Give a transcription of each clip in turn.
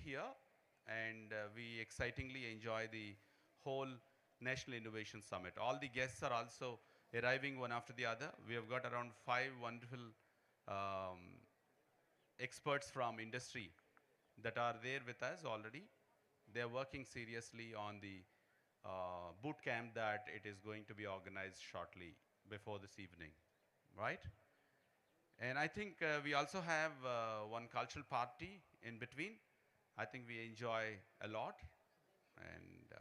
here, and we excitingly enjoy the whole National Innovation Summit. All the guests are also arriving one after the other. We have got around 5 wonderful um, experts from industry that are there with us already. They are working seriously on the boot camp that it is going to be organized shortly before this evening, right? And I think we also have one cultural party in between. I think we enjoy a lot, and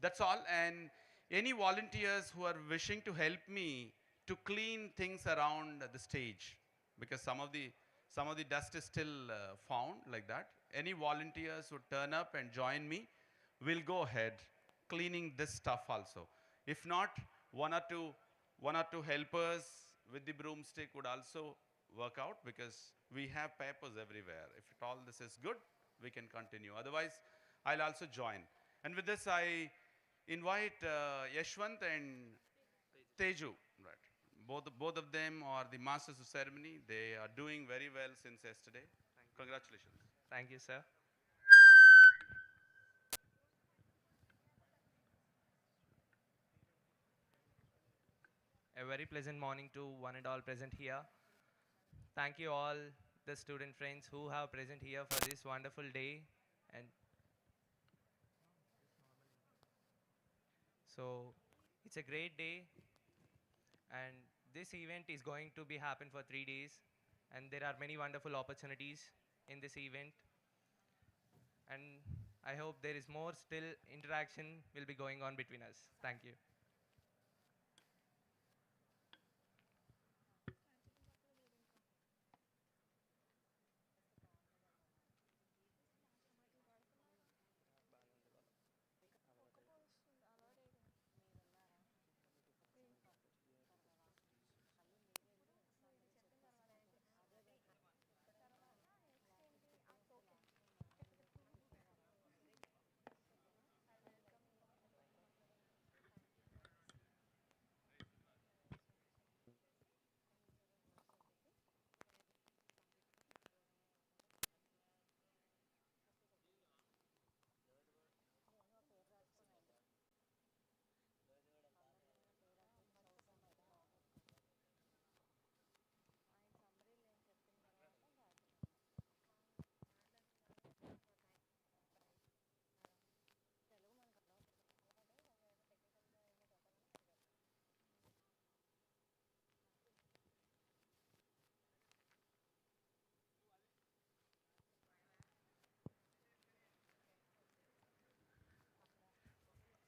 that's all. And any volunteers who are wishing to help me to clean things around the stage, because some of the dust is still found like that. Any volunteers who turn up and join me will go ahead cleaning this stuff also. If not, one or two one or two helpers with the broomstick would also work out, because we have papers everywhere. If it all this is good, we can continue. Otherwise, I'll also join. And with this, I invite Yashwant and Teju. Right. Both of them are the masters of ceremony. They are doing very well since yesterday. Congratulations. Thank you, sir. A very pleasant morning to one and all present here. Thank you all the student friends who have present here for this wonderful day. And so it's a great day, and this event is going to be happen for 3 days, and there are many wonderful opportunities in this event. And I hope there is more still interaction will be going on between us. Thank you.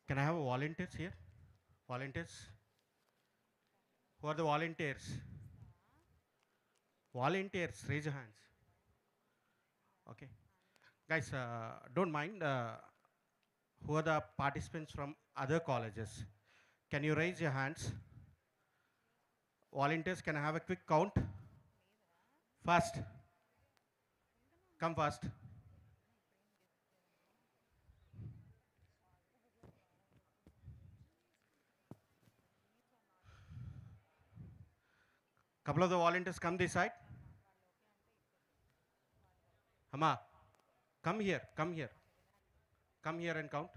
Can I have volunteers here? Volunteers? Who are the volunteers? Volunteers, raise your hands. Okay. Guys, don't mind. Who are the participants from other colleges? Can you raise your hands? Volunteers, can I have a quick count? Fast. Come fast. Couple of the volunteers come this side. Hama, come here, come here. Come here and count.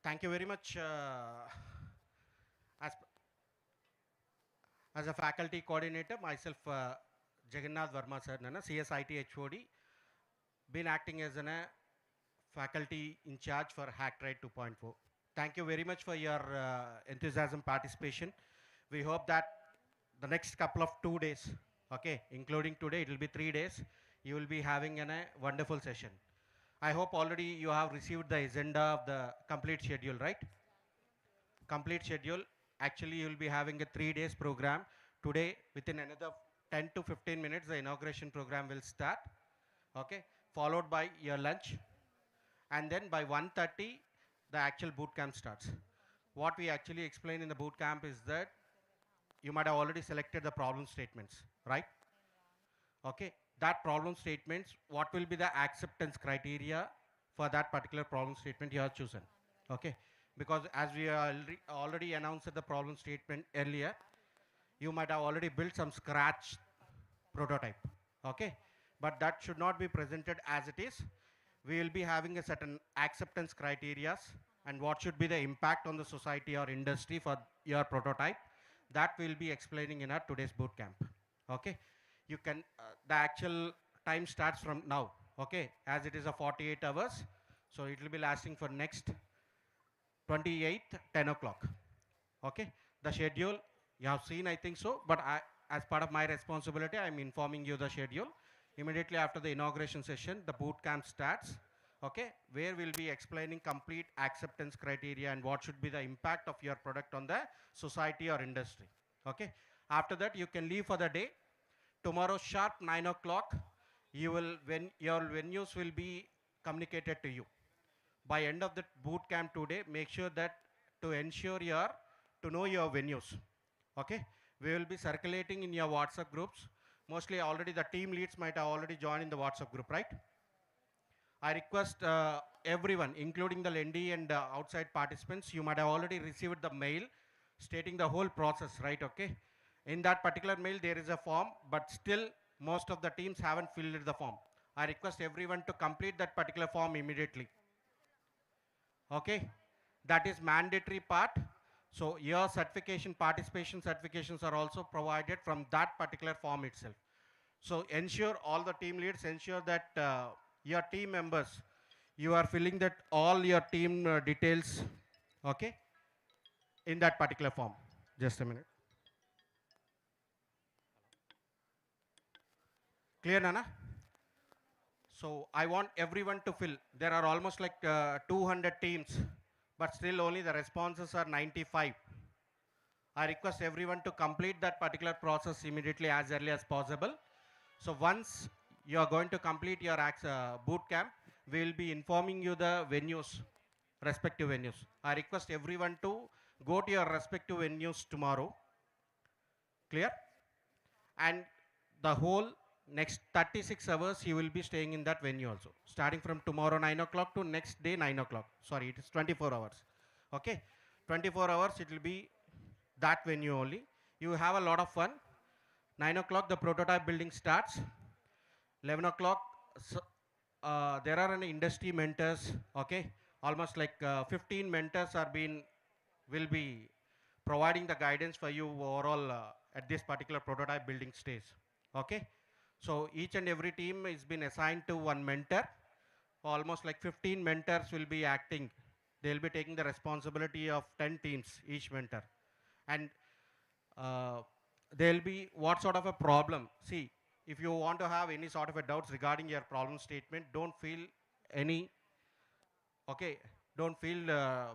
Thank you very much. As, as a faculty coordinator, myself, Jagannath Verma sir, Nana, CSIT HOD, been acting as a faculty in charge for HackTrade 2.4. Thank you very much for your enthusiasm participation. We hope that the next couple of 2 days, okay, including today, it will be 3 days, you will be having a wonderful session. I hope already you have received the agenda of the complete schedule, right? Complete schedule. Actually, you will be having a 3 days program. Today, within another 10 to 15 minutes, the inauguration program will start, okay, followed by your lunch. And then by 1:30, the actual boot camp starts. What we actually explain in the boot camp is that you might have already selected the problem statements, right? Okay, that problem statements, what will be the acceptance criteria for that particular problem statement you have chosen? Okay, because as we already announced the problem statement earlier, you might have already built some scratch prototype, okay? But that should not be presented as it is. We will be having a certain acceptance criteria and what should be the impact on the society or industry for your prototype. That we'll be explaining in our today's boot camp, okay? You can, the actual time starts from now, okay? As it is a 48 hours, so it will be lasting for next 28th, 10 o'clock, okay? The schedule, you have seen, I think so, but as part of my responsibility, I'm informing you the schedule. Immediately after the inauguration session, the boot camp starts, okay, where we'll be explaining complete acceptance criteria and what should be the impact of your product on the society or industry, okay? After that, you can leave for the day. Tomorrow sharp 9 o'clock, when your venues will be communicated to you. By end of the boot camp today, make sure that to know your venues, okay? We will be circulating in your WhatsApp groups. Mostly already the team leads might have already joined in the WhatsApp group, right? I request everyone, including the Lendi and outside participants, you might have already received the mail stating the whole process, right? Okay. In that particular mail, there is a form, but still most of the teams haven't filled the form. I request everyone to complete that particular form immediately. Okay. That is mandatory part. So your participation certifications are also provided from that particular form itself. So ensure all the team leads, ensure that your team members, you are filling that all your team details, okay, in that particular form. Just a minute. Clear, Nana? So I want everyone to fill. There are almost like 200 teams, but still only the responses are 95. I request everyone to complete that particular process immediately as early as possible. So once you are going to complete your boot camp, we will be informing you the venues, respective venues. I request everyone to go to your respective venues tomorrow. Clear? And the whole next 36 hours you will be staying in that venue also. Starting from tomorrow 9 o'clock to next day 9 o'clock. Sorry, it is 24 hours. Okay? 24 hours it will be that venue only. You have a lot of fun. 9 o'clock the prototype building starts. 11 o'clock there are an industry mentors, okay? Almost like 15 mentors will be providing the guidance for you overall at this particular prototype building stage, okay? So each and every team is been assigned to one mentor. Almost like 15 mentors will be acting. They'll be taking the responsibility of 10 teams, each mentor. And there'll be what sort of a problem. See, if you want to have any sort of a doubts regarding your problem statement, don't feel any, okay, don't feel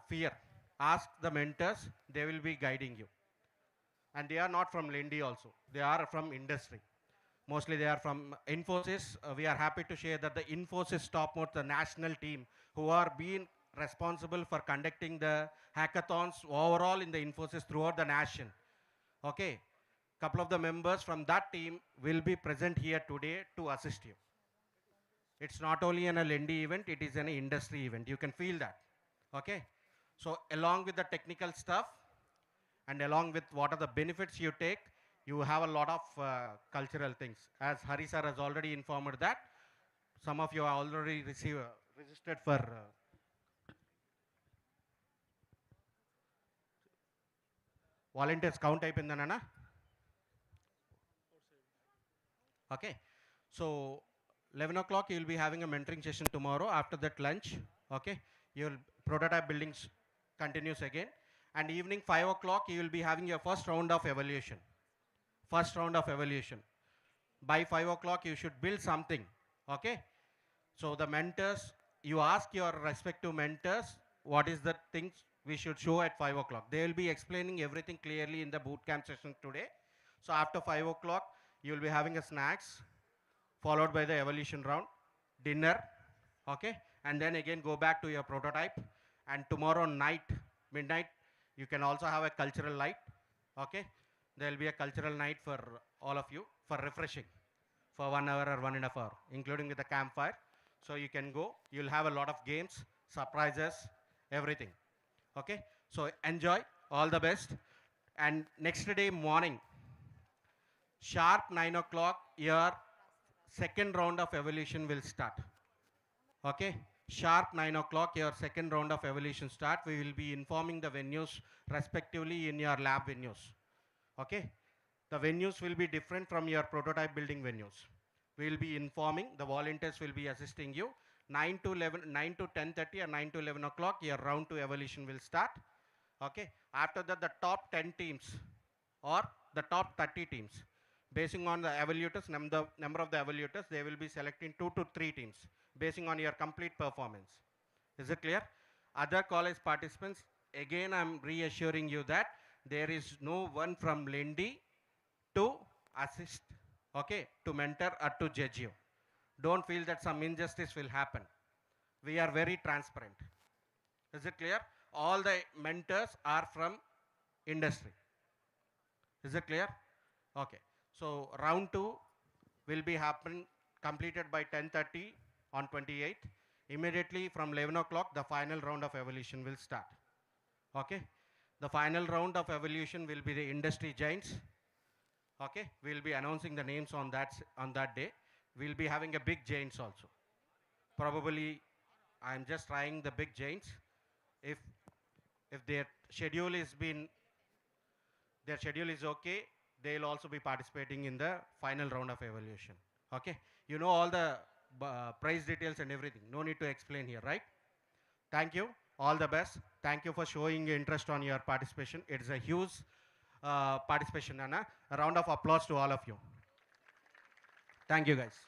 fear. Ask the mentors, they will be guiding you. And they are not from Lendi also, they are from industry. Mostly they are from Infosys. We are happy to share that the Infosys topmost, the national team, who are being responsible for conducting the hackathons overall in the Infosys throughout the nation. Okay, couple of the members from that team will be present here today to assist you. It's not only an Lendi event, it is an industry event. You can feel that. Okay, so along with the technical stuff and along with what are the benefits you take, you have a lot of cultural things. As Hari sir has already informed that, some of you are already registered for volunteers count type in the nana. Okay, so 11 o'clock you will be having a mentoring session tomorrow. After that lunch, okay, your prototype buildings continues again. And evening 5 o'clock you will be having your first round of evaluation. First round of evaluation. By 5 o'clock you should build something, okay? So the mentors, you ask your respective mentors, what is the things we should show at 5 o'clock. They will be explaining everything clearly in the boot camp session today. So after 5 o'clock, you will be having a snacks, followed by the evaluation round, dinner, okay? And then again go back to your prototype. And tomorrow night, midnight, you can also have a cultural night, okay? There will be a cultural night for all of you for refreshing for 1 hour or 1.5 hours, including with the campfire. So you can go, you'll have a lot of games, surprises, everything. Okay, so enjoy, all the best. And next day morning, sharp 9 o'clock, your second round of evaluation will start. Okay, sharp 9 o'clock, your second round of evaluation start. We will be informing the venues respectively in your lab venues. Okay, the venues will be different from your prototype building venues. We will be informing, the volunteers will be assisting you. 9 to 11, 9 to 10:30 or 9 to 11 o'clock, your round 2 evaluation will start. Okay, after that, the top 10 teams or the top 30 teams, basing on the evaluators, number of the evaluators, they will be selecting 2 to 3 teams, basing on your complete performance. Is it clear? Other college participants, again, I'm reassuring you that there is no one from Lendi to assist, okay, to mentor or to judge you. Don't feel that some injustice will happen. We are very transparent. Is it clear? All the mentors are from industry. Is it clear? Okay. So round 2 will be completed by 10:30 on 28th. Immediately from 11 o'clock, the final round of evaluation will start. Okay. The final round of evaluation will be the industry giants. Okay. We'll be announcing the names on that day. We'll be having a big giants also. Probably, I'm just trying the big giants. If their schedule is okay, they'll also be participating in the final round of evaluation. Okay, you know all the price details and everything. No need to explain here, right? Thank you. All the best. Thank you for showing interest on your participation. It is a huge participation, and a round of applause to all of you. Thank you, guys.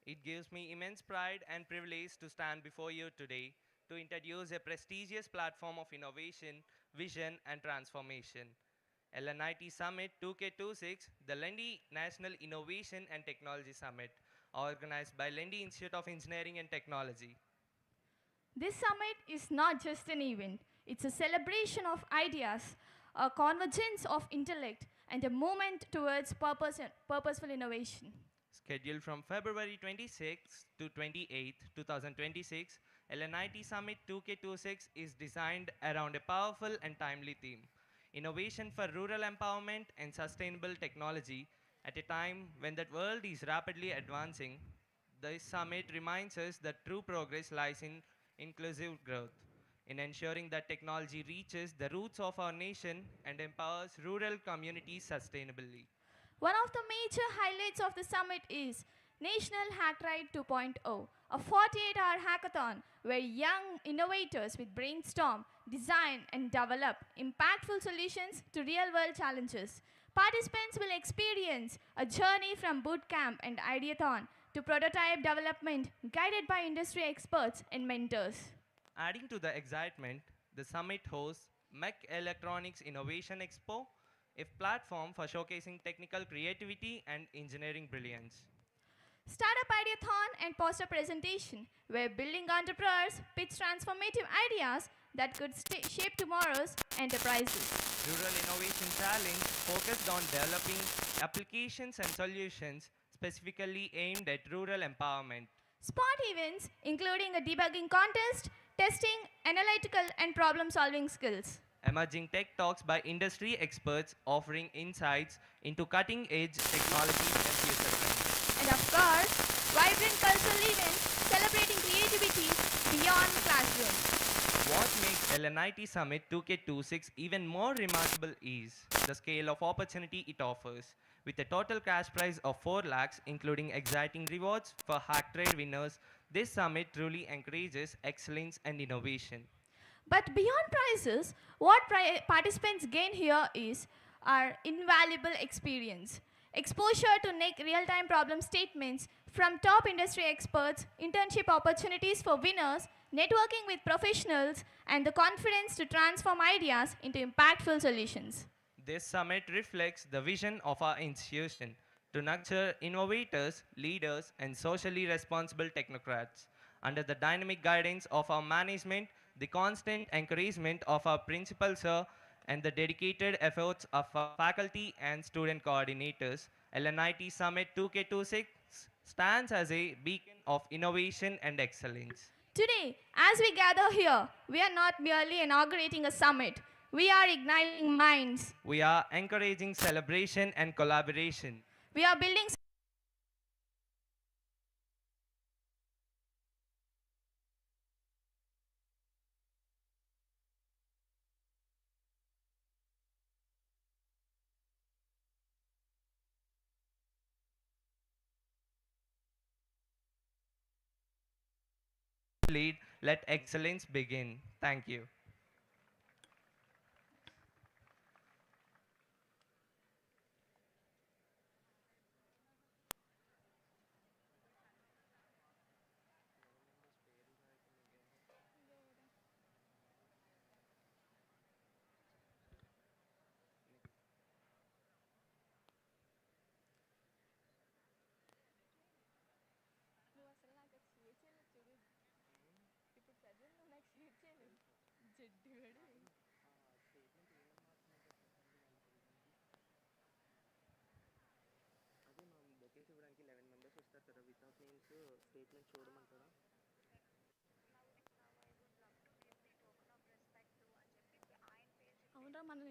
It gives me immense pride and privilege to stand before you today to introduce a prestigious platform of innovation, vision, and transformation. LNIT Summit 2K26, the Lendi National Innovation and Technology Summit, organized by Lendi Institute of Engineering and Technology. This summit is not just an event, it's a celebration of ideas, a convergence of intellect, and a movement towards purposeful innovation. Scheduled from February 26 to 28, 2026, LNIT Summit 2K26 is designed around a powerful and timely theme: innovation for rural empowerment and sustainable technology. At a time when the world is rapidly advancing, this summit reminds us that true progress lies in inclusive growth, in ensuring that technology reaches the roots of our nation and empowers rural communities sustainably. One of the major highlights of the summit is National Hackride 2.0, a 48-hour hackathon where young innovators will brainstorm, design, and develop impactful solutions to real-world challenges. Participants will experience a journey from bootcamp and ideathon to prototype development guided by industry experts and mentors. Adding to the excitement, the summit hosts MEC Electronics Innovation Expo, a platform for showcasing technical creativity and engineering brilliance. Startup Ideathon and poster presentation, where building entrepreneurs pitch transformative ideas that could shape tomorrow's enterprises. Rural Innovation Challenge focused on developing applications and solutions specifically aimed at rural empowerment. Spot events, including a debugging contest, testing, analytical, and problem-solving skills. Emerging tech talks by industry experts offering insights into cutting-edge technologies and future trends. And of course, vibrant cultural events celebrating creativity beyond classrooms. What makes LNIT Summit 2K26 even more remarkable is the scale of opportunity it offers. With a total cash prize of 4 lakhs, including exciting rewards for Hack Trade winners, this summit truly encourages excellence and innovation. But beyond prizes, what participants gain here is our invaluable experience. Exposure to real-time problem statements from top industry experts, internship opportunities for winners, networking with professionals, and the confidence to transform ideas into impactful solutions. This summit reflects the vision of our institution, to nurture innovators, leaders, and socially responsible technocrats. Under the dynamic guidance of our management, the constant encouragement of our principal sir, and the dedicated efforts of our faculty and student coordinators, LNIT Summit 2K26 stands as a beacon of innovation and excellence. Today, as we gather here, we are not merely inaugurating a summit, we are igniting minds. We are encouraging celebration and collaboration. We are building Lead, let excellence begin. Thank you. అవునరా మన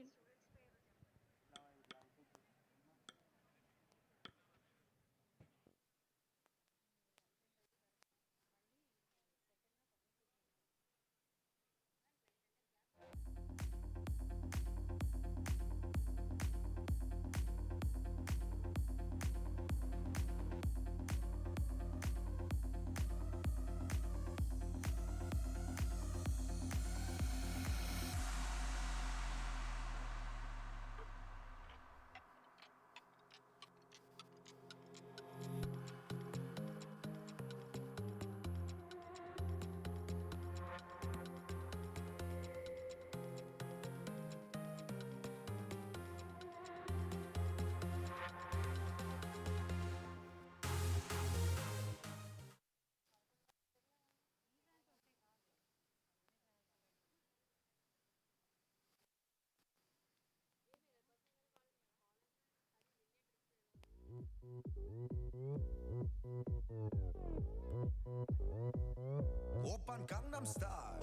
Open Gangnam Style.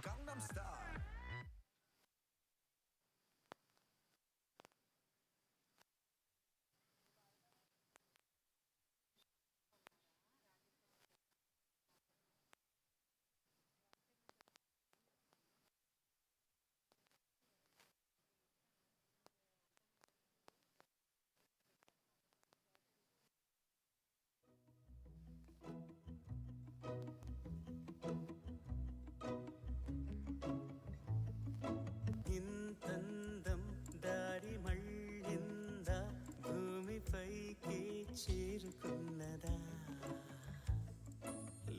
Gangnam Style. ఇంతందం దారి మళ్ళిందా భూమిపైకి చేరుకున్నదా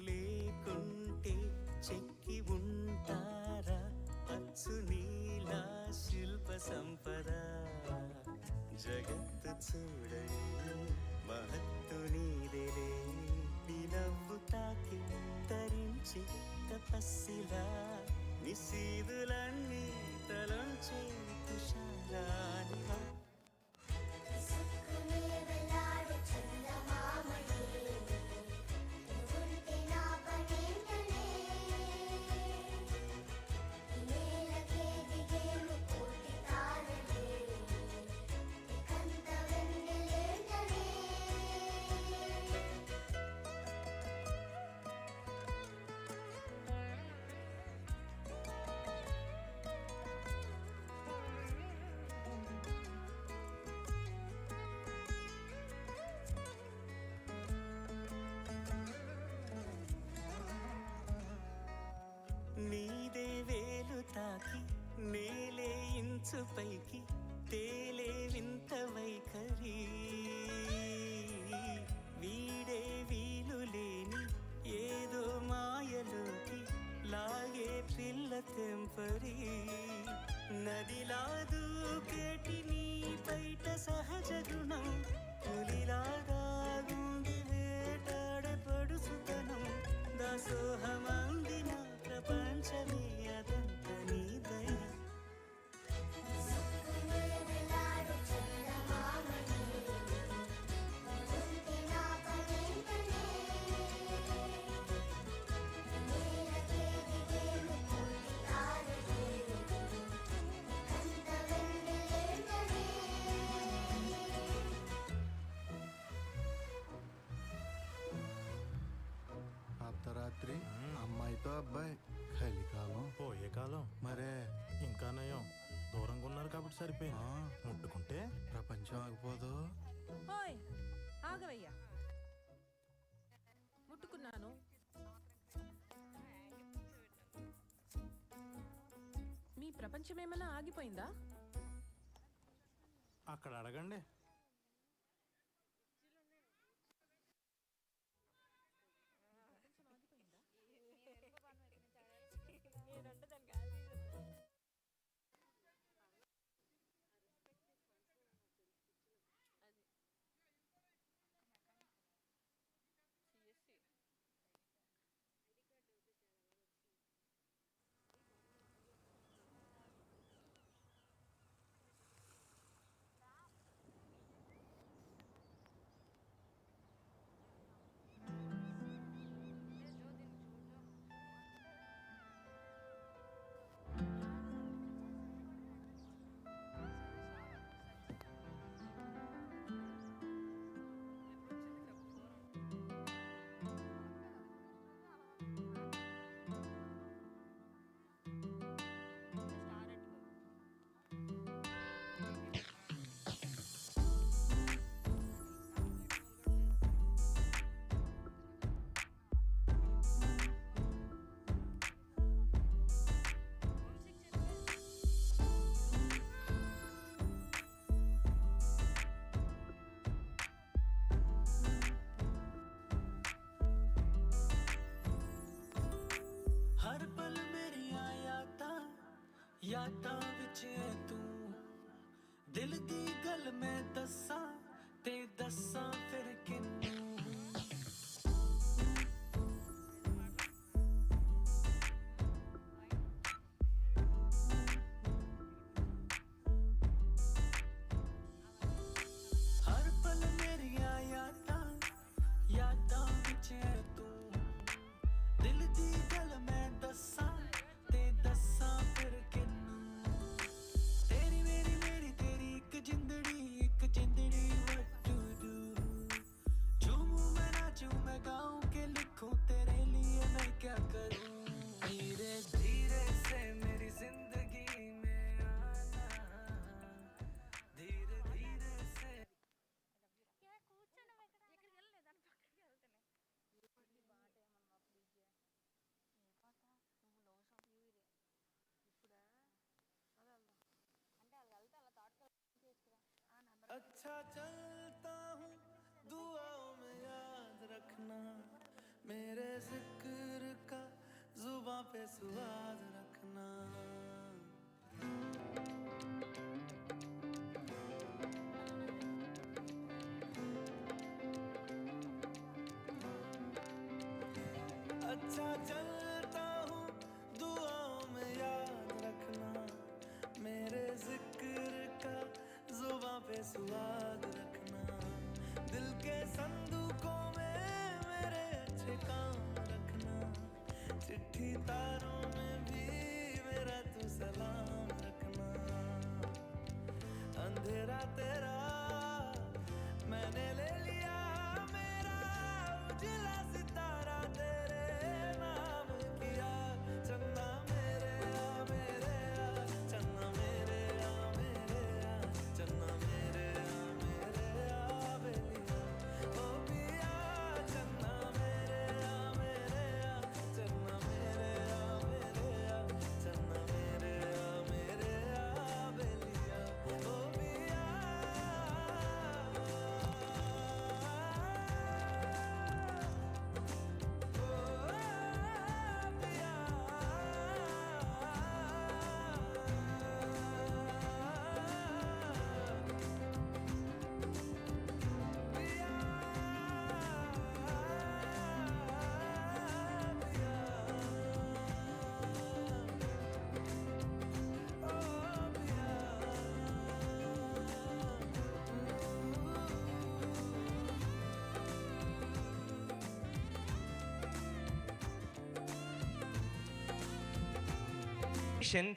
లేకుంటే చెక్కి ఉంటారా అచ్చు నీలా శిల్ప సంపద జగత్తు చూడని మహత్తు నీదేలే నీ నవ్వు తాకి తరించి తపస్సిలా నిశీదులన్నీ తలంచే తుషారానిలా దిగేము కోటి తారలే కంత వెన్నెలే అబ్బాయి కలికాలం పోయే కాలం మరే ఇంకా నయం దూరంగా ఉన్నారు కాబట్టి సరిపోయింది. ముట్టుకుంటే ప్రపంచం ఆగిపోదు. ఓయ్ ఆగవయ్యా, ముట్టుకున్నాను. మీ ప్రపంచం ఏమైనా ఆగిపోయిందా? అక్కడ అడగండి. ਹਰ ਪਲ ਮੇਰੀਆਂ ਯਾਦਾਂ ਵਿੱਚ ਏ ਤੂੰ। ਦਿਲ ਦੀ ਗੱਲ ਮੈਂ ਦੱਸਾਂ ਤੇ ਦੱਸਾਂ ਫਿਰ ਕਿਨੂੰ। ਹਰ ਪਲ ਮੇਰੀਆਂ ਯਾਦਾਂ ਵਿੱਚ ਏ ਤੂੰ। ਦਿਲ ਦੀ ਗੱਲ ਮੈਂ ਦੱਸਾਂ ਤੇ ਦੱਸਾਂ ਫਿਰ ਕਿਨੂੰ। ਤੇਰੀ ਮੇਰੀ ਤੇਰੀ ਇੱਕ ਜਿੰਦੜੀ what to do। झूमूं मैं नाचूं मैं गाऊं के लिखूं तेरे लिए मैं क्या करूं। धीरे धीरे से मेरी जिंदगी में आना। धीरे धीरे से अच्छा चलता हूँ दुआओं में याद रखना। मेरे जिक्र का जुबां पे स्वाद रखना। अच्छा चलता हूँ दुआओं में याद रखना। मेरे जिक्र का जुबां पे स्वाद रखना। दिल के संदूकों में मेरे अच्छे काम रखना। चिट्ठी तारों में भी मेरा तू सलाम रखना। अंधेरा तेरा मैंने ले लिया मेरा उजला सितारा तेरे नाम किया। चन्ना मेरे आ चन्ना मेरे आ चन्ना मेरे आ बेलिया ओ पिया। चन्ना मेरे आ चन्ना मेरे आ चन्ना मेरे आ बेलिया ओ पिया।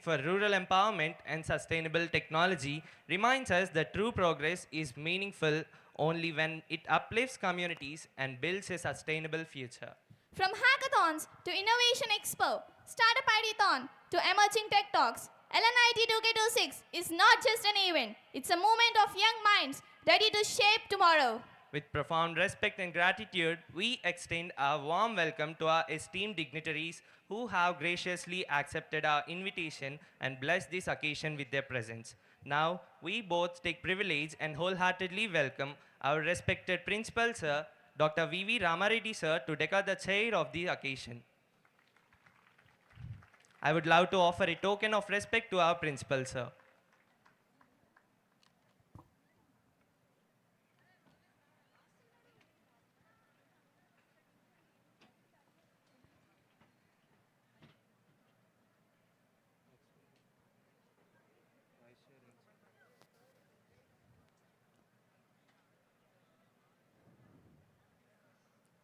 For rural empowerment and sustainable technology reminds us that true progress is meaningful only when it uplifts communities and builds a sustainable future. From hackathons to Innovation Expo, Startup Ideathon to Emerging Tech Talks, LNIT 2K26 is not just an event, it's a movement of young minds ready to shape tomorrow. With profound respect and gratitude, we extend a warm welcome to our esteemed dignitaries who have graciously accepted our invitation and blessed this occasion with their presence. Now, we both take privilege and wholeheartedly welcome our respected Principal Sir, Dr. V.V. Ramareddy Sir, to deck out the chair of the occasion. I would love to offer a token of respect to our Principal Sir.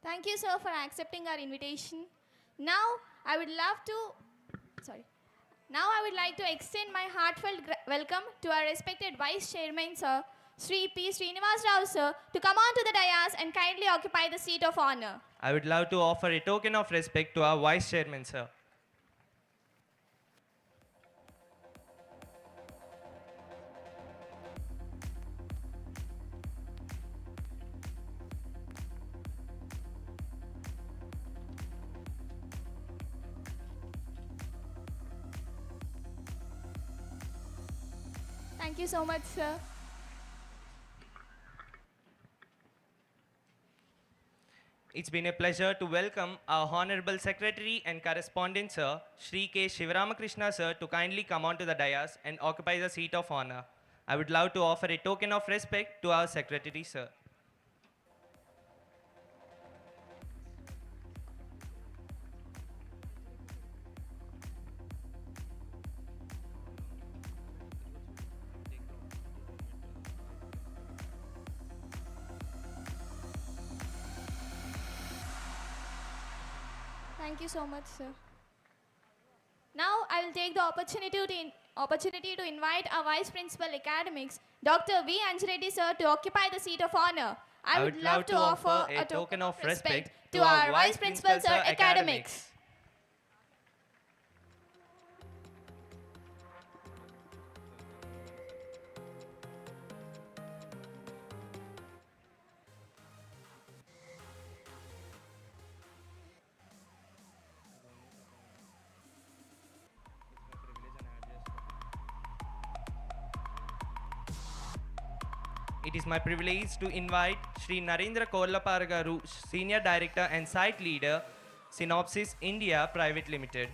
Thank you, sir, for accepting our invitation. Now, I would like to extend my heartfelt welcome to our respected Vice Chairman, Sir, Sri P. Srinivas Rao, sir, to come on to the dais and kindly occupy the seat of honor. I would love to offer a token of respect to our Vice Chairman, Sir. Thank you so much, sir. It's been a pleasure to welcome our Honorable Secretary and Correspondent, Sir, Shri K. Shivaramakrishna, Sir, to kindly come onto the dais and occupy the seat of honor. I would love to offer a token of respect to our Secretary, Sir. Thank you so much, sir. Now, I will take the opportunity to invite our Vice Principal Academics, Dr. V. Anjareddy, sir, to occupy the seat of honor. I would love to offer a token of respect to our Vice Principal, Sir, Academics. It is my privilege to invite Shri Narendra Kollapar Garu, Senior Director and Site Leader, Synopsys India Private Limited.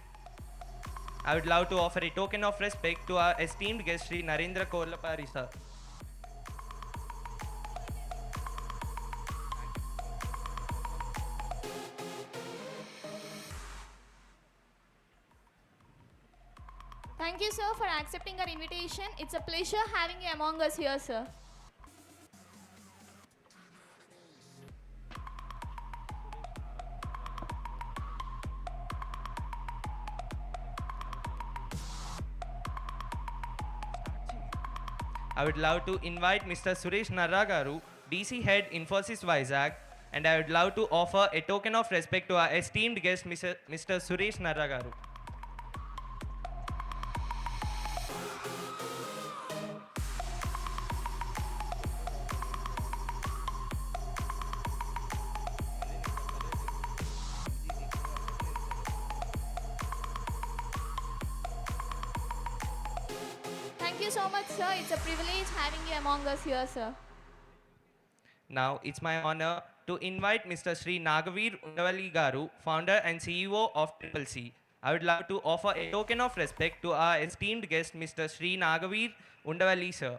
I would love to offer a token of respect to our esteemed guest, Shri Narendra Kollapari, sir. Thank you, sir, for accepting our invitation. It's a pleasure having you among us here, sir. I would love to invite Mr. Suresh Naragaru, DC Head Infosys Vizag, and I would love to offer a token of respect to our esteemed guest, Mr. Suresh Naragaru. Thank you so much, sir. It's a privilege having you among us here, sir. Now, it's my honor to invite Mr. Sri Nagaveer Undavalli Garu, founder and CEO of Triple C. I would love to offer a token of respect to our esteemed guest, Mr. Sri Nagaveer Undavalli, sir.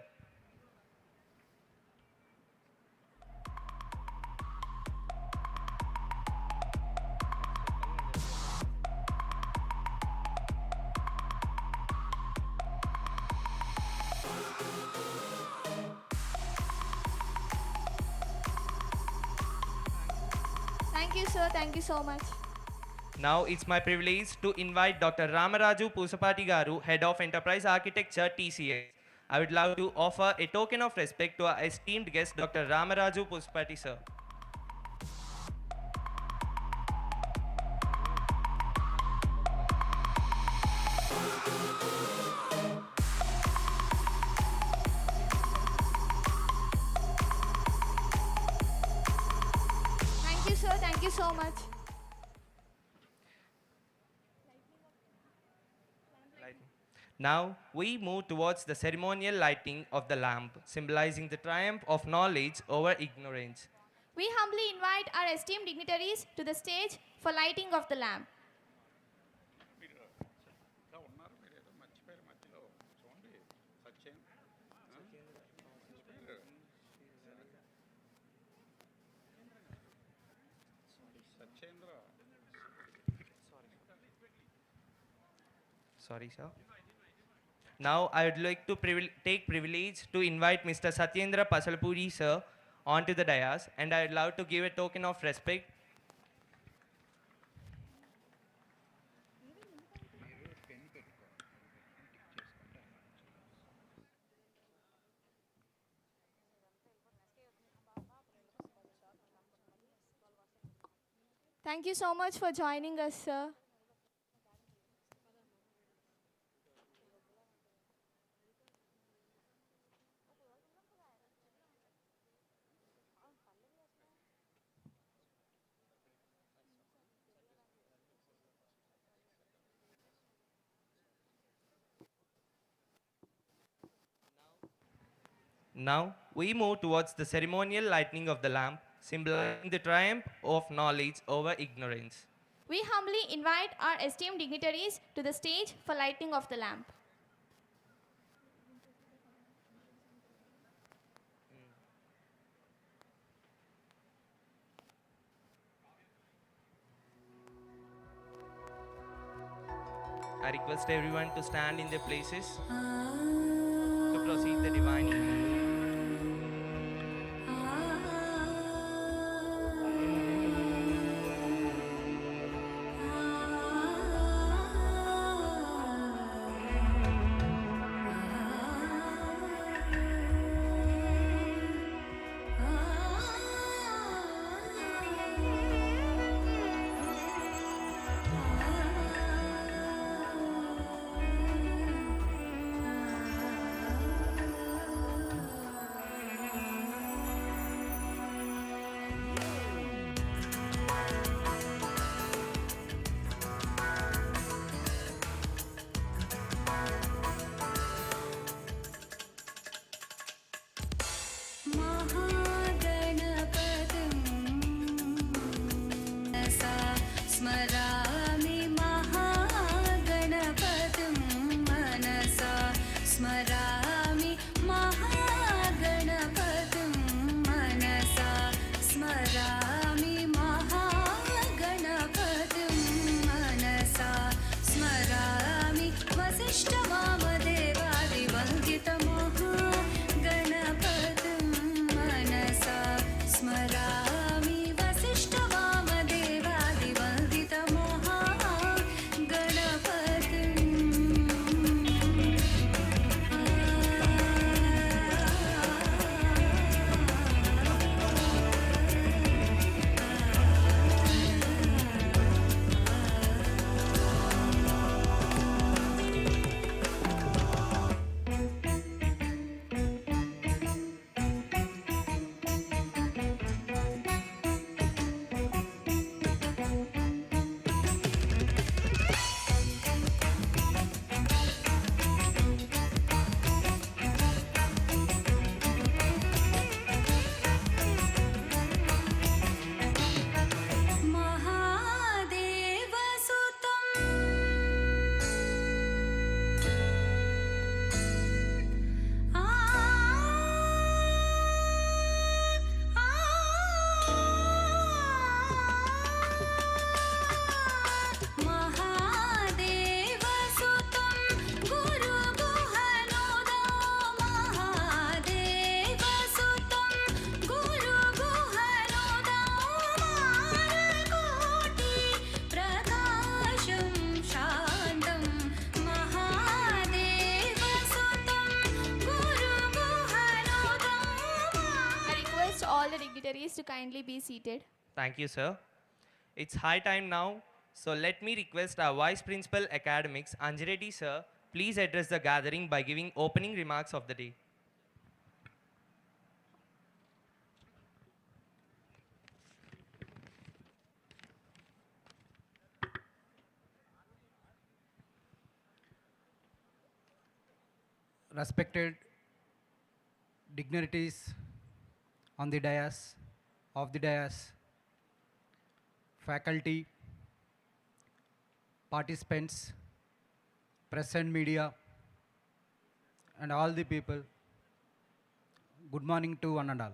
Thank you, sir. Thank you so much. Now it's my privilege to invite Dr. Ramaraju Pusapati Garu, Head of Enterprise Architecture, TCS. I would love to offer a token of respect to our esteemed guest, Dr. Ramaraju Pusapati, sir. Thank you, sir. Thank you so much. Now we move towards the ceremonial lighting of the lamp, symbolizing the triumph of knowledge over ignorance. We humbly invite our esteemed dignitaries to the stage for lighting of the lamp. Sorry, sir. Now I would like to take privilege to invite Mr. Satyendra Pasalpuri, sir, onto the dais, and I would love to give a token of respect. Thank you so much for joining us, sir. Now we move towards the ceremonial lighting of the lamp, symbolizing the triumph of knowledge over ignorance. We humbly invite our esteemed dignitaries to the stage for lighting of the lamp. I request everyone to stand in their places to proceed the divine evening. स्मरामि महागणपतिं मनसा स्मरामि महागणपतिं मनसा स्मरामि महागणपतिं मनसा स्मरामि वसिष्ठवामदेवादिवन्दितमहागणपतिं मनसा स्मरामि all the dignitaries to kindly be seated. Thank you, sir. It's high time now So let me request our Vice Principal Academics, Anjireddy sir, please address the gathering by giving opening remarks of the day. Respected dignitaries on the dais, of the dais, faculty, participants, press and media, and all the people, good morning to one and all.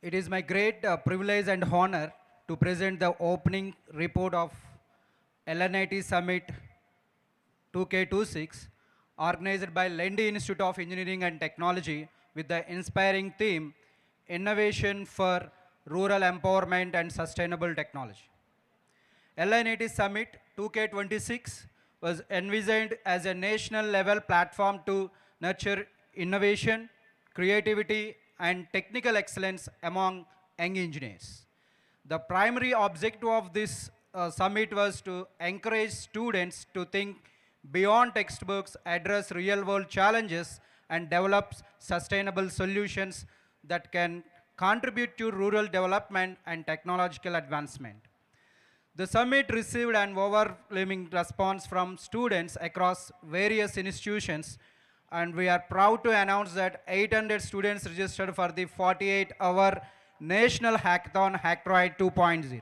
It is my great privilege and honor to present the opening report of LNIT Summit 2K26 organized by Lendi Institute of Engineering and Technology with the inspiring theme Innovation for Rural Empowerment and Sustainable Technology. LNIT Summit 2K26 was envisioned as a national level platform to nurture innovation, creativity, and technical excellence among young engineers. The primary objective of this summit was to encourage students to think beyond textbooks, address real-world challenges, and develop sustainable solutions that can contribute to rural development and technological advancement. The summit received an overwhelming response from students across various institutions, and we are proud to announce that 800 students registered for the 48-hour National Hackathon Hackroid 2.0,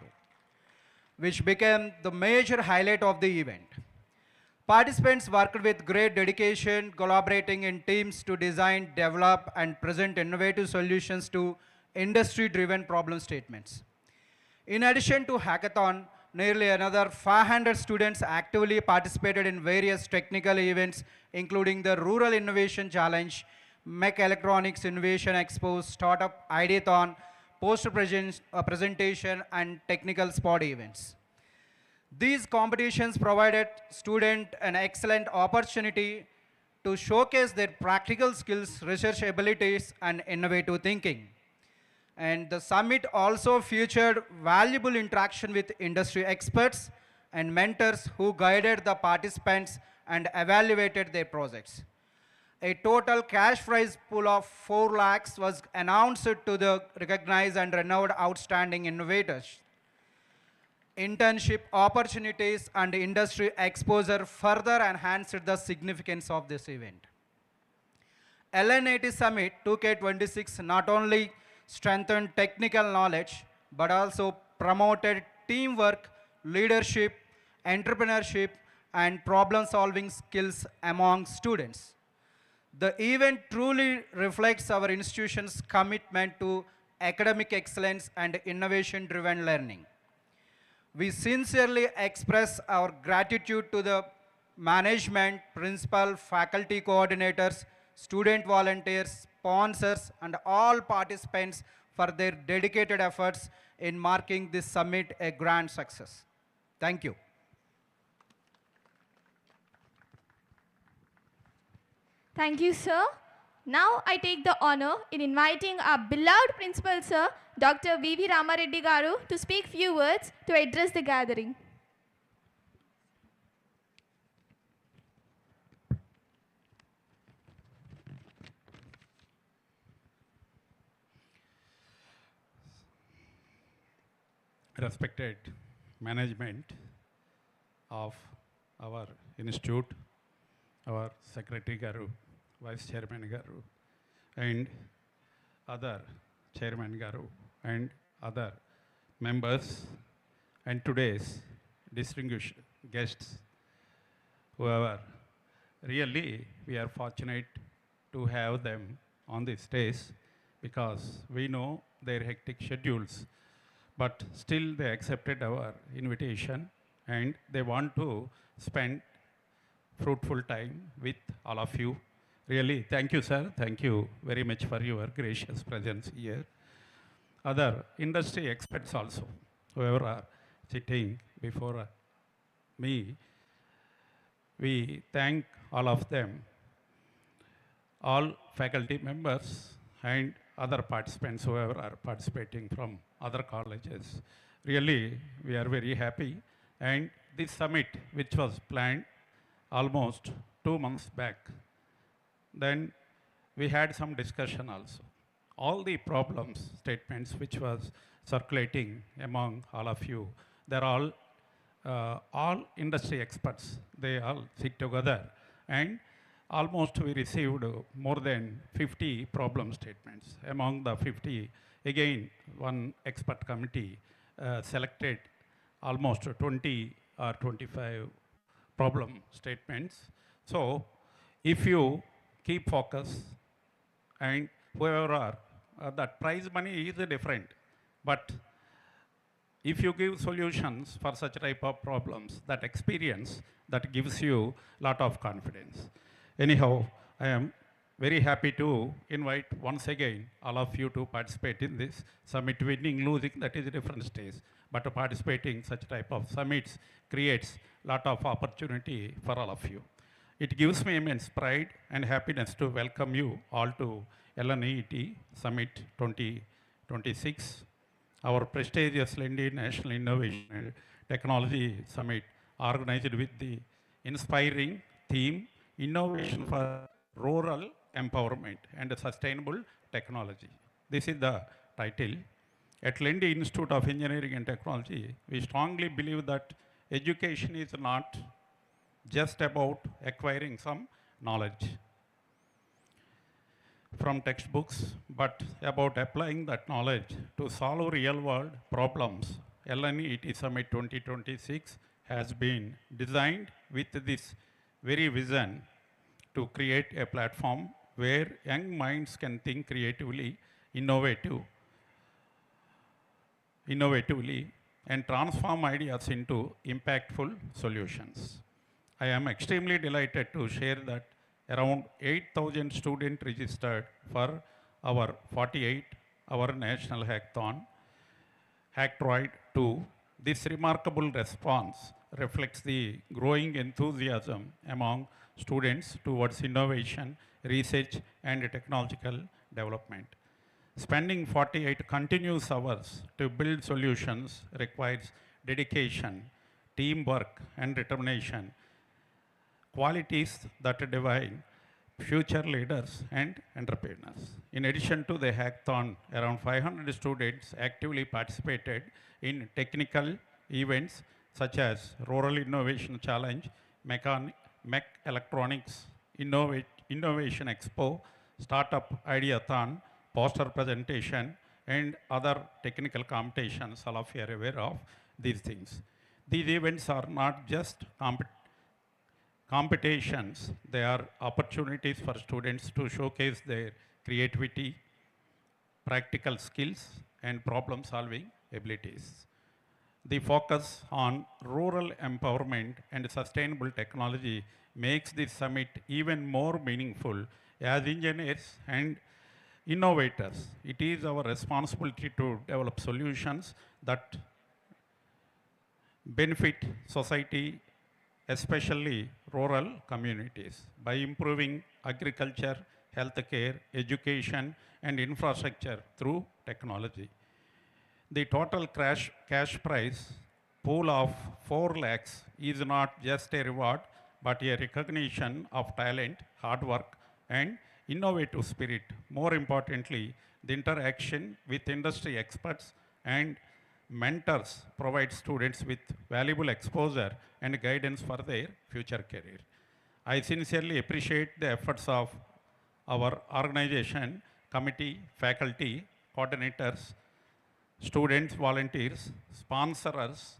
which became the major highlight of the event. Participants worked with great dedication, collaborating in teams to design, develop, and present innovative solutions to industry-driven problem statements. In addition to Hackathon, nearly another 500 students actively participated in various technical events, including the Rural Innovation Challenge, Mech Electronics Innovation Expo, Startup Ideathon, poster presentation, and technical spot events. These competitions provided students an excellent opportunity to showcase their practical skills, research abilities, and innovative thinking. And the summit also featured valuable interaction with industry experts and mentors who guided the participants and evaluated their projects. A total cash prize pool of 4 lakhs was announced to the recognized and renowned outstanding innovators. Internship opportunities and industry exposure further enhanced the significance of this event. LNIT Summit 2K26 not only strengthened technical knowledge, but also promoted teamwork, leadership, entrepreneurship, and problem-solving skills among students. The event truly reflects our institution's commitment to academic excellence and innovation-driven learning. We sincerely express our gratitude to the management, principal, faculty coordinators, student volunteers, sponsors, and all participants for their dedicated efforts in marking this summit a grand success. Thank you. Thank you, sir. Now I take the honor in inviting our beloved principal, sir, Dr. V.V. Ramareddy Garu, to speak few words to address the gathering. Respected management of our institute, our Secretary Garu, Vice Chairman Garu, and other Chairman Garu, and other members, and today's distinguished guests, whoever. Really, we are fortunate to have them on this stage because we know their hectic schedules, but still they accepted our invitation and they want to spend fruitful time with all of you. Really, thank you, sir. Thank you very much for your gracious presence here. Other industry experts also, whoever are sitting before me, we thank all of them, all faculty members and other participants, whoever are participating from other colleges. Really, we are very happy. And this summit, which was planned almost 2 months back, then we had some discussion also. All the problems statements which was circulating among all of you, they're all industry experts. They all sit together, and almost we received more than 50 problem statements. Among the 50, again, one expert committee selected almost 20 or 25 problem statements. So if you keep focus, and whoever are, that prize money is different, but if you give solutions for such type of problems, that experience, that gives you lot of confidence. Anyhow, I am very happy to invite once again all of you to participate in this summit. Winning, losing, that is a different stage, but participating such type of summits creates lot of opportunity for all of you. It gives me immense pride and happiness to welcome you all to LNIT Summit 2026, our prestigious Lendi National Innovation and Technology Summit, organized with the inspiring theme, Innovation for Rural Empowerment and Sustainable Technology. This is the title. At Lendi Institute of Engineering and Technology, we strongly believe that education is not just about acquiring some knowledge from textbooks, but about applying that knowledge to solve real-world problems. LNIT Summit 2026 has been designed with this very vision to create a platform where young minds can think creatively, innovatively, and transform ideas into impactful solutions. I am extremely delighted to share that around 8,000 students registered for our 48-hour national hackathon, Hacktroid 2. This remarkable response reflects the growing enthusiasm among students towards innovation, research, and technological development. Spending 48 continuous hours to build solutions requires dedication, teamwork, and determination, qualities that define future leaders and entrepreneurs. In addition to the hackathon, around 500 students actively participated in technical events such as Rural Innovation Challenge, Mech Electronics Innovation Expo, Startup Ideathon, poster presentation, and other technical competitions. All of you are aware of these things. These events are not just competitions, they are opportunities for students to showcase their creativity, practical skills, and problem-solving abilities. The focus on rural empowerment and sustainable technology makes this summit even more meaningful. As engineers and innovators, it is our responsibility to develop solutions that benefit society, especially rural communities, by improving agriculture, healthcare, education, and infrastructure through technology. The total cash prize pool of 4 lakhs is not just a reward, but a recognition of talent, hard work, and innovative spirit. More importantly, the interaction with industry experts and mentors provide students with valuable exposure and guidance for their future career. I sincerely appreciate the efforts of our organization, committee, faculty, coordinators, students, volunteers, sponsors,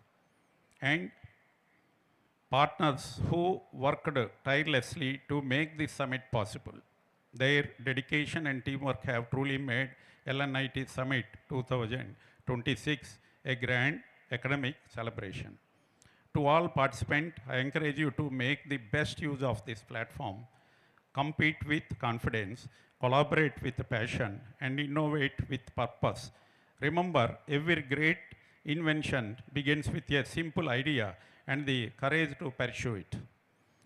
and partners who worked tirelessly to make this summit possible. Their dedication and teamwork have truly made LNIT Summit 2026 a grand academic celebration. To all participants, I encourage you to make the best use of this platform, compete with confidence, collaborate with passion, and innovate with purpose. Remember, every great invention begins with a simple idea and the courage to pursue it.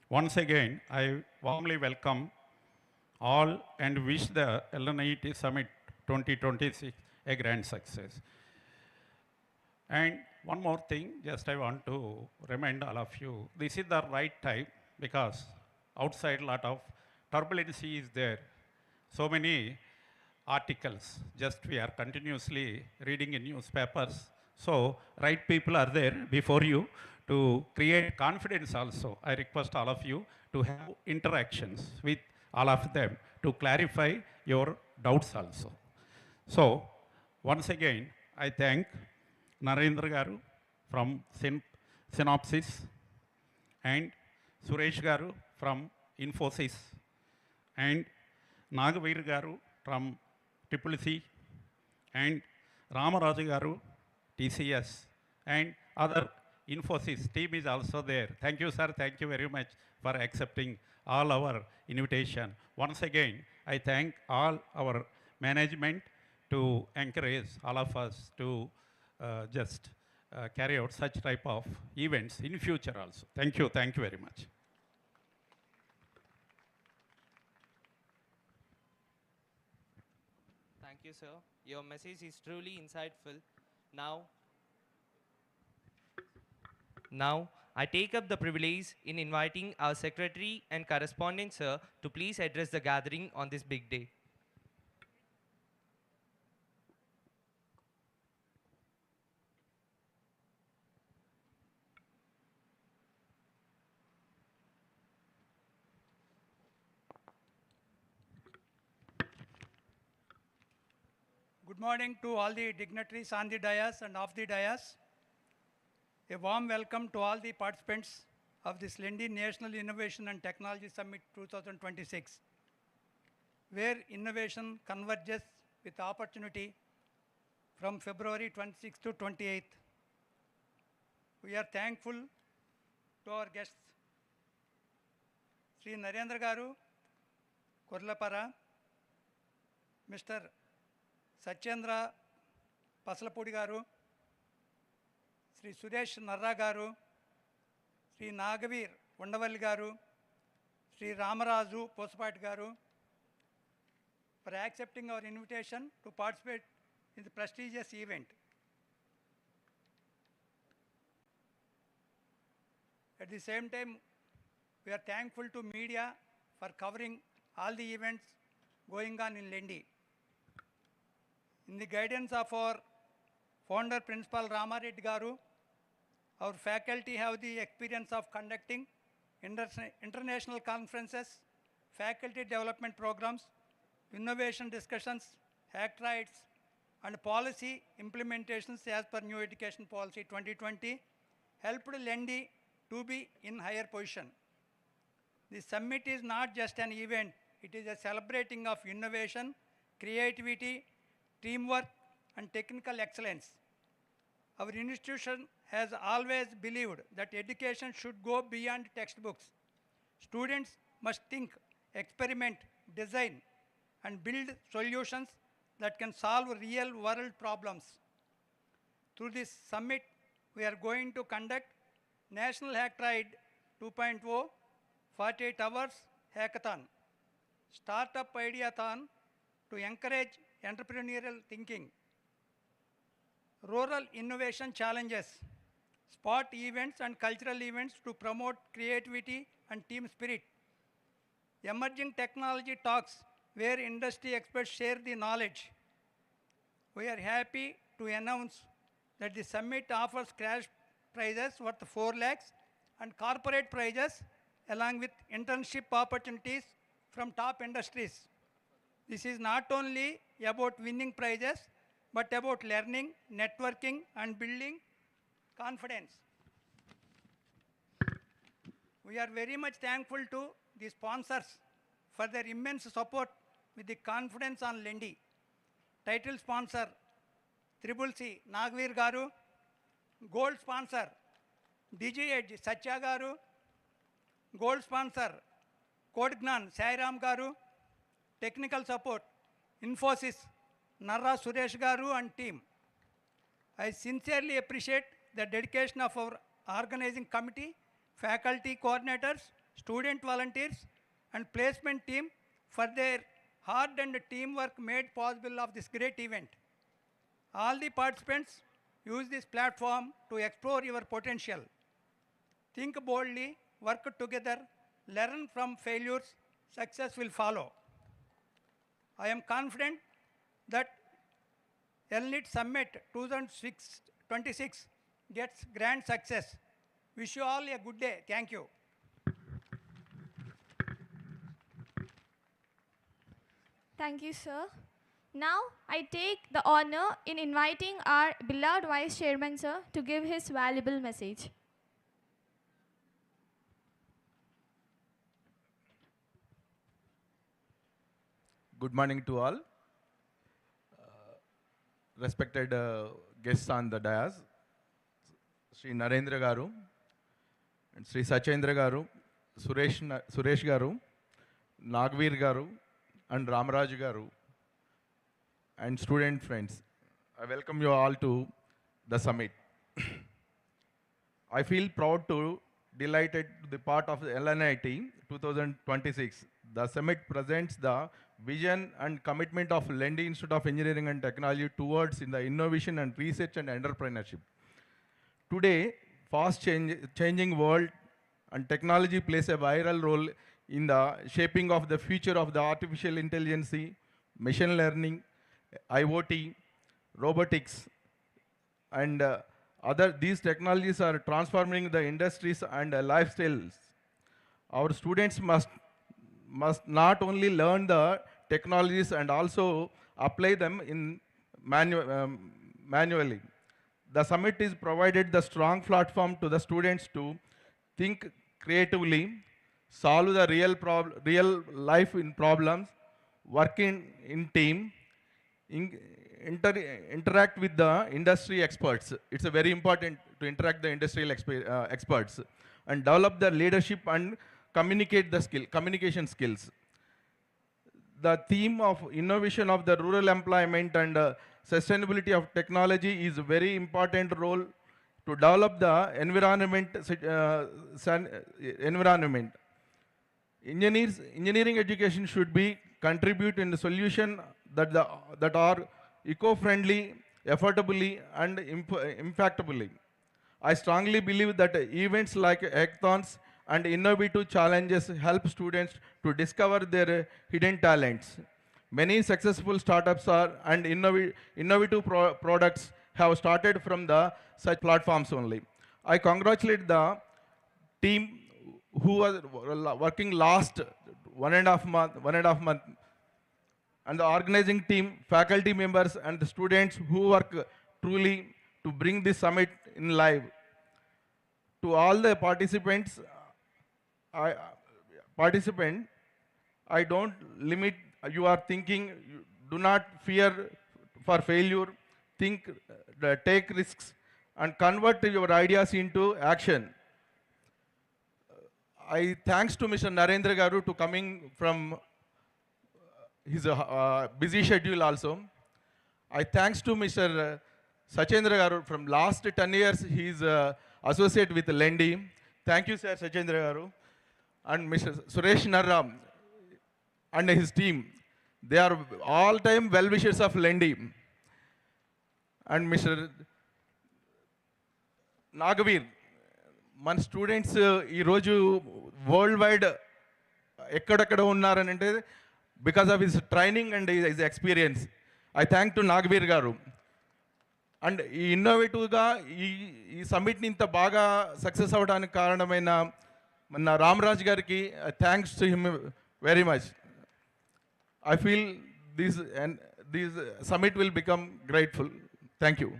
Once again, I warmly welcome all and wish the LNIT Summit 2026 a grand success. And one more thing, just I want to remind all of you, this is the right time because outside lot of turbulence is there. So many articles, just we are continuously reading in newspapers. So right people are there before you to create confidence also. I request all of you to have interactions with all of them to clarify your doubts also. So once again, I thank Narendra Garu from Synopsis and Suresh Garu from Infosys and Nagavir Garu from Triple C and Ramaraju Garu, TCS and other Infosys team is also there. Thank you, sir. Thank you very much for accepting all our invitation. Once again, I thank all our management to encourage all of us to just carry out such type of events in future also. Thank you very much. Thank you, sir. Your message is truly insightful. Now, I take up the privilege in inviting our secretary and correspondent, sir, to please address the gathering on this big day. Good morning to all the dignitaries on the dais and off the dais. A warm welcome to all the participants of this Lendi National Innovation and Technology Summit 2026, where innovation converges with opportunity from February 26th to 28th. We are thankful to our guests, Sri Narendra Garu, Kurlapara, Mr. Sachendra Pasalapudi Garu, Sri Suresh Narra Garu, Sri Nagavir Undavalli Garu, Sri Ramaraju Posapati Garu, for accepting our invitation to participate in the prestigious event. At the same time, we are thankful to media for covering all the events going on in Lendi. In the guidance of our founder, Principal Ramareddy Garu, our faculty have the experience of conducting international conferences, faculty development programs, innovation discussions, hack rights, and policy implementations as per New Education Policy 2020, helped Lendi to be in higher position. The summit is not just an event, it is a celebrating of innovation, creativity, teamwork, and technical excellence. Our institution has always believed that education should go beyond textbooks. Students must think, experiment, design, and build solutions that can solve real world problems. Through this summit, we are going to conduct National Hack Ride 2.0 48 hours hackathon, startup ideathon to encourage entrepreneurial thinking, rural innovation challenges, sport events and cultural events to promote creativity and team spirit, emerging technology talks where industry experts share the knowledge. We are happy to announce that the summit offers cash prizes worth 4 lakhs and corporate prizes along with internship opportunities from top industries. This is not only about winning prizes, but about learning, networking, and building confidence. We are very much thankful to the sponsors for their immense support with the confidence on Lendi. Title sponsor, Triple C, Nagavir Garu. Gold sponsor, DG Edge, Satya Garu. Gold sponsor, Codegnan, Sairam Garu. Technical support, Infosys, Narra Suresh Garu and team. I sincerely appreciate the dedication of our organizing committee, faculty coordinators, student volunteers, and placement team for their hard and teamwork made possible of this great event. All the participants Use this platform to explore your potential. Think boldly, work together, learn from failures, success will follow. I am confident that LNIT Summit 2026 gets grand success. Wish you all a good day. Thank you. Thank you, sir. Now, I take the honor in inviting our beloved Vice Chairman, sir, to give his valuable message. Good morning to all. Respected guests on the dais, Sri Narendra Garu, and Sri Sachendra Garu, Suresh Garu, Nagveer Garu, and Ramaraj Garu, and student friends. I welcome you all to the summit. I feel proud to delighted to be part of the LNIT 2026. The summit presents the vision and commitment of Lendi Institute of Engineering and Technology towards in the innovation and research and entrepreneurship. Today, changing world and technology plays a vital role in the shaping of the future of the artificial intelligence, machine learning, IoT, robotics, and these technologies are transforming the industries and lifestyles. Our students must not only learn the technologies and also apply them in manually. The summit is provided the strong platform to the students to think creatively, solve the real life in problems, work in team, interact with the industry experts. It's a very important to interact the industrial experts and develop the leadership and communication skills. The theme of innovation of the rural employment and sustainability of technology is a very important role to develop the environment. Engineering education should be contribute in the solution that are eco-friendly, affordably, and impactably. I strongly believe that events like hackathons and innovative challenges help students to discover their hidden talents. Many successful startups and innovative products have started from such platforms only. I congratulate the team who was working last one and a half month, and the organizing team, faculty members, and the students who work truly to bring this summit in live. To all the participants, I don't limit. You are thinking. Do not fear for failure. Think, take risks, and convert your ideas into action. I thanks to Mr. Narendra Garu to coming from his busy schedule also. I thanks to Mr. Sachendra Garu from last 10 years. He is associate with Lendi. Thank you, Sir Sachendra Garu. And Mr. Suresh Narram and his team. They are all-time well-wishers of Lendi. And Mr. Nagveer, మన students ఈరోజు world wide ఎక్కడెక్కడ ఉన్నారనంటే because of his training and his experience. I thank to Nagveer garu. And ఈ ఇన్నోవేటివ్గా ఈ సమ్మిట్ని ఇంత బాగా success అవ్వడానికి కారణమైన మన రామరాజ్ గారికి thanks to him very much. I feel this summit will become grateful. Thank you.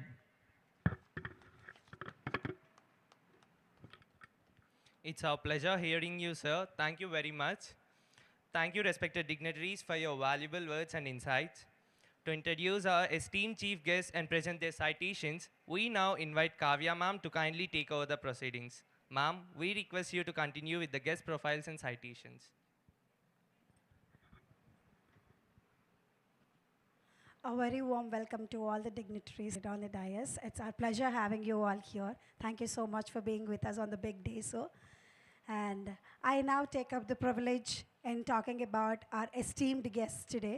It's our pleasure hearing you, sir. Thank you very much. Thank you, respected dignitaries, for your valuable words and insights. To introduce our esteemed chief guests and present their citations, we now invite Kavya ma'am to kindly take over the proceedings. Ma'am, we request you to continue with the guest profiles and citations. A very warm welcome to all the dignitaries on the dais. It's our pleasure having you all here. Thank you so much for being with us on the big day, sir. And I now take up the privilege in talking about our esteemed guests today.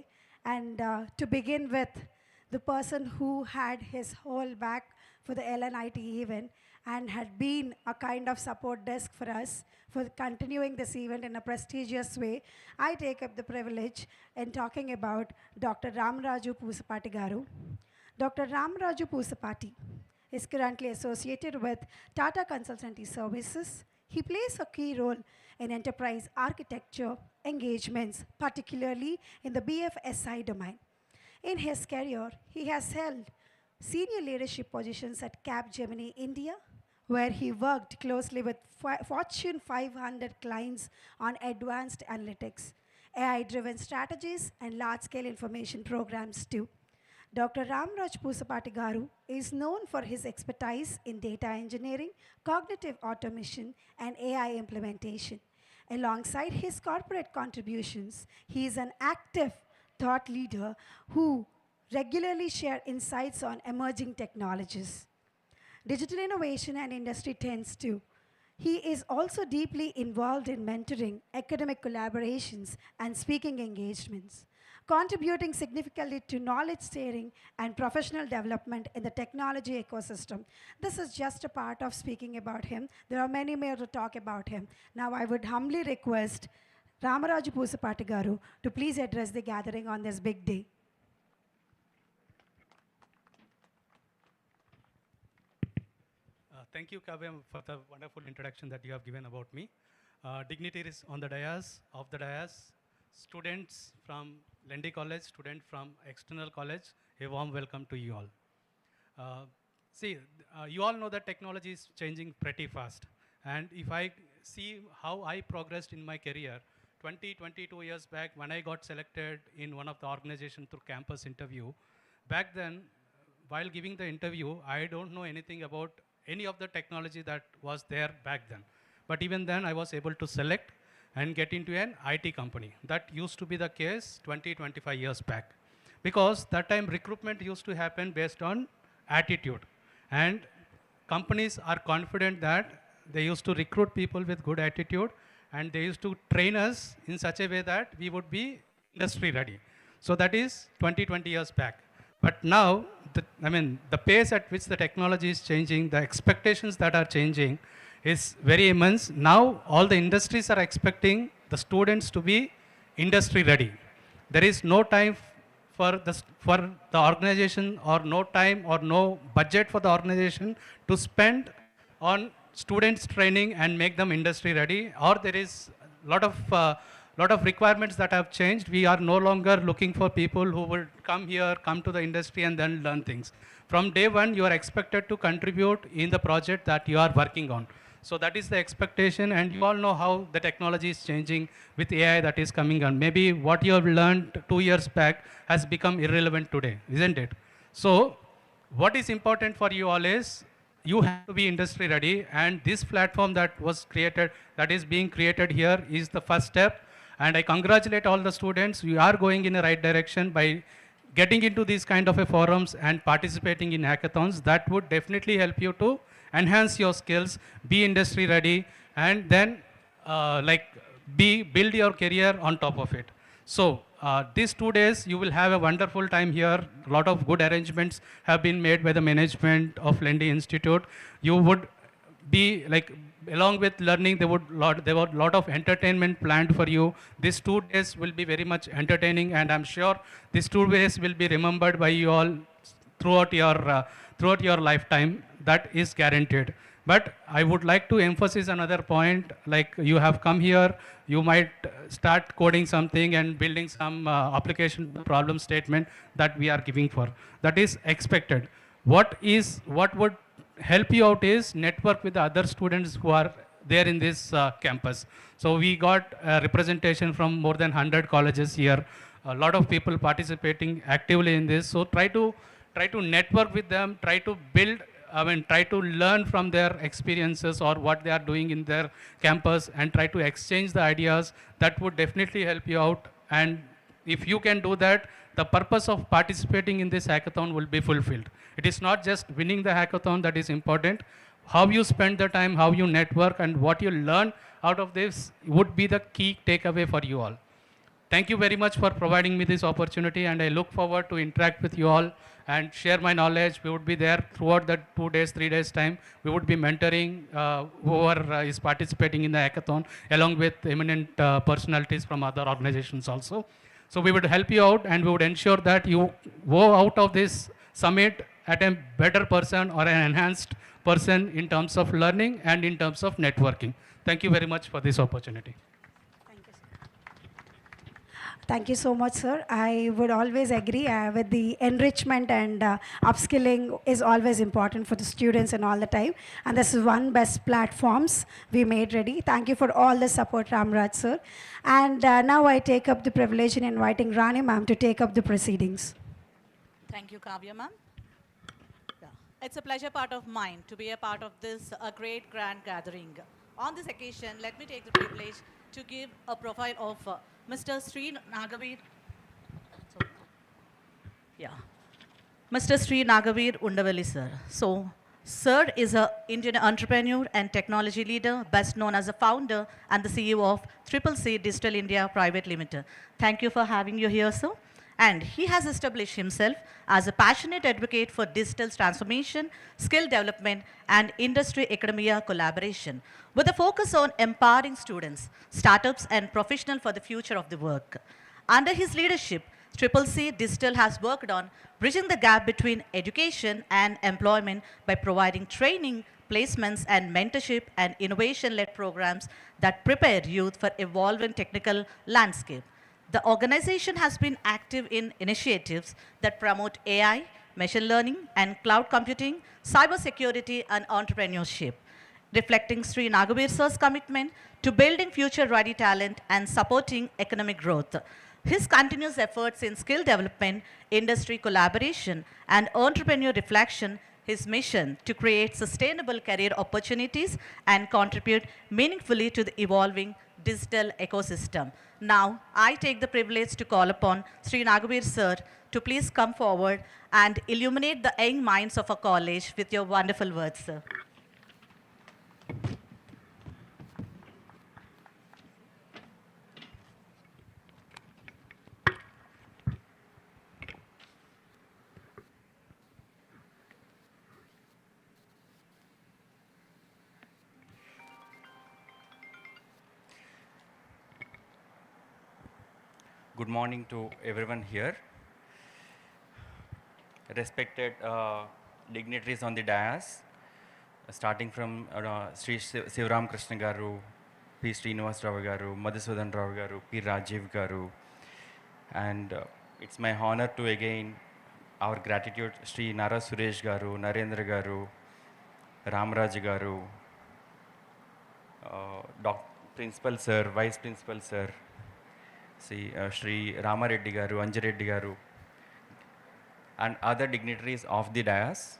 And to begin with, the person who had his whole back for the LNIT event and had been a kind of support desk for us for continuing this event in a prestigious way, I take up the privilege in talking about Dr. Ramaraju Pusapati Garu. Dr. Ramaraju Pusapati is currently associated with Tata Consultancy Services. He plays a key role in enterprise architecture engagements, particularly in the BFSI domain. In his career, he has held senior leadership positions at Capgemini India, where he worked closely with Fortune 500 clients on advanced analytics, AI-driven strategies, and large-scale information programs too. Dr. Ramaraj Pusapati Garu is known for his expertise in data engineering, cognitive automation, and AI implementation. Alongside his corporate contributions, he is an active thought leader who regularly shares insights on emerging technologies, digital innovation, and industry trends too. He is also deeply involved in mentoring, academic collaborations, and speaking engagements, contributing significantly to knowledge sharing and professional development in the technology ecosystem. This is just a part of speaking about him. There are many more to talk about him. Now I would humbly request Ramaraju Pusapati Garu to please address the gathering on this big day. Thank you, Kavyam, for the wonderful introduction that you have given about me. Dignitaries on the dais, off the dais, students from Lendi College, students from external college, a warm welcome to you all. You all know that technology is changing pretty fast. And if I see how I progressed in my career, 22 years back when I got selected in one of the organizations through campus interview, back then, while giving the interview, I don't know anything about any of the technology that was there back then. But even then, I was able to select and get into an IT company. That used to be the case 25 years back. Because that time recruitment used to happen based on attitude. And companies are confident that they used to recruit people with good attitude, and they used to train us in such a way that we would be industry ready. So that is 20 years back. But now, the pace at which the technology is changing, the expectations that are changing is very immense. Now, all the industries are expecting the students to be industry ready. There is no time for the organization, or no time or no budget for the organization to spend on students training and make them industry ready, or there is a lot of requirements that have changed. We are no longer looking for people who will come to the industry and then learn things. From day one, you are expected to contribute in the project that you are working on. So that is the expectation, and you all know how the technology is changing with AI that is coming on. Maybe what you have learned 2 years back has become irrelevant today, isn't it? So what is important for you all is you have to be industry ready, and this platform that is being created here is the first step. And I congratulate all the students. You are going in the right direction by getting into these kind of forums and participating in hackathons. That would definitely help you to enhance your skills, be industry ready, and then build your career on top of it. So these 2 days, you will have a wonderful time here. A lot of good arrangements have been made by the management of Lendi Institute. You would be along with learning, there were a lot of entertainment planned for you. These 2 days will be very much entertaining, and I'm sure these 2 days will be remembered by you all throughout your lifetime. That is guaranteed. But I would like to emphasize another point, like you have come here, you might start coding something and building some application problem statement that we are giving for. That is expected. What would help you out is network with the other students who are there in this campus. So we got representation from more than 100 colleges here, a lot of people participating actively in this. So try to network with them, try to learn from their experiences or what they are doing in their campus, and try to exchange the ideas. That would definitely help you out. And if you can do that, the purpose of participating in this hackathon will be fulfilled. It is not just winning the hackathon that is important. How you spend the time, how you network, and what you learn out of this would be the key takeaway for you all. thank you very much for providing me this opportunity, and I look forward to interact with you all and share my knowledge. We would be there throughout the 2 days, 3 days time. We would be mentoring whoever is participating in the hackathon, along with eminent personalities from other organizations also. So we would help you out, and we would ensure that you go out of this summit at a better person or an enhanced person in terms of learning and in terms of networking. Thank you very much for this opportunity. Thank you so much, sir. I would always agree with the enrichment and upskilling is always important for the students and all the time. And this is one best platforms we made ready. Thank you for all the support, Ramraj, sir. And now I take up the privilege in inviting Rani ma'am to take up the proceedings. Thank you, Kavya ma'am. It's a pleasure part of mine to be a part of this great grand gathering. On this occasion, let me take the privilege to give a profile of Mr. Sri Nagavir. Mr. Sri Nagavir Undavelli, sir. So, sir is an Indian entrepreneur and technology leader, best known as a founder and the CEO of C Digital India Private Limited. Thank you for having you here, sir. And he has established himself as a passionate advocate for digital transformation, skill development, and industry-academia collaboration, with a focus on empowering students, startups, and professionals for the future of the work. Under his leadership, C Digital has worked on bridging the gap between education and employment by providing training, placements, and mentorship and innovation-led programs that prepare youth for evolving technical landscape. The organization has been active in initiatives that promote AI, machine learning, and cloud computing, cybersecurity, and entrepreneurship, reflecting Sri Nagavir sir's commitment to building future-ready talent and supporting economic growth. His continuous efforts in skill development, industry collaboration, and entrepreneur reflection his mission to create sustainable career opportunities and contribute meaningfully to the evolving digital ecosystem. Now, I take the privilege to call upon Sri Nagavir sir to please come forward and illuminate the young minds of our college with your wonderful words, sir. Good morning to everyone here. Respected dignitaries on the dais, starting from Sri Sivaram Krishna Garu, P. Srinivas Rao Garu, Madhusudan Rao Garu, P. Rajiv Garu, and it's my honor to again our gratitude Sri Nara Suresh Garu, Narendra Garu, Ramraj Garu, Principal Sir, Vice Principal Sir, Sri Ramareddy Garu, Anjareddy Garu, and other dignitaries of the dais,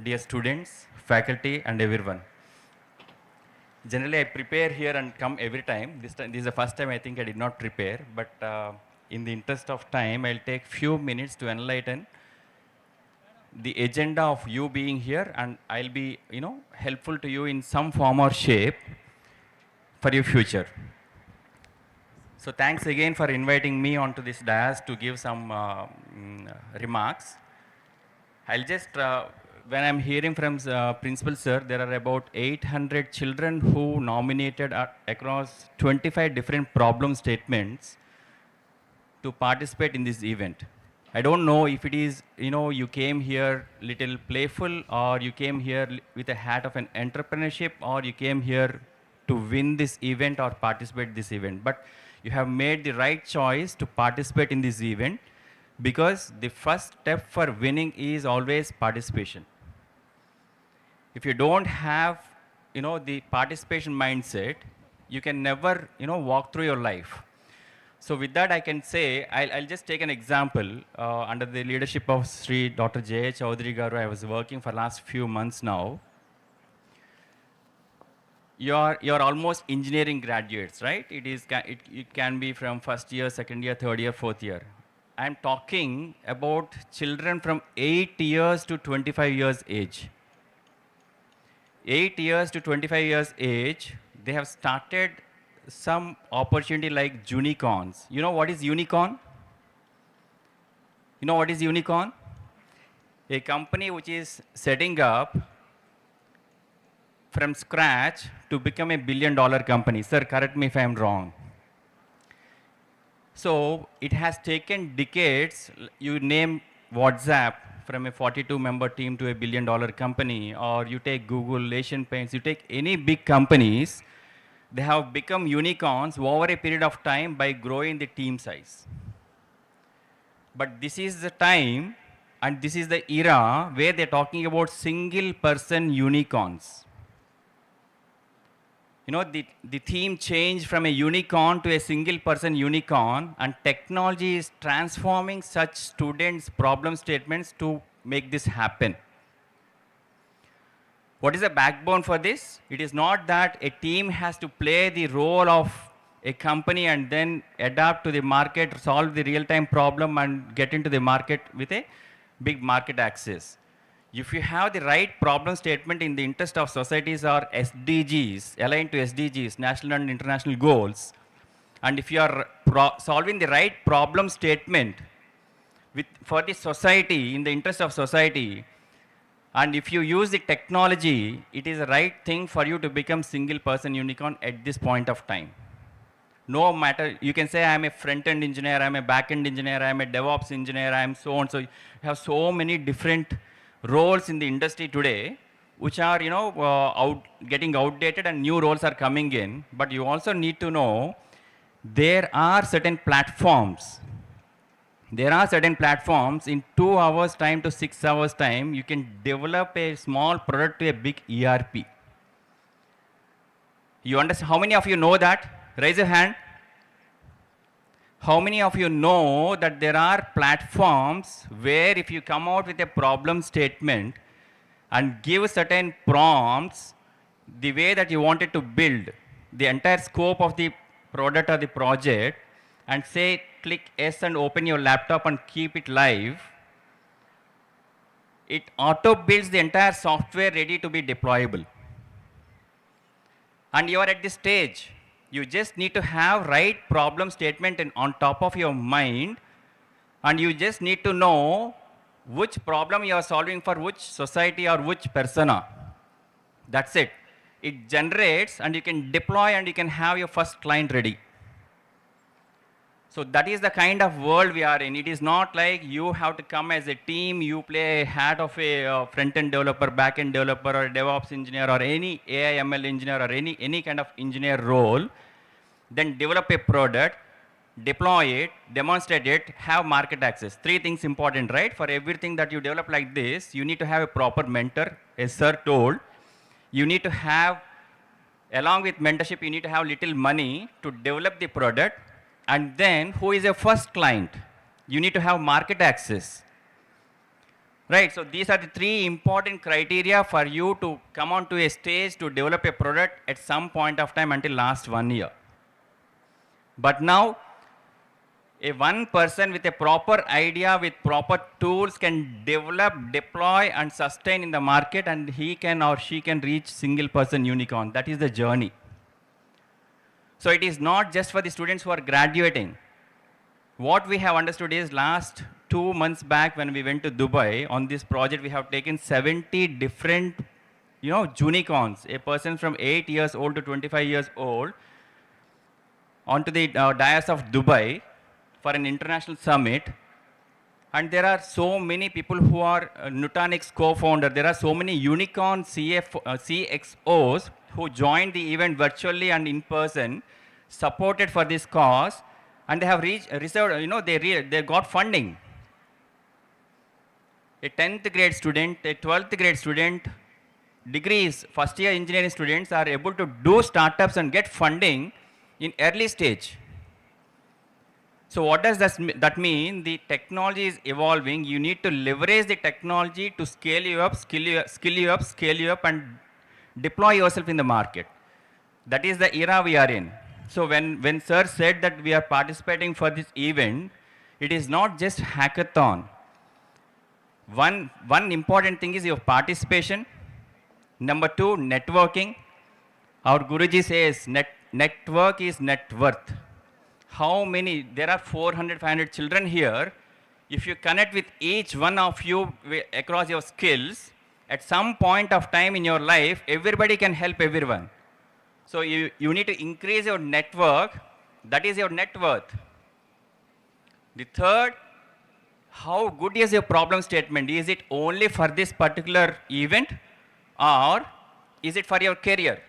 dear students, faculty, and everyone. Generally, I prepare here and come every time. This is the first time I think I did not prepare, but in the interest of time, I'll take few minutes to enlighten the agenda of you being here, and I'll be, helpful to you in some form or shape for your future. So thanks again for inviting me onto this dais to give some remarks. I'll just, when I'm hearing from Principal Sir, there are about 800 children who nominated across 25 different problem statements to participate in this event. I don't know if it is, you came here little playful, or you came here with a hat of an entrepreneurship, or you came here to win this event or participate in this event. But you have made the right choice to participate in this event, because the first step for winning is always participation. If you don't have, the participation mindset, you can never, walk through your life. So with that, I can say, I'll just take an example. Under the leadership of Sri Dr. J. Chaudhary Garu, I was working for last few months now. You're almost engineering graduates, right? It can be from first year, second year, third year, fourth year. I'm talking about children from 8 years to 25 years age. 8 years to 25 years age, they have started some opportunity like unicorns. You know what is unicorn? You know what is unicorn? A company which is setting up from scratch to become a billion-dollar company. Sir, correct me if I am wrong. So it has taken decades. You name WhatsApp from a 42-member team to a billion-dollar company, or you take Google, Asian Paints, you take any big companies, they have become unicorns over a period of time by growing the team size. But this is the time and this is the era where they're talking about single-person unicorns. You know, the theme changed from a unicorn to a single-person unicorn, and technology is transforming such students' problem statements to make this happen. What is the backbone for this? It is not that a team has to play the role of a company and then adapt to the market, solve the real-time problem and get into the market with a big market access. If you have the right problem statement in the interest of societies or SDGs, aligned to SDGs, national and international goals, and if you are solving the right problem statement for the society, in the interest of society, and if you use the technology, it is the right thing for you to become single-person unicorn at this point of time. No matter, you can say I am a front-end engineer, I am a back-end engineer, I am a DevOps engineer, I am so on. So you have so many different roles in the industry today, which are, getting outdated and new roles are coming in. But you also need to know there are certain platforms. There are certain platforms in 2 hours time to 6 hours time, you can develop a small product to a big ERP. You understand? How many of you know that? Raise your hand. How many of you know that there are platforms where if you come out with a problem statement and give certain prompts, the way that you want it to build, the entire scope of the product or the project, and say click yes and open your laptop and keep it live, it auto builds the entire software ready to be deployable. And you are at this stage. You just need to have right problem statement on top of your mind, and you just need to know which problem you are solving for which society or which persona. That's it. It generates and you can deploy and you can have your first client ready. So that is the kind of world we are in. It is not like you have to come as a team, you play a hat of a front-end developer, back-end developer, or a DevOps engineer, or any AI ML engineer, or any kind of engineer role, then develop a product, deploy it, demonstrate it, have market access. 3 things important, right? For everything that you develop like this, you need to have a proper mentor, as sir told. You need to have, along with mentorship, you need to have little money to develop the product. And then, who is your first client? You need to have market access. Right, so these are the 3 important criteria for you to come onto a stage to develop a product at some point of time until last 1 year. But now, one person with a proper idea, with proper tools can develop, deploy and sustain in the market, and he can or she can reach single-person unicorn. That is the journey. So it is not just for the students who are graduating. What we have understood is last 2 months back when we went to Dubai on this project, we have taken 70 different, unicorns, a person from 8 years old to 25 years old, onto the dais of Dubai for an international summit. And there are so many people who are Nutanix co-founder. There are so many unicorn CXOs who joined the event virtually and in person, supported for this cause, and they have they got funding. A 10th grade student, a 12th grade student, degrees, first year engineering students are able to do startups and get funding in early stage. So what does that mean? The technology is evolving. You need to leverage the technology to scale you up, scale you up, and deploy yourself in the market. That is the era we are in. So when sir said that we are participating for this event, it is not just hackathon. One important thing is your participation. Number 2, networking. Our Guruji says network is net worth. How many, there are 400, 500 children here. If you connect with each one of you across your skills, at some point of time in your life, everybody can help everyone. So you need to increase your network. That is your net worth. The third, how good is your problem statement? Is it only for this particular event, or is it for your career?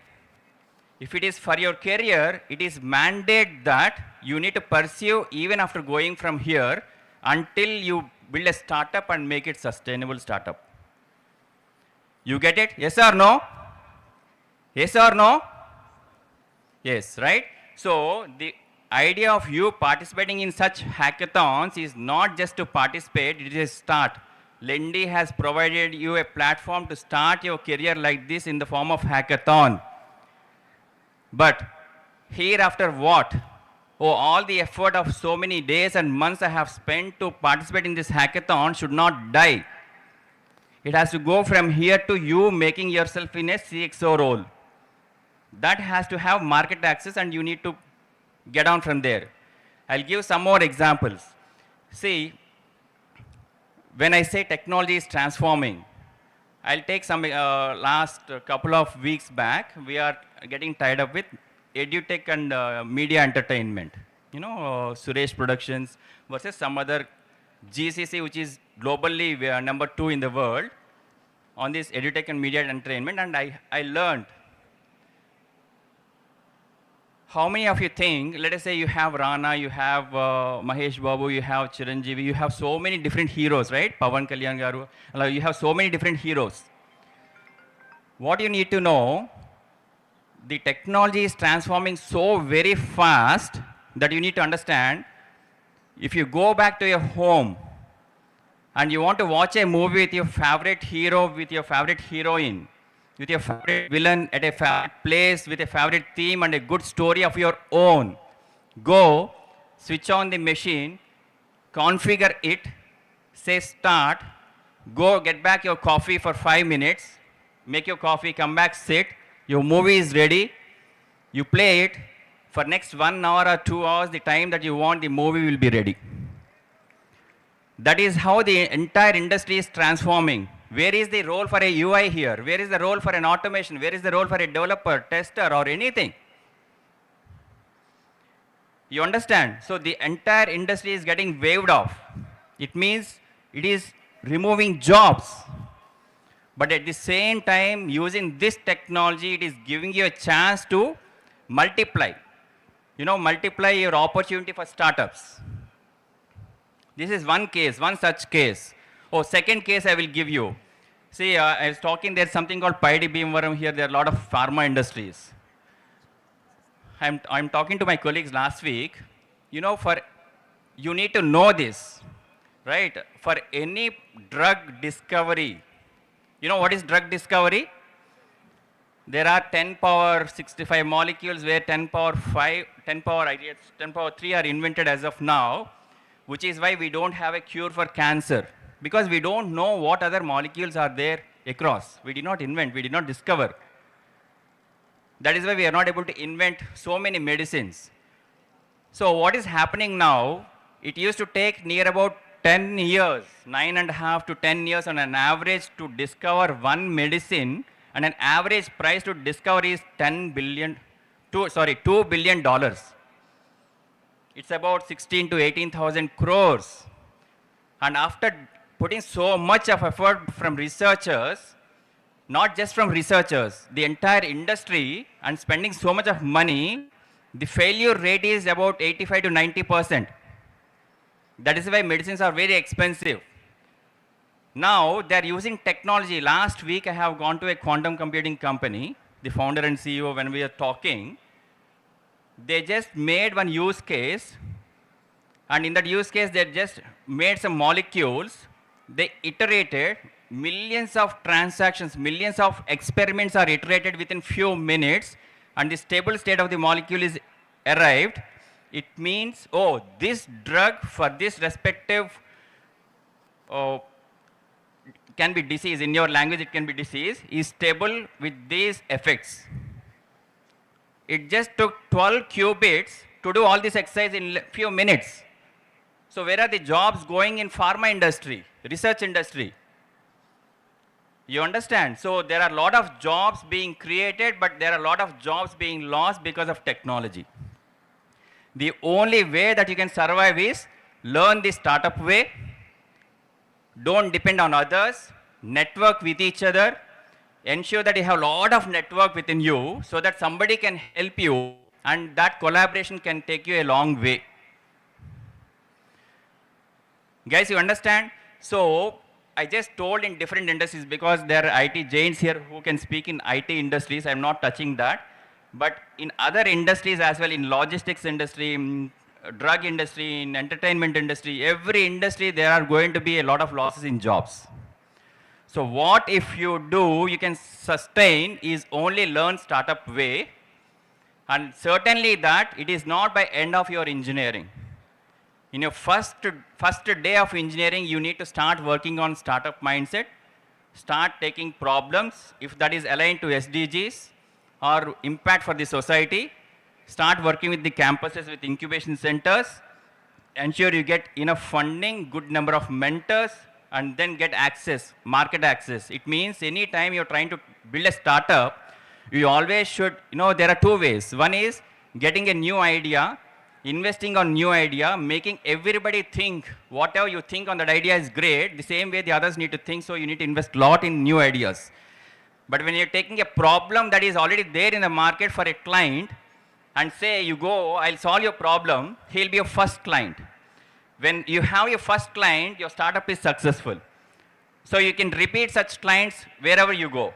If it is for your career, it is mandate that you need to pursue even after going from here until you build a startup and make it sustainable startup. You get it? Yes or no? Yes or no? Yes, right? So the idea of you participating in such hackathons is not just to participate, it is a start. Lendi has provided you a platform to start your career like this in the form of hackathon. But hereafter what? Oh, all the effort of so many days and months I have spent to participate in this hackathon should not die. It has to go from here to you making yourself in a CXO role. That has to have market access, and you need to get on from there. I'll give some more examples. See, when I say technology is transforming, I'll take some last couple of weeks back, we are getting tied up with edutech and media entertainment. You know, Suresh Productions versus some other GCC, which is globally we are number 2 in the world on this edutech and media entertainment. And I learned, how many of you think, let us say you have Rana, you have Mahesh Babu, you have Chiranjeevi, you have so many different heroes, right? Pawan Kalyan Garu, you have so many different heroes. What you need to know, the technology is transforming so very fast that you need to understand, if you go back to your home and you want to watch a movie with your favorite hero, with your favorite heroine, with your favorite villain at a favorite place, with a favorite theme and a good story of your own, go, switch on the machine, configure it, say start, go get back your coffee for 5 minutes, make your coffee, come back, sit, your movie is ready, you play it, for next 1 hour or 2 hours, the time that you want, the movie will be ready. That is how the entire industry is transforming. Where is the role for a UI here? Where is the role for an automation? Where is the role for a developer, tester, or anything? You understand? So the entire industry is getting waved off. It means it is removing jobs. But at the same time, using this technology, it is giving you a chance to multiply. You know, multiply your opportunity for startups. This is one case, one such case. Oh, second case I will give you. See, I was talking, there's something called Paidi Bhimavaram here. There are a lot of pharma industries. I'm talking to my colleagues last week. You know, you need to know this, right? For any drug discovery, you know what is drug discovery? There are 10 power 65 molecules where 10 power 3 are invented as of now, which is why we don't have a cure for cancer. Because we don't know what other molecules are there across. We did not invent, we did not discover. That is why we are not able to invent so many medicines. So what is happening now, it used to take near about 10 years, 9.5 to 10 years on an average to discover one medicine, and an average price to discover is $2 billion. It's about 16 to 18,000 crores. And after putting so much of effort from researchers, not just from researchers, the entire industry, and spending so much of money, the failure rate is about 85 to 90%. That is why medicines are very expensive. Now they are using technology. Last week I have gone to a quantum computing company, the founder and CEO, when we are talking, they just made one use case, and in that use case they just made some molecules. They iterated millions of transactions, millions of experiments are iterated within few minutes, and the stable state of the molecule is arrived. It means, oh, this drug for this respective can be disease, in your language it can be disease, is stable with these effects. it just took 12 qubits to do all this exercise in few minutes. So where are the jobs going in pharma industry, research industry? You understand? So there are a lot of jobs being created, but there are a lot of jobs being lost because of technology. The only way that you can survive is learn the startup way, don't depend on others, network with each other, ensure that you have a lot of network within you so that somebody can help you and that collaboration can take you a long way. Guys, you understand? So I just told in different industries because there are IT giants here who can speak in IT industries. I'm not touching that. But in other industries as well, in logistics industry, in drug industry, in entertainment industry, every industry there are going to be a lot of losses in jobs. So what if you do, you can sustain is only learn startup way, and certainly that it is not by end of your engineering. In your first day of engineering, you need to start working on startup mindset, start taking problems, if that is aligned to SDGs or impact for the society, start working with the campuses, with incubation centers, ensure you get enough funding, good number of mentors, and then get access, market access. It means any time you're trying to build a startup, you always should, there are two ways. One is getting a new idea, investing on new idea, making everybody think whatever you think on that idea is great, the same way the others need to think, so you need to invest a lot in new ideas. But when you're taking a problem that is already there in the market for a client and say you go, I'll solve your problem, he'll be your first client. When you have your first client, your startup is successful. So you can repeat such clients wherever you go.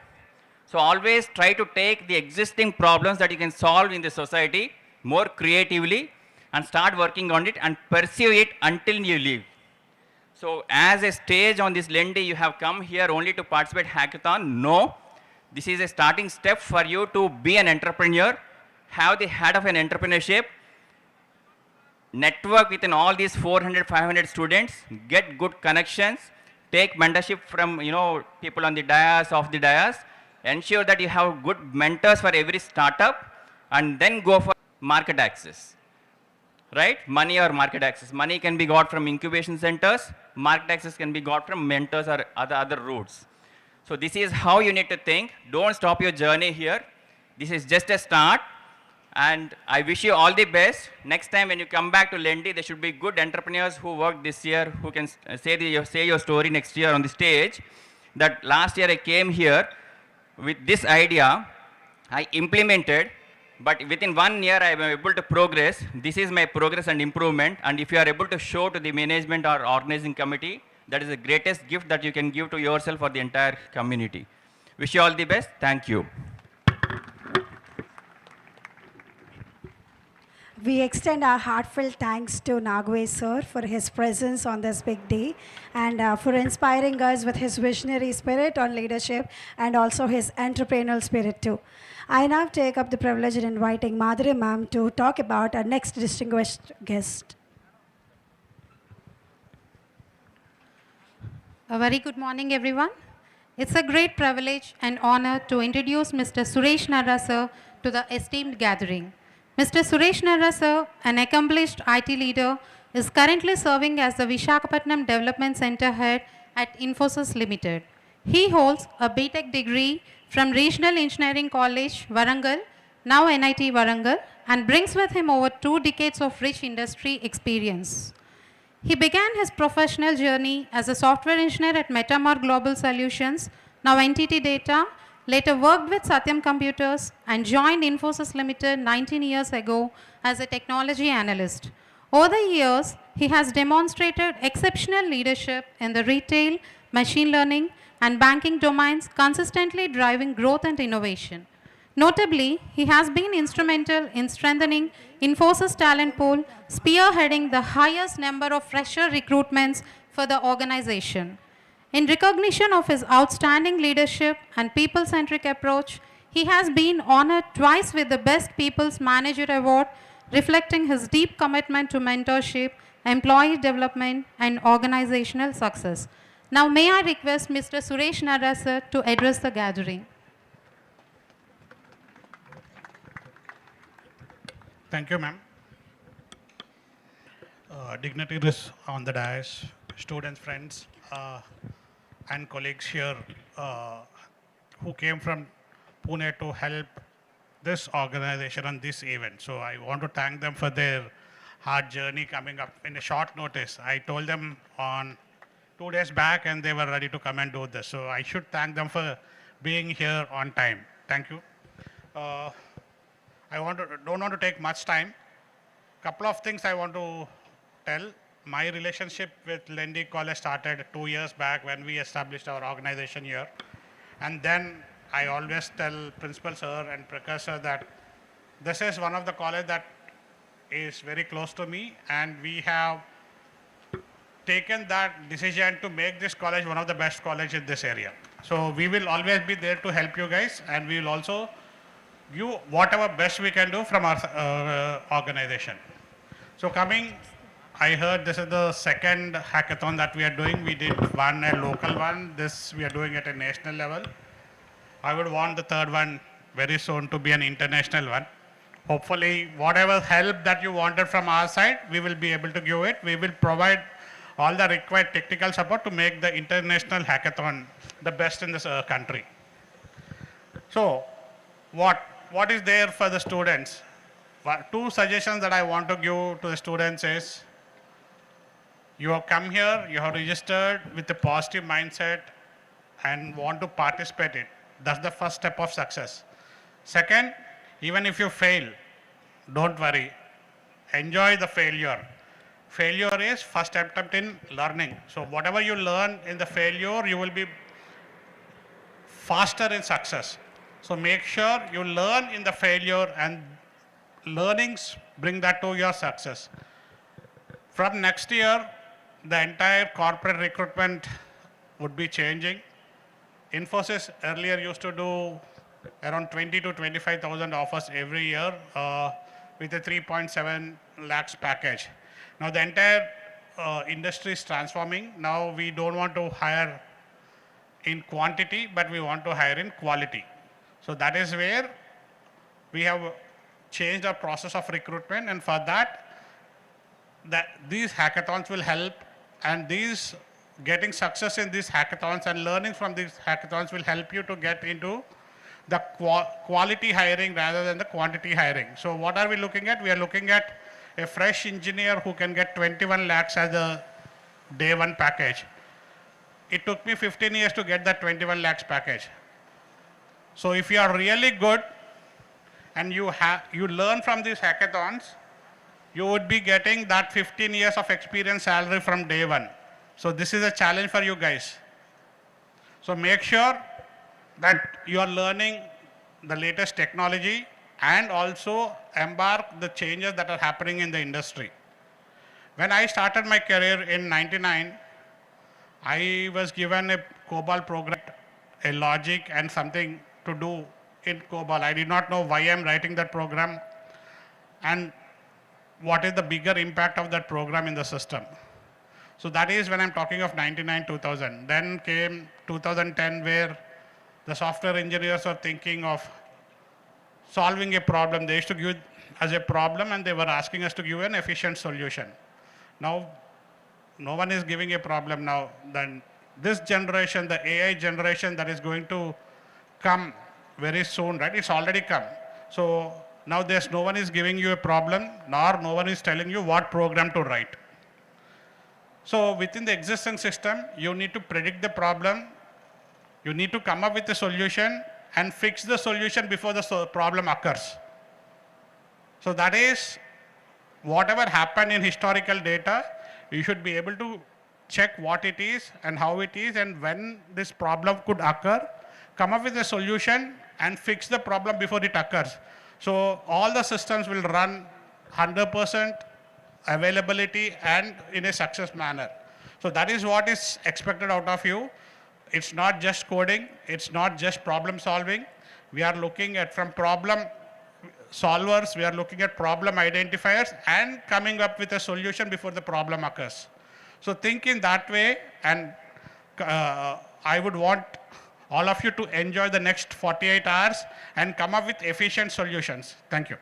So always try to take the existing problems that you can solve in the society more creatively and start working on it and pursue it until you leave. So as a stage on this Lendi, you have come here only to participate hackathon? No. This is a starting step for you to be an entrepreneur, have the head of an entrepreneurship, network within all these 400, 500 students, get good connections, take mentorship from people on the dais, off the dais, ensure that you have good mentors for every startup, and then go for market access. Right? Money or market access. Money can be got from incubation centers, market access can be got from mentors or other routes. So this is how you need to think. Don't stop your journey here. This is just a start. And I wish you all the best. Next time when you come back to Lendi, there should be good entrepreneurs who worked this year, who can say your story next year on the stage. That last year I came here with this idea, I implemented, but within 1 year I am able to progress. This is my progress and improvement. And if you are able to show to the management or organizing committee, that is the greatest gift that you can give to yourself or the entire community. Wish you all the best. Thank you. We extend our heartfelt thanks to Nagwe sir for his presence on this big day and for inspiring us with his visionary spirit on leadership and also his entrepreneurial spirit too. I now take up the privilege in inviting Madhuri ma'am to talk about our next distinguished guest. A very good morning, everyone. It's a great privilege and honor to introduce Mr. Suresh Narra sir to the esteemed gathering. Mr. Suresh Narra sir, an accomplished IT leader, is currently serving as the Visakhapatnam Development Center head at Infosys Limited. He holds a BTech degree from Regional Engineering College, Warangal, now NIT Warangal, and brings with him over 2 decades of rich industry experience. He began his professional journey as a software engineer at Metamar Global Solutions, now NTT Data, later worked with Satyam Computers and joined Infosys Limited 19 years ago as a technology analyst. Over the years, he has demonstrated exceptional leadership in the retail, machine learning, and banking domains, consistently driving growth and innovation. Notably, he has been instrumental in strengthening Infosys talent pool, spearheading the highest number of fresher recruitments for the organization. In recognition of his outstanding leadership and people-centric approach, he has been honored twice with the Best People's Manager Award, reflecting his deep commitment to mentorship, employee development, and organizational success. Now may I request Mr. Suresh Narra sir to address the gathering. Thank you, ma'am. Dignitaries on the dais, students, friends, and colleagues here who came from Pune to help this organization and this event. So I want to thank them for their hard journey coming up in a short notice. I told them on 2 days back and they were ready to come and do this. So I should thank them for being here on time. Thank you. Don't want to take much time. Couple of things I want to tell. My relationship with Lendi College started 2 years back when we established our organization here. And then I always tell Principal Sir and Prakash Sir that this is one of the college that is very close to me, and we have taken that decision to make this college one of the best college in this area. So we will always be there to help you guys, and we will also give whatever best we can do from our organization. So I heard this is the second hackathon that we are doing. We did one, a local one. This we are doing at a national level. I would want the third one very soon to be an international one. Hopefully, whatever help that you wanted from our side, we will be able to give it. We will provide all the required technical support to make the international hackathon the best in this country. So, what is there for the students? Two suggestions that I want to give to the students is, you have come here, you have registered with a positive mindset and want to participate in it. That's the first step of success. Second, even if you fail, don't worry. Enjoy the failure. Failure is first attempt in learning. So whatever you learn in the failure, you will be faster in success. So make sure you learn in the failure, and learnings bring that to your success. From next year, the entire corporate recruitment would be changing. Infosys earlier used to do around 20 to 25,000 offers every year with a 3.7 lakhs package. Now the entire industry is transforming. Now we don't want to hire in quantity, but we want to hire in quality. So that is where we have changed our process of recruitment, and for that these hackathons will help, and getting success in these hackathons and learning from these hackathons will help you to get into the quality hiring rather than the quantity hiring. So what are we looking at? We are looking at a fresh engineer who can get 21 lakhs as a day-1 package. It took me 15 years to get that 21 lakhs package. So if you are really good and you learn from these hackathons, you would be getting that 15 years of experience salary from day one. So this is a challenge for you guys. So make sure that you are learning the latest technology and also embark the changes that are happening in the industry. When I started my career in '99, I was given a COBOL program, a logic and something to do in COBOL. I did not know why I'm writing that program and what is the bigger impact of that program in the system. So that is when I'm talking of 99, 2000. Then came 2010 where the software engineers were thinking of solving a problem. They used to give us a problem and they were asking us to give an efficient solution. Now, no one is giving a problem now. Then this generation, the AI generation that is going to come very soon, right? It's already come. So now there's no one is giving you a problem, nor no one is telling you what program to write. So within the existing system, you need to predict the problem. You need to come up with a solution and fix the solution before the problem occurs. So that is whatever happened in historical data, you should be able to check what it is and how it is and when this problem could occur, come up with a solution and fix the problem before it occurs. So all the systems will run 100% availability and in a success manner. So that is what is expected out of you. It's not just coding, it's not just problem solving. We are looking at from problem solvers, we are looking at problem identifiers and coming up with a solution before the problem occurs. So think in that way, and I would want all of you to enjoy the next 48 hours and come up with efficient solutions. Thank you.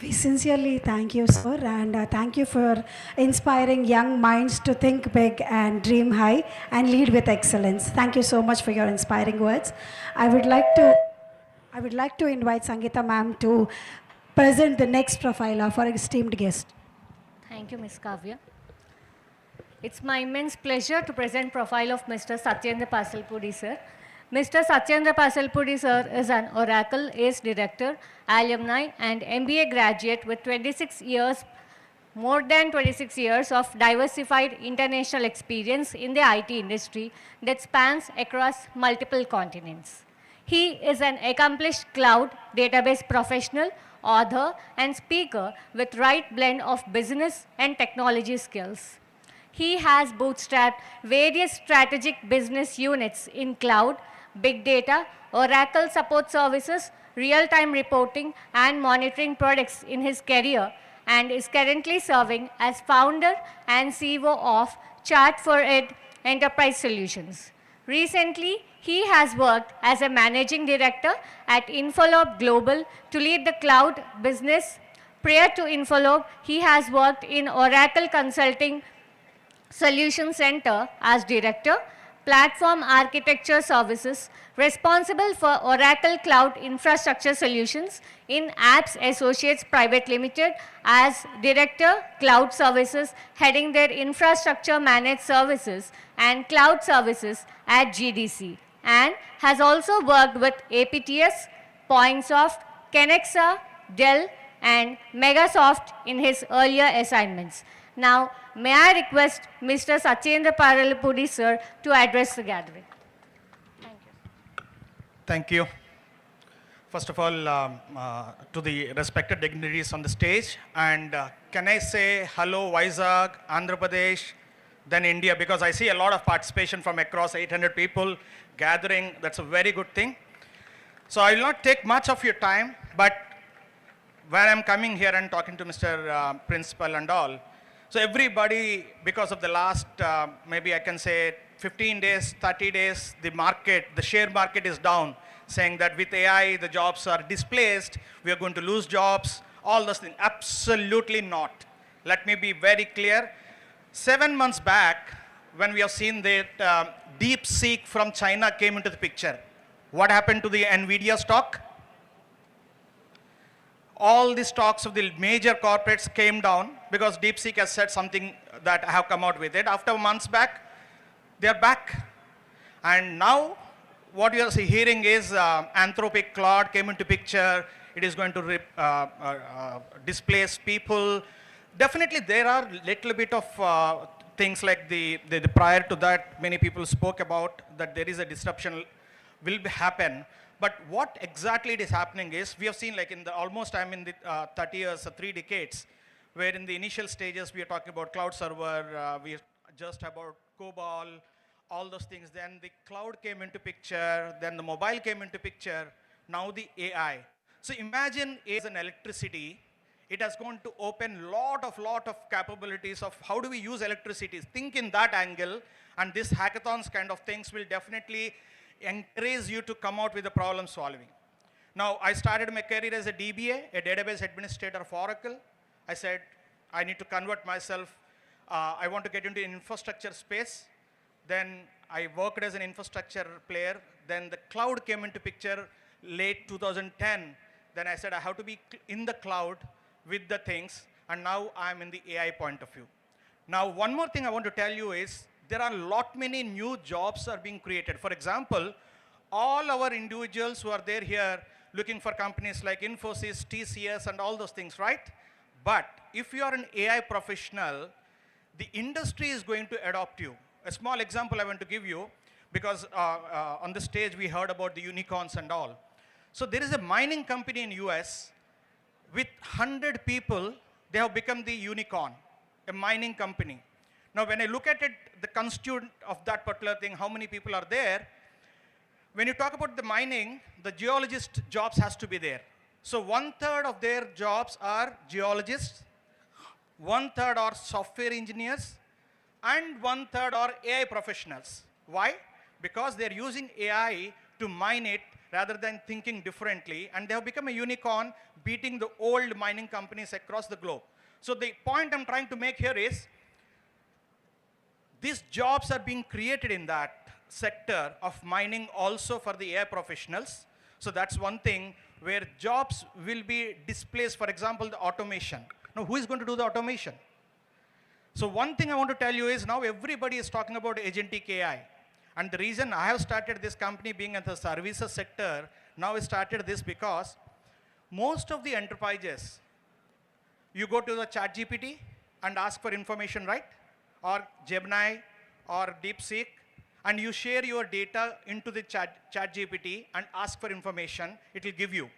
We sincerely thank you, sir, and thank you for inspiring young minds to think big and dream high and lead with excellence. Thank you so much for your inspiring words. I would like to invite Sangeeta ma'am to present the next profile of our esteemed guest. Thank you, Ms. Kavya. It's my immense pleasure to present profile of Mr. Satyendra Pasalpudi, sir. Mr. Satyendra Pasalpudi, sir, is an Oracle ACE director, alumni, and MBA graduate with more than 26 years of diversified international experience in the IT industry that spans across multiple continents. He is an accomplished cloud database professional, author, and speaker with right blend of business and technology skills. He has bootstrapped various strategic business units in cloud, big data, Oracle support services, real-time reporting, and monitoring products in his career, and is currently serving as founder and CEO of Chart4Ed Enterprise Solutions. Recently, he has worked as a managing director at Infolob Global to lead the cloud business. Prior to Infolob, he has worked in Oracle Consulting Solution Center as director, platform architecture services, responsible for Oracle Cloud Infrastructure Solutions in Apps Associates Private Limited as director, cloud services, heading their infrastructure managed services and cloud services at GDC, and has also worked with APTS, Pointsoft, Kenexa, Dell, and Megasoft in his earlier assignments. Now, may I request Mr. Satyendra Pasalpudi, sir, to address the gathering. Thank you. First of all, to the respected dignitaries on the stage, and can I say hello Vizag, Andhra Pradesh, then India, because I see a lot of participation from across 800 people gathering. That's a very good thing. So I will not take much of your time, but where I'm coming here and talking to Mr. Principal and all, so everybody, because of the last, maybe I can say 15 days, 30 days, the share market is down, saying that with AI, the jobs are displaced, we are going to lose jobs, all those things. Absolutely not. Let me be very clear. 7 months back, when we have seen that DeepSeek from China came into the picture, what happened to the NVIDIA stock? All the stocks of the major corporates came down because DeepSeek has said something that I have come out with it. After months back, they are back. And now, what you are hearing is Anthropic Claude came into picture. It is going to displace people. Definitely, there are little bit of things like the prior to that, many people spoke about that there is a disruption will happen. But what exactly it is happening is, we have seen like in the almost I'm in the 30 years, 3 decades, where in the initial stages we are talking about cloud server, we just about COBOL, all those things. Then the cloud came into picture, then the mobile came into picture, now the AI. So imagine as an electricity, it has going to open lot of capabilities of how do we use electricity. Think in that angle, and this hackathons kind of things will definitely encourage you to come out with the problem solving. Now, I started my career as a DBA, a database administrator of Oracle. I said, I need to convert myself. I want to get into infrastructure space. Then I worked as an infrastructure player. Then the cloud came into picture late 2010. Then I said, I have to be in the cloud with the things. And now I'm in the AI point of view. Now, one more thing I want to tell you is, there are many new jobs are being created. For example, all our individuals who are there here looking for companies like Infosys, TCS, and all those things, right? But if you are an AI professional, the industry is going to adopt you. A small example I want to give you, because on the stage we heard about the unicorns and all. So there is a mining company in US with 100 people, they have become the unicorn, a mining company. Now, when I look at it, the constituent of that particular thing, how many people are there? When you talk about the mining, the geologist jobs has to be there. So 1/3 of their jobs are geologists, 1/3 are software engineers, and 1/3 are AI professionals. Why? Because they're using AI to mine it rather than thinking differently, and they have become a unicorn, beating the old mining companies across the globe. So the point I'm trying to make here is, these jobs are being created in that sector of mining also for the AI professionals. So that's one thing where jobs will be displaced, for example, the automation. Now, who is going to do the automation? So one thing I want to tell you is now everybody is talking about agentic AI. And the reason I have started this company being in the services sector, now I started this because most of the enterprises, you go to the ChatGPT and ask for information, right? Or Gemini or DeepSeek, and you share your data into the ChatGPT and ask for information, it will give you.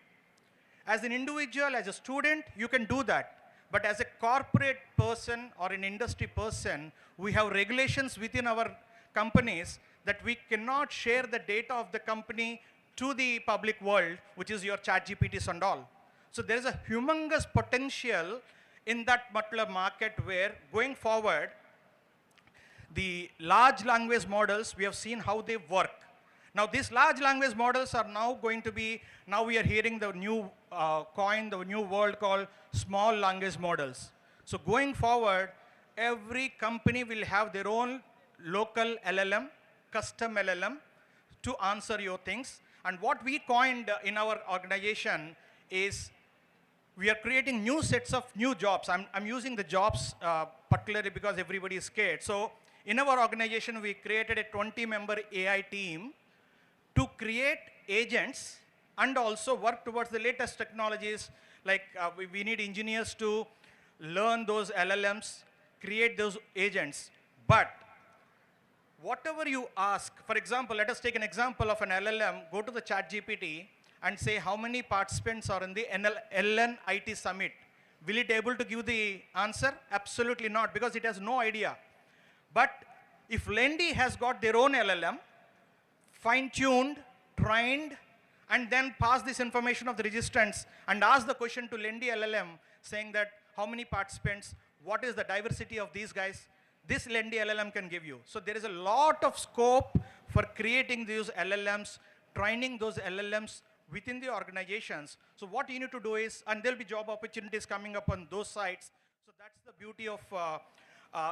As an individual, as a student, you can do that. But as a corporate person or an industry person, we have regulations within our companies that we cannot share the data of the company to the public world, which is your ChatGPTs and all. So there is a humongous potential in that particular market where going forward, the large language models, we have seen how they work. Now these large language models are now going to be, now we are hearing the new the new word called small language models. So going forward, every company will have their own local LLM, custom LLM to answer your things. And what we coined in our organization is we are creating new sets of new jobs. I'm using the jobs particularly because everybody is scared. So in our organization, we created a 20-member AI team to create agents and also work towards the latest technologies. Like we need engineers to learn those LLMs, create those agents. But whatever you ask, for example, let us take an example of an LLM, go to the ChatGPT and say how many participants are in the LNIT summit. Will it able to give the answer? Absolutely not, because it has no idea. But if Lendi has got their own LLM, fine-tuned, trained, and then pass this information of the registrants and ask the question to Lendi LLM saying that how many participants, what is the diversity of these guys, this Lendi LLM can give you. So there is a lot of scope for creating these LLMs, training those LLMs within the organizations. So what you need to do is, and there'll be job opportunities coming up on those sites. So that's the beauty of,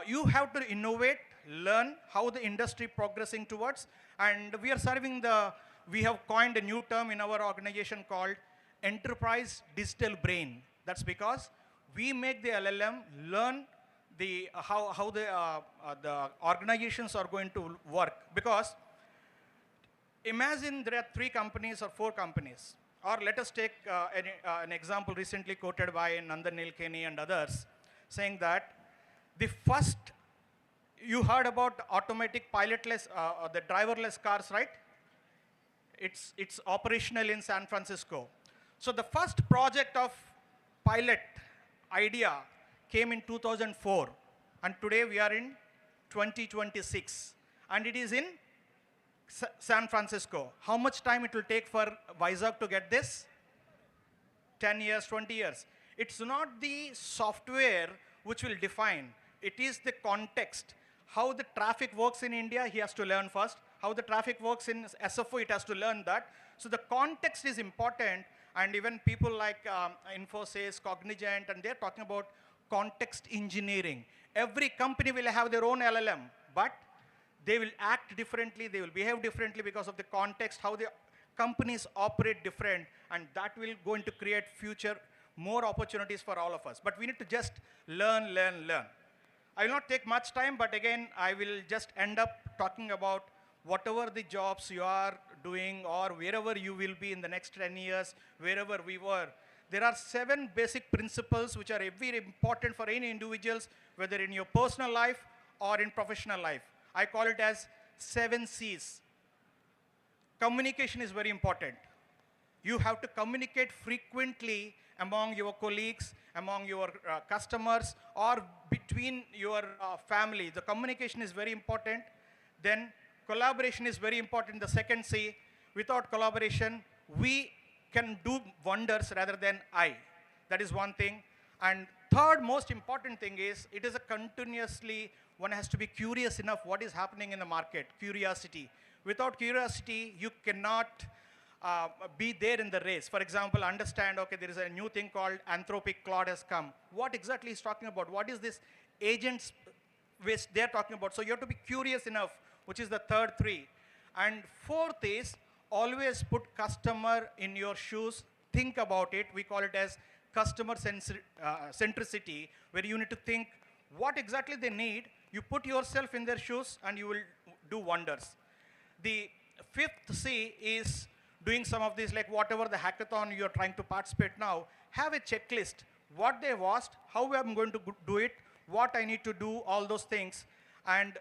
you have to innovate, learn how the industry progressing towards, and we are serving we have coined a new term in our organization called enterprise digital brain. That's because we make the LLM learn how the organizations are going to work. Because imagine there are 3 companies or 4 companies, or let us take an example recently quoted by Nandan Nilekani and others, saying that the first, you heard about automatic pilotless, the driverless cars, right? It's operational in San Francisco. So the first project of pilot idea came in 2004, and today we are in 2026, and it is in San Francisco. How much time it will take for Vizag to get this? 10 years, 20 years. It's not the software which will define. It is the context. How the traffic works in India, he has to learn first. How the traffic works in SFO, it has to learn that. So the context is important, and even people like Infosys, Cognizant, and they're talking about context engineering. Every company will have their own LLM, but they will act differently, they will behave differently because of the context, how the companies operate different, and that will going to create future more opportunities for all of us. But we need to just learn, learn, learn. I will not take much time, but again, I will just end up talking about whatever the jobs you are doing or wherever you will be in the next 10 years, wherever we were. There are 7 basic principles which are very important for any individuals, whether in your personal life or in professional life. I call it as 7 C's. Communication is very important. You have to communicate frequently among your colleagues, among your customers, or between your family. The communication is very important. Then collaboration is very important. The second C, without collaboration, we can do wonders rather than I. That is one thing. And third most important thing is, it is a continuously, one has to be curious enough what is happening in the market, curiosity. Without curiosity, you cannot be there in the race. For example, understand, okay, there is a new thing called Anthropic Claude has come. What exactly is talking about? What is this agents which they're talking about? So you have to be curious enough, which is the third three. And fourth is always put customer in your shoes. Think about it. We call it as customer centricity, where you need to think what exactly they need. You put yourself in their shoes and you will do wonders. The fifth C is doing some of these, like whatever the hackathon you're trying to participate now, have a checklist. What they've asked, how I'm going to do it, what I need to do, all those things. And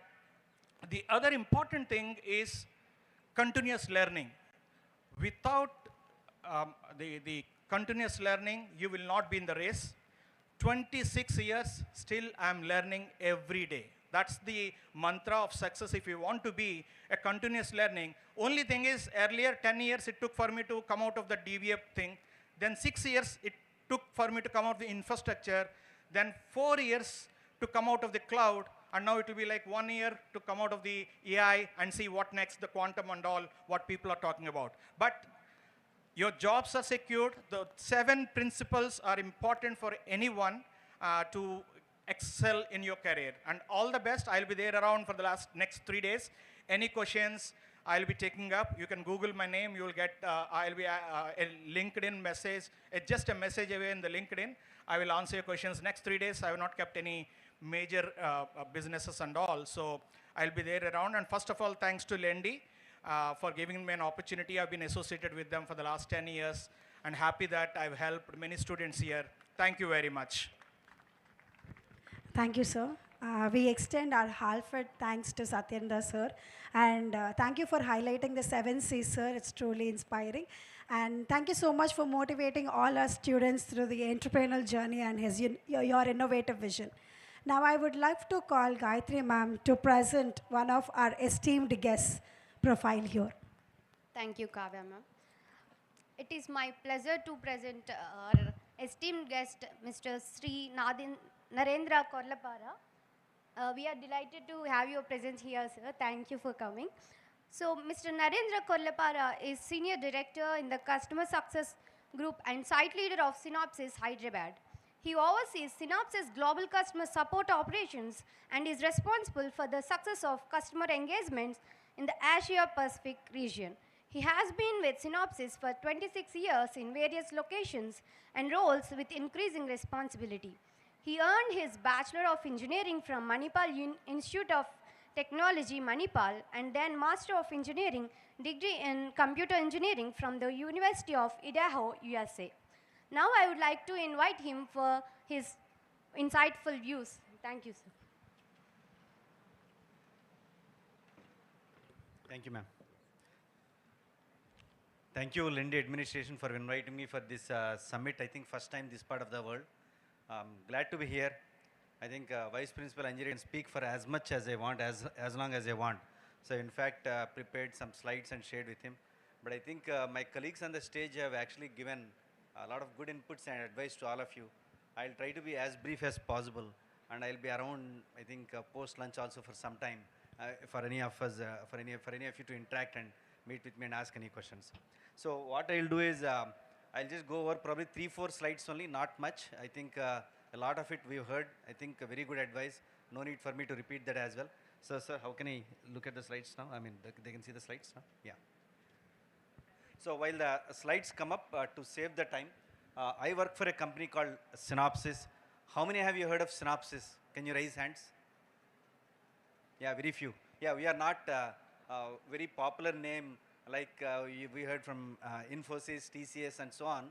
the other important thing is continuous learning. Without the continuous learning, you will not be in the race. 26 years, still I'm learning every day. That's the mantra of success if you want to be a continuous learning. Only thing is, earlier 10 years it took for me to come out of the DVF thing. Then 6 years it took for me to come out of the infrastructure. Then 4 years to come out of the cloud. And now it will be like 1 year to come out of the AI and see what next, the quantum and all, what people are talking about. But your jobs are secured. The 7 principles are important for anyone to excel in your career. And all the best. I'll be there around for the next 3 days. Any questions, I'll be taking up. You can Google my name. You will get, I'll be a LinkedIn message. It's just a message away in the LinkedIn. I will answer your questions. Next 3 days, I have not kept any major businesses and all. So I'll be there around. And first of all, thanks to Lendi for giving me an opportunity. I've been associated with them for the last 10 years and happy that I've helped many students here. Thank you very much. Thank you, sir. We extend our heartfelt thanks to Satyendra, sir. And thank you for highlighting the 7 C's, sir. It's truly inspiring. And thank you so much for motivating all our students through the entrepreneurial journey and your innovative vision. Now, I would like to call Gayatri ma'am to present one of our esteemed guests' profile here. Thank you, Kavya ma'am. It is my pleasure to present our esteemed guest, Mr. Sri Narendra Korlapara. We are delighted to have your presence here, sir. Thank you for coming. So, Mr. Narendra Korlapara is Senior Director in the Customer Success Group and Site Leader of Synopsys, Hyderabad. He oversees Synopsys global customer support operations and is responsible for the success of customer engagements in the Asia-Pacific region. He has been with Synopsys for 26 years in various locations and roles with increasing responsibility. He earned his Bachelor of Engineering from Manipal Institute of Technology, Manipal, and then Master of Engineering degree in Computer Engineering from the University of Idaho, USA. Now I would like to invite him for his insightful views. Thank you, sir. Thank you, ma'am. Thank you, Lendi administration, for inviting me for this summit. I think first time this part of the world. Glad to be here. I think Vice Principal Engineer can speak for as much as I want, as long as I want. So in fact, prepared some slides and shared with him. But I think my colleagues on the stage have actually given a lot of good inputs and advice to all of you. I'll try to be as brief as possible, and I'll be around, I think, post-lunch also for some time for any of us, for any of you to interact and meet with me and ask any questions. So what I'll do is, I'll just go over probably 3-4 slides only, not much. I think a lot of it we've heard. I think very good advice. No need for me to repeat that as well. So, sir, how can I look at the slides now? I mean, they can see the slides now? Yeah. So while the slides come up, to save the time, I work for a company called Synopsys. How many have you heard of Synopsys? Can you raise hands? Yeah, very few. Yeah, we are not a very popular name like we heard from Infosys, TCS, and so on.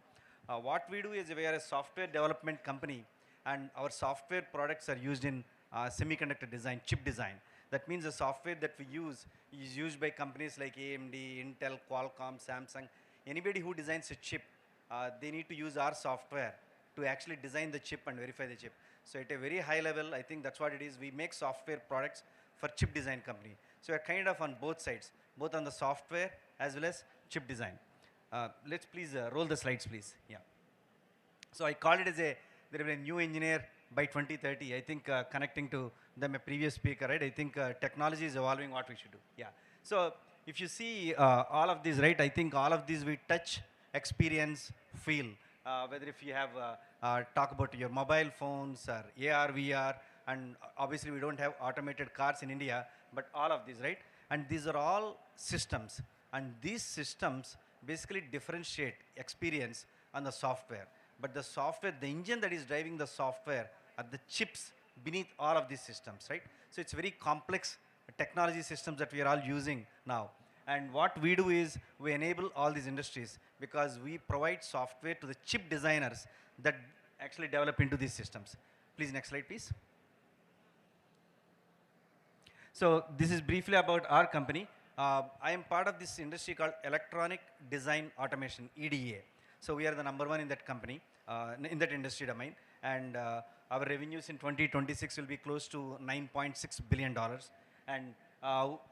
What we do is we are a software development company, and our software products are used in semiconductor design, chip design. That means the software that we use is used by companies like AMD, Intel, Qualcomm, Samsung. Anybody who designs a chip, they need to use our software to actually design the chip and verify the chip. So at a very high level, I think that's what it is. We make software products for chip design company. So we're kind of on both sides, both on the software as well as chip design. Let's please roll the slides, please. Yeah. So I called it as there will be a new engineer by 2030. I think connecting to a previous speaker, right? I think technology is evolving what we should do. Yeah. So if you see all of these, right, I think all of these we touch, experience, feel. Whether if you have, talk about your mobile phones or AR, VR, and obviously we don't have automated cars in India, but all of these, right? And these are all systems. And these systems basically differentiate experience on the software. But the software, the engine that is driving the software are the chips beneath all of these systems, right? So it's very complex technology systems that we are all using now. And what we do is we enable all these industries because we provide software to the chip designers that actually develop into these systems. Please, next slide, please. So this is briefly about our company. I am part of this industry called Electronic Design Automation, EDA. So we are the #1 in that company, in that industry domain. And our revenues in 2026 will be close to $9.6 billion. And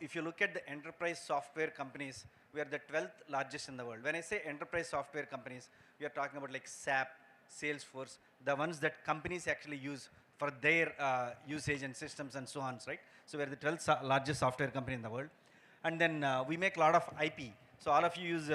if you look at the enterprise software companies, we are the 12th largest in the world. When I say enterprise software companies, we are talking about like SAP, Salesforce, the ones that companies actually use for their usage and systems and so on, right? So we are the 12th largest software company in the world. And then we make a lot of IP. So all of you use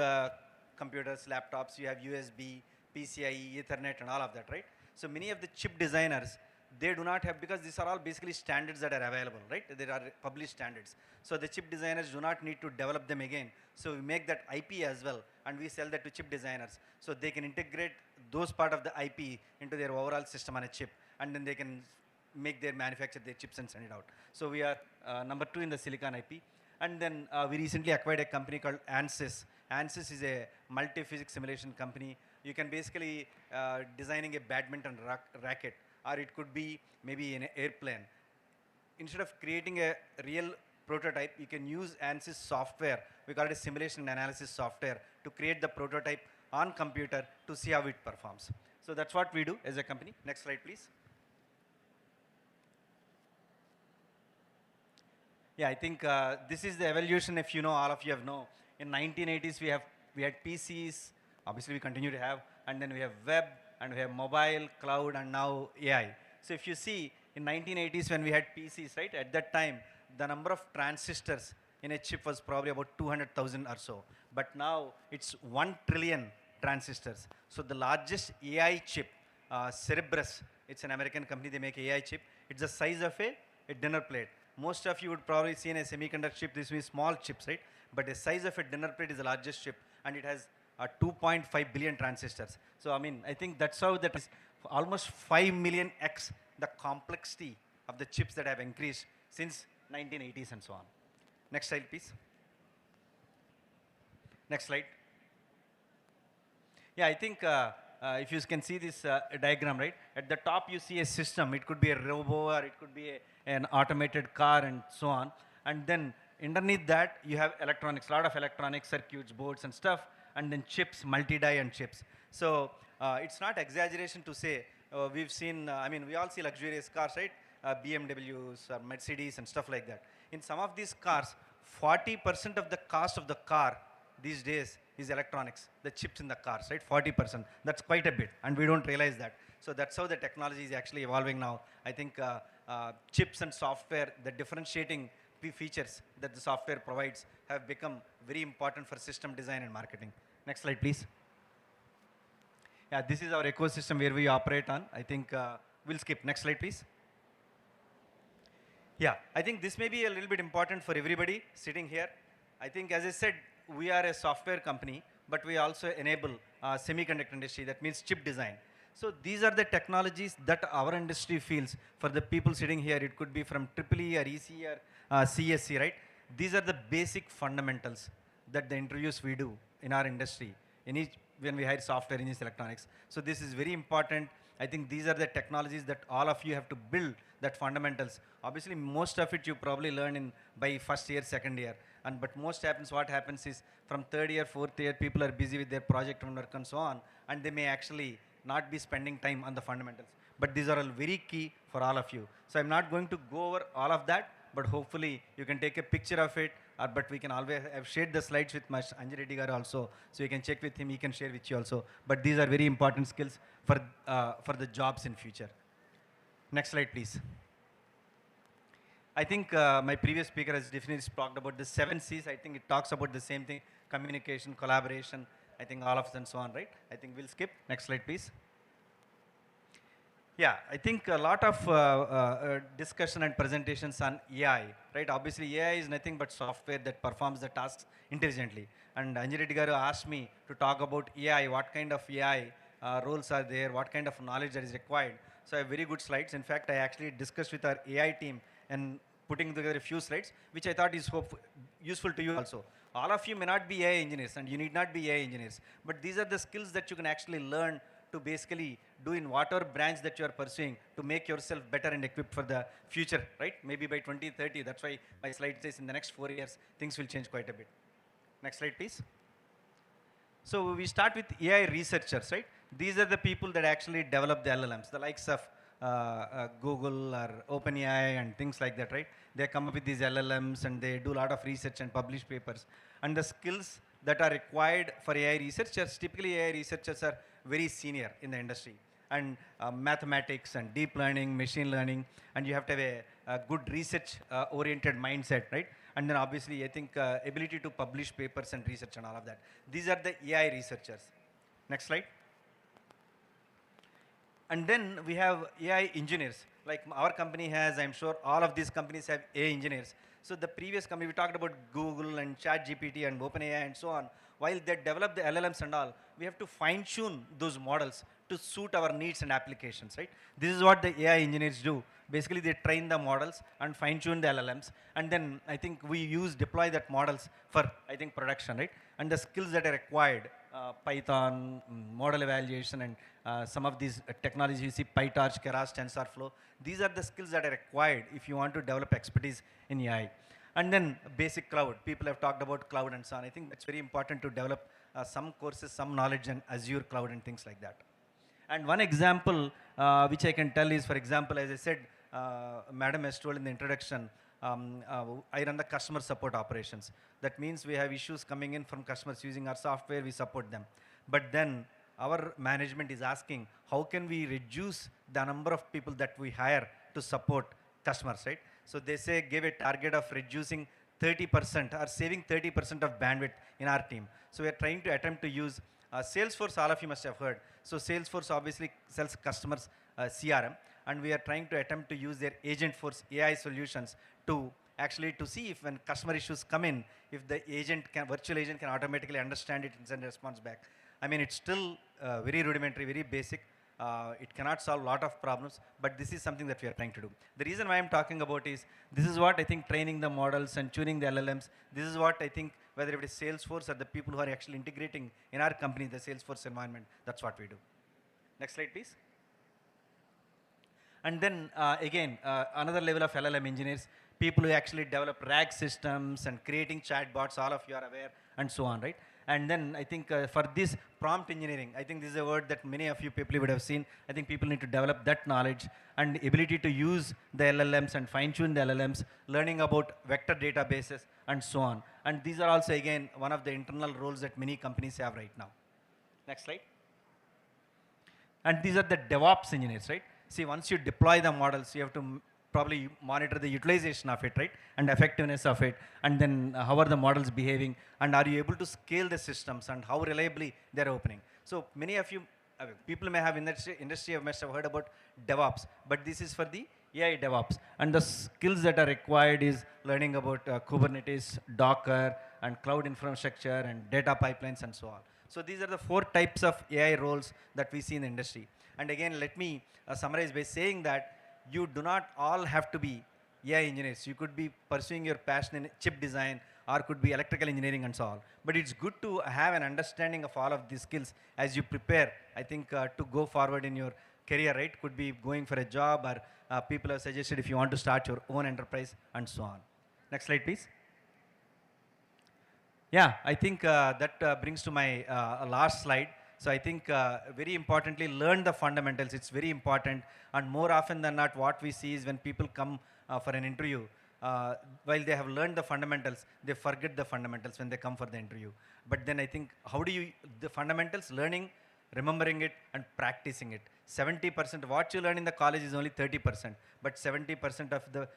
computers, laptops, you have USB, PCIe, Ethernet, and all of that, right? So many of the chip designers, they do not have, because these are all basically standards that are available, right? There are published standards. So the chip designers do not need to develop them again. So we make that IP as well, and we sell that to chip designers. So they can integrate those part of the IP into their overall system on a chip, and then they can manufacture their chips and send it out. So we are #2 in the silicon IP. And then we recently acquired a company called ANSYS. ANSYS is a multi-physics simulation company. You can basically designing a badminton racket, or it could be maybe in an airplane. Instead of creating a real prototype, you can use ANSYS software. We call it a simulation and analysis software to create the prototype on computer to see how it performs. So that's what we do as a company. Next slide, please. Yeah, I think this is the evolution. If you know, all of you have know. In 1980s, we had PCs. Obviously, we continue to have, and then we have web, and we have mobile, cloud, and now AI. So if you see, in 1980s when we had PCs, right? At that time, the number of transistors in a chip was probably about 200,000 or so. But now it's 1 trillion transistors. So the largest AI chip, Cerebrus, it's an American company. They make AI chip. It's the size of a dinner plate. Most of you would probably see in a semiconductor chip, this is small chips, right? But the size of a dinner plate is the largest chip, and it has 2.5 billion transistors. So, I mean, I think that's how that is almost 5 million X the complexity of the chips that have increased since 1980s and so on. Next slide, please. Next slide. Yeah, I think if you can see this diagram, right? At the top, you see a system. It could be a robo, or it could be an automated car, and so on. And then underneath that, you have electronics, a lot of electronic circuits, boards, and stuff, and then chips, multi-die and chips. So it's not exaggeration to say, we've seen, I mean, we all see luxurious cars, right? BMWs or Mercedes and stuff like that. In some of these cars, 40% of the cost of the car these days is electronics, the chips in the cars, right? 40%. That's quite a bit, and we don't realize that. So that's how the technology is actually evolving now. I think chips and software, the differentiating features that the software provides have become very important for system design and marketing. Next slide, please. Yeah, this is our ecosystem where we operate on. I think we'll skip. Next slide, please. Yeah, I think this may be a little bit important for everybody sitting here. I think, as I said, we are a software company, but we also enable semiconductor industry. That means chip design. So these are the technologies that our industry feels. For the people sitting here, it could be from EEE or EC or CSC, right? These are the basic fundamentals that the interviews we do in our industry, when we hire software engineers, electronics. So this is very important. I think these are the technologies that all of you have to build, that fundamentals. Obviously, most of it you probably learn by first year, second year. But what happens is from third year, fourth year, people are busy with their project and work and so on, and they may actually not be spending time on the fundamentals. But these are all very key for all of you. So I'm not going to go over all of that, but hopefully you can take a picture of it, but we can always, I've shared the slides with my Anjay Reddy garu also, so you can check with him, he can share with you also. But these are very important skills for the jobs in future. Next slide, please. I think my previous speaker has definitely talked about the 7 C's. I think it talks about the same thing: communication, collaboration, I think all of us and so on, right? I think we'll skip. Next slide, please. Yeah, I think a lot of discussion and presentations on AI, right? Obviously, AI is nothing but software that performs the tasks intelligently. And Anjali Reddy garu asked me to talk about AI, what kind of AI roles are there, what kind of knowledge that is required. So I have very good slides. In fact, I actually discussed with our AI team and putting together a few slides, which I thought is useful to you also. All of you may not be AI engineers, and you need not be AI engineers, but these are the skills that you can actually learn to basically do in whatever branch that you are pursuing to make yourself better and equipped for the future, right? Maybe by 2030, that's why my slide says in the next 4 years, things will change quite a bit. Next slide, please. So we start with AI researchers, right? These are the people that actually develop the LLMs, the likes of Google or OpenAI and things like that, right? They come up with these LLMs and they do a lot of research and publish papers. And the skills that are required for AI researchers, typically AI researchers are very senior in the industry. And mathematics and deep learning, machine learning, and you have to have a good research oriented mindset, right? And then obviously I think ability to publish papers and research and all of that. These are the AI researchers. Next slide. And then we have AI engineers. Like our company has, I'm sure all of these companies have AI engineers. So the previous company, we talked about Google and ChatGPT and OpenAI and so on. While they develop the LLMs and all, we have to fine tune those models to suit our needs and applications, right? This is what the AI engineers do. Basically, they train the models and fine tune the LLMs. And then I think we deploy that models for, I think, production, right? And the skills that are required, Python, model evaluation, and some of these technologies you see, PyTorch, Keras, TensorFlow. These are the skills that are required if you want to develop expertise in AI. And then basic cloud. People have talked about cloud and so on. I think it's very important to develop some courses, some knowledge in Azure cloud and things like that. And one example which I can tell is, for example, as I said, Madam has told in the introduction, I run the customer support operations. That means we have issues coming in from customers using our software, we support them. But then our management is asking, how can we reduce the number of people that we hire to support customers, right? So they say, give a target of reducing 30% or saving 30% of bandwidth in our team. So we are trying to attempt to use Salesforce, all of you must have heard. So Salesforce obviously sells customers CRM, and we are trying to attempt to use their Agentforce AI solutions to actually to see if when customer issues come in, if the virtual agent can automatically understand it and send a response back. I mean, it's still very rudimentary, very basic. It cannot solve a lot of problems, but this is something that we are trying to do. The reason why I'm talking about is, this is what I think training the models and tuning the LLMs, this is what I think, whether it is Salesforce or the people who are actually integrating in our company, the Salesforce environment, that's what we do. Next slide, please. And then again, another level of LLM engineers, people who actually develop RAG systems and creating chatbots, all of you are aware, and so on, right? And then I think for this prompt engineering, I think this is a word that many of you people would have seen. I think people need to develop that knowledge and ability to use the LLMs and fine tune the LLMs, learning about vector databases and so on. And these are also again one of the internal roles that many companies have right now. Next slide. And these are the DevOps engineers, right? See, once you deploy the models, you have to probably monitor the utilization of it, right? And effectiveness of it, and then how are the models behaving, and are you able to scale the systems, and how reliably they're opening. So many of you, people may have in the industry must have heard about DevOps, but this is for the AI DevOps. And the skills that are required is learning about Kubernetes, Docker, and cloud infrastructure, and data pipelines, and so on. So these are the 4 types of AI roles that we see in the industry. And again, let me summarize by saying that you do not all have to be AI engineers. You could be pursuing your passion in chip design, or could be electrical engineering and so on. But it's good to have an understanding of all of these skills as you prepare, I think, to go forward in your career, right? Could be going for a job, or people have suggested if you want to start your own enterprise and so on. Next slide, please. Yeah, I think that brings to my last slide. So I think very importantly, learn the fundamentals. It's very important. And more often than not, what we see is when people come for an interview, while they have learned the fundamentals, they forget the fundamentals when they come for the interview. But then I think, how do you, the fundamentals, learning, remembering it, and practicing it. 70%, what you learn in the college is only 30%, but 70% of the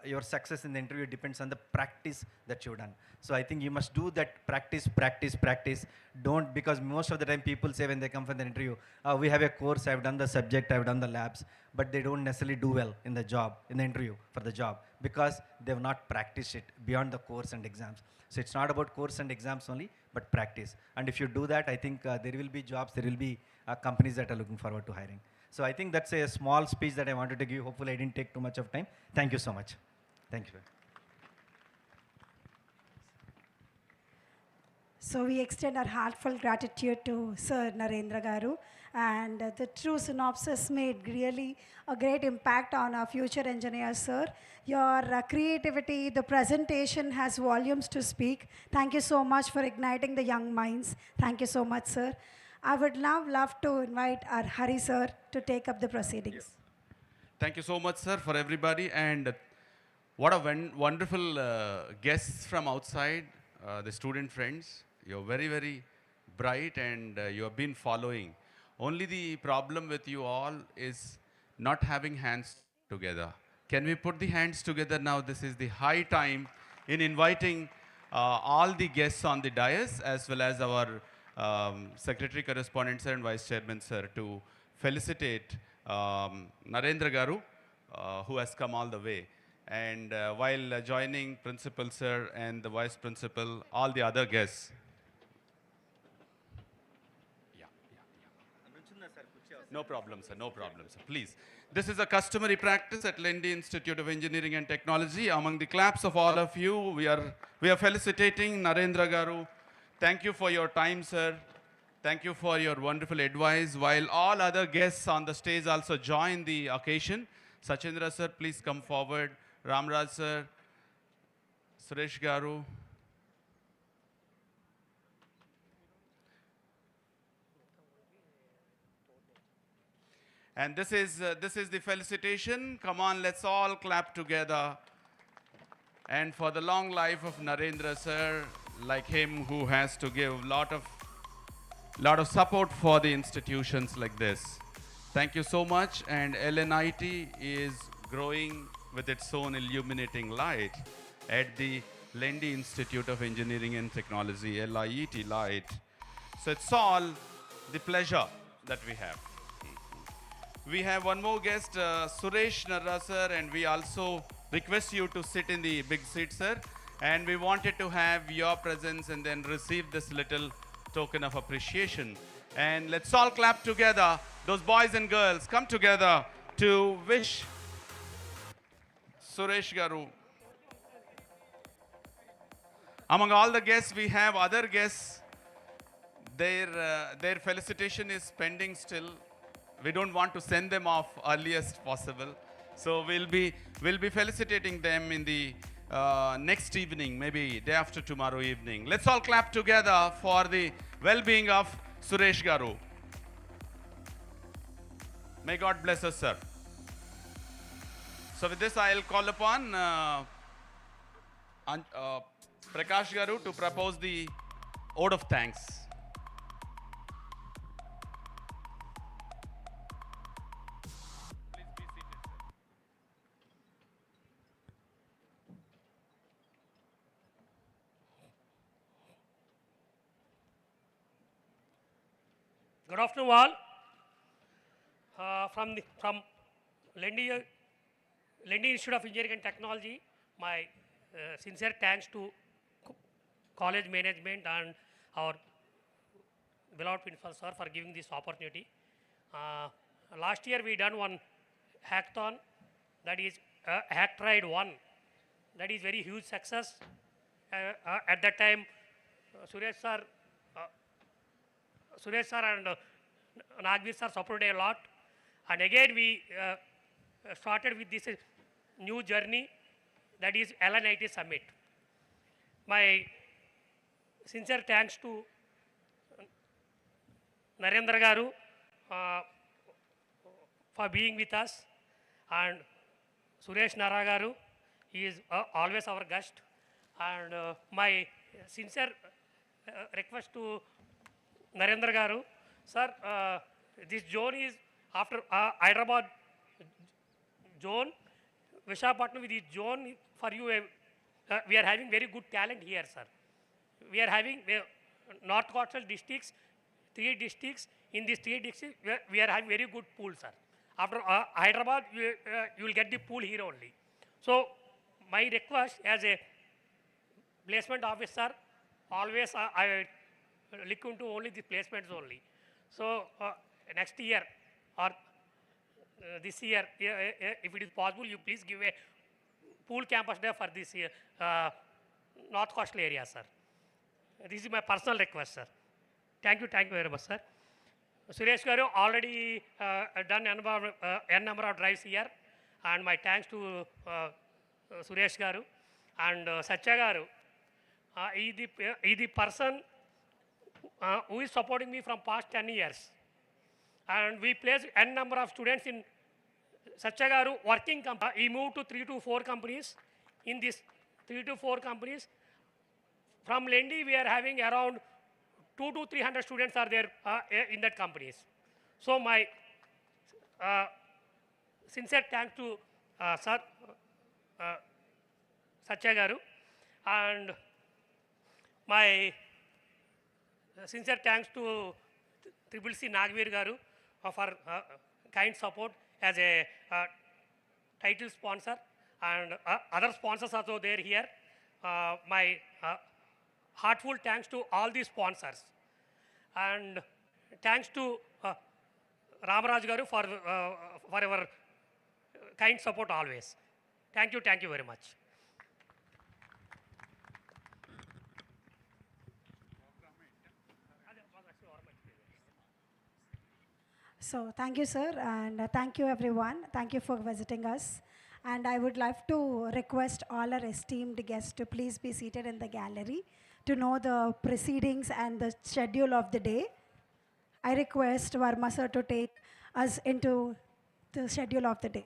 your success in the interview depends on the practice that you've done. So I think you must do that practice, practice, practice. Don't, because most of the time people say when they come for the interview, we have a course, I've done the subject, I've done the labs, but they don't necessarily do well in the job, in the interview for the job, because they've not practiced it beyond the course and exams. So it's not about course and exams only, but practice. And if you do that, I think there will be jobs, there will be companies that are looking forward to hiring. So I think that's a small speech that I wanted to give. Hopefully I didn't take too much of time. Thank you so much. Thank you. So we extend our heartfelt gratitude to Sir Narendra Garu, and the true synopsis made really a great impact on our future engineers, sir. Your creativity, the presentation has volumes to speak. Thank you so much for igniting the young minds. Thank you so much, sir. I would now love to invite our Hari sir to take up the proceedings. Yes. Thank you so much, sir, for everybody. And what a wonderful guests from outside, the student friends. You're very, very bright, and you have been following. Only the problem with you all is not having hands together. Can we put the hands together now? This is the high time in inviting all the guests on the dais, as well as our Secretary Correspondent Sir and Vice Chairman Sir, to felicitate Narendra Garu, who has come all the way. And while joining Principal Sir and the Vice Principal, all the other guests. No problem, sir. No problem, sir. Please. This is a customary practice at Lendi Institute of Engineering and Technology. Among the claps of all of you, we are felicitating Narendra Garu. Thank you for your time, sir. Thank you for your wonderful advice. While all other guests on the stage also join the occasion. Sachendra sir, please come forward. Ramraj sir, Suresh Garu. And this is the felicitation. Come on, let's all clap together. And for the long life of Narendra sir, like him, who has to give lot of support for the institutions like this. Thank you so much. And LNIT is growing with its own illuminating light at the Lendi Institute of Engineering and Technology, LIET light. So it's all the pleasure that we have. We have one more guest, Suresh Narra sir, and we also request you to sit in the big seat, sir. And we wanted to have your presence and then receive this little token of appreciation. And let's all clap together. Those boys and girls, come together to wish Suresh Garu. Among all the guests, we have other guests. Their felicitation is pending still. We don't want to send them off earliest possible. So we'll be felicitating them in the next evening, maybe day after tomorrow evening. Let's all clap together for the well-being of Suresh Garu. May God bless us, sir. So with this, I'll call upon Prakash Garu to propose the ode of thanks. Good afternoon, all. From Lendi Institute of Engineering and Technology, my sincere thanks to college management and our beloved principal sir for giving this opportunity. Last year we done one hackathon, that is Hack-Tried 1. That is very huge success. At that time, Suresh sir and Nagvir sir supported a lot. And again we started with this new journey, that is LNIT Summit. My sincere thanks to Narendra Garu for being with us, and Suresh Narra Garu, he is always our guest. And my sincere request to Narendra Garu, sir, this zone is after Hyderabad zone. Vishakhapatnam with the zone for you. We are having very good talent here, sir. We are having North Coastal districts, 3 districts. In these 3 districts, we are having very good pool, sir. After Hyderabad, you will get the pool here only. So my request as a placement officer, always I look into only the placements only. So next year or this year, if it is possible, you please give a pool campus day for this year, North Coastal area, sir. This is my personal request, sir. Thank you very much, sir. Suresh Garu already done n number of drives here, and my thanks to Suresh Garu and Satya Garu. He the person who is supporting me from past 10 years. And we placed n number of students in Satya Garu working company. He moved to 3 to 4 companies. In these 3 to 4 companies, from Lendi, we are having around 200 to 300 students are there in that companies. So my sincere thanks to Sir Satya Garu, and my sincere thanks to C Nagavir Garu for kind support as a title sponsor, and other sponsors also there here. My heartful thanks to all the sponsors, and thanks to Ramaraj Garu for our kind support always. Thank you very much. So thank you, sir, and thank you, everyone. Thank you for visiting us. And I would like to request all our esteemed guests to please be seated in the gallery to know the proceedings and the schedule of the day. I request Varma sir to take us into the schedule of the day.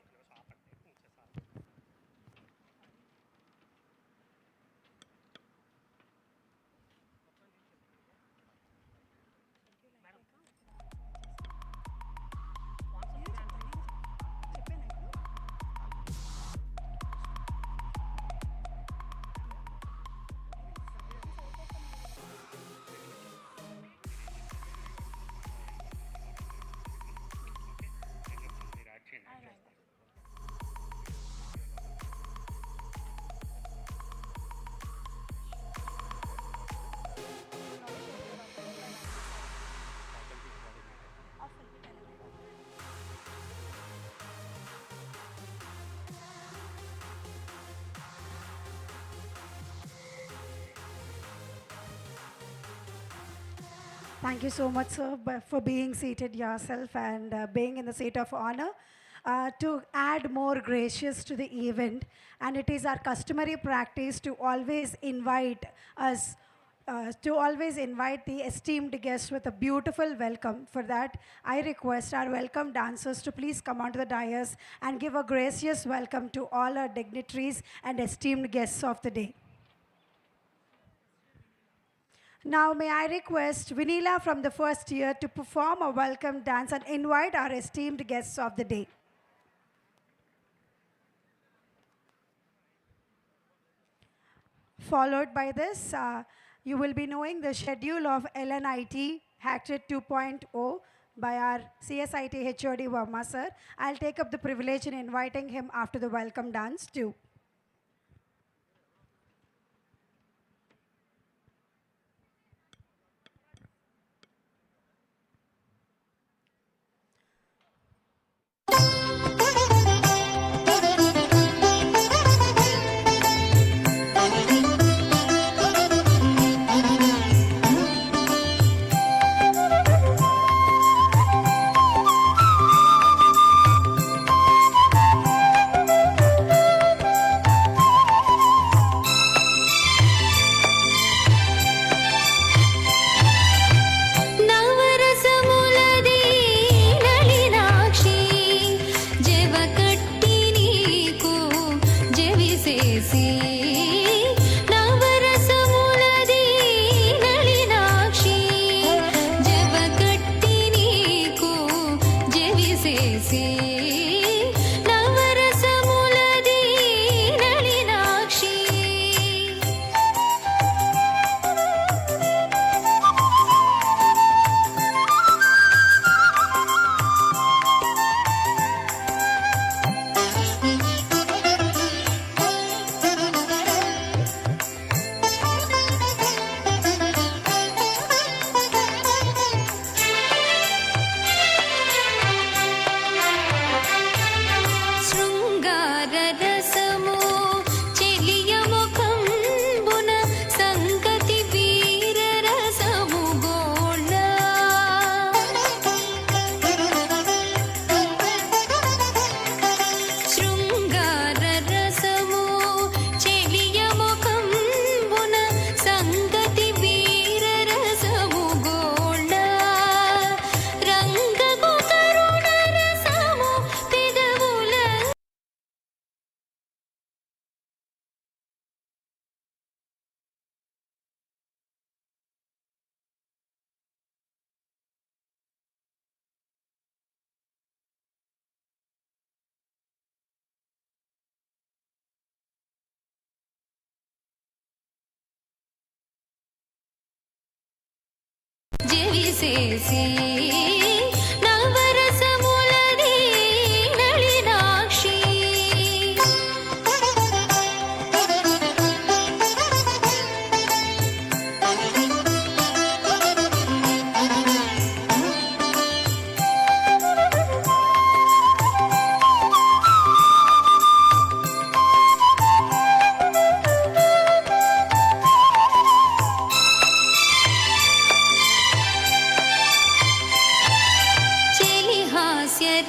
Thank you so much, sir, for being seated yourself and being in the seat of honor. To add more gracious to the event, and it is our customary practice to always invite us, the esteemed guests with a beautiful welcome. For that, I request our welcome dancers to please come onto the dais and give a gracious welcome to all our dignitaries and esteemed guests of the day. Now, may I request Vinila from the first year to perform a welcome dance and invite our esteemed guests of the day. Followed by this, you will be knowing the schedule of LNIT Hackathon 2.0 by our CSIT HOD Varma sir. I'll take up the privilege in inviting him after the welcome dance too. జవిసేసి నవరసములది నళినాక్షి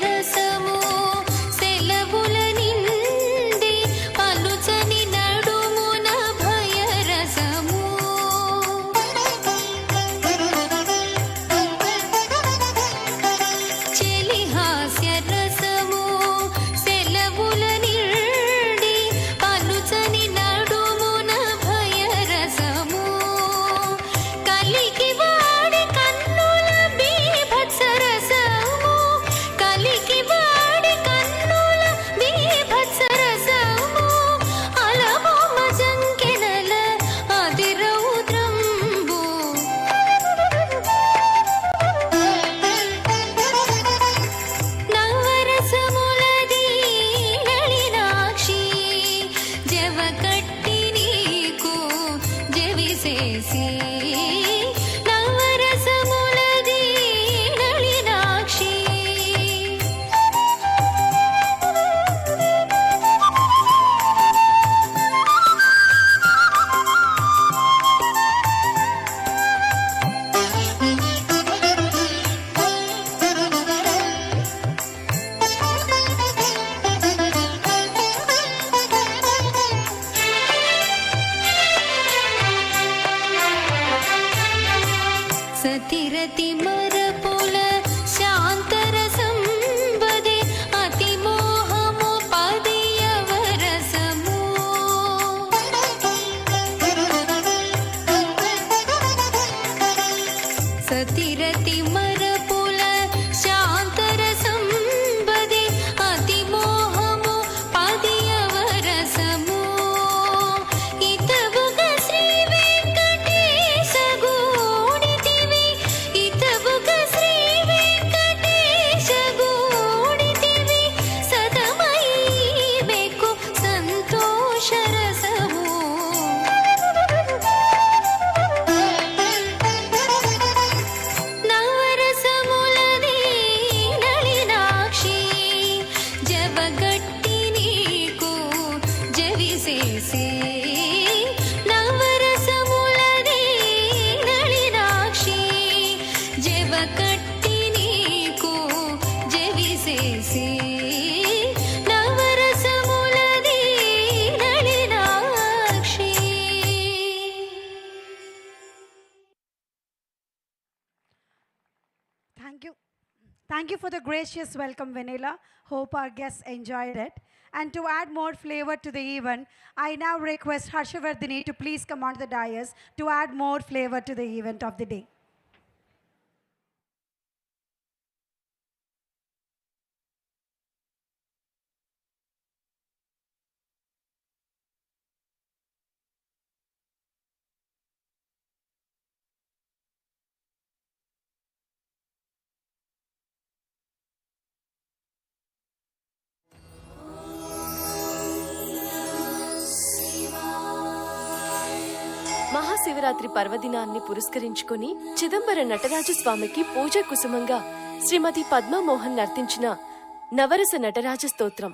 రసము సెలవుల నిండి పలుచని నడుమున భయరసము చెలి హాస్య రసము సెలవుల నిండి పలుచని నడుమున భయరసము కలికి వాడి కన్నుల బీభత్సరసము కలికి వాడి కన్నుల బీభత్సరసము అలమోమ జంకెనల అదిరౌద్రంబు నవరసములది నళినాక్షి జవకట్టి నీకు జవిసేసి నవరసములది నళినాక్షి సతిరతి మరపుల శాంతరసంబదే అతి మోహము పదియవరసము సతిరతి మరపుల శాంతరసంబదే అతి మోహము పదియవరసము ఇతవుగా శ్రీ వెంకటేశ గూడితివి ఇతవుగా శ్రీ వెంకటేశ గూడితివి సతమై మెక్కు సంతోషరసము నవరసములది నళినాక్షి జవగట్టి నీకు జవిసేసి నవరసములది నళినాక్షి జవకట్టి నీకు జవిసేసి నవరసములది నళినాక్షి Thank you for the gracious welcome, Vanilla. Hope our guests enjoyed it. And to add more flavor to the event, I now request Harshavardhini to please come on the dais to add more flavor to the event of the day. Mahashivratri పర్వదినాన్ని పురస్కరించుకొని చిదంబర నటరాజ స్వామికి పూజ కుసుమంగా శ్రీమతి పద్మమోహన్ నర్తించిన నవరస నటరాజ స్తోత్రం.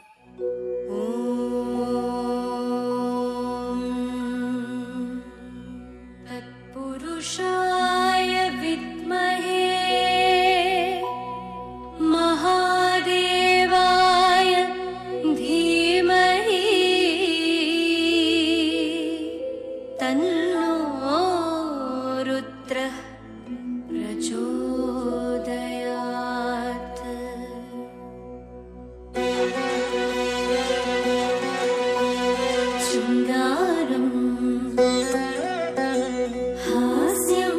तत्पुरुषाय विद्महे महादेवाय धीमहि तन्नो रुद्रः प्रचोदयात् शृङ्गारम् हास्यम्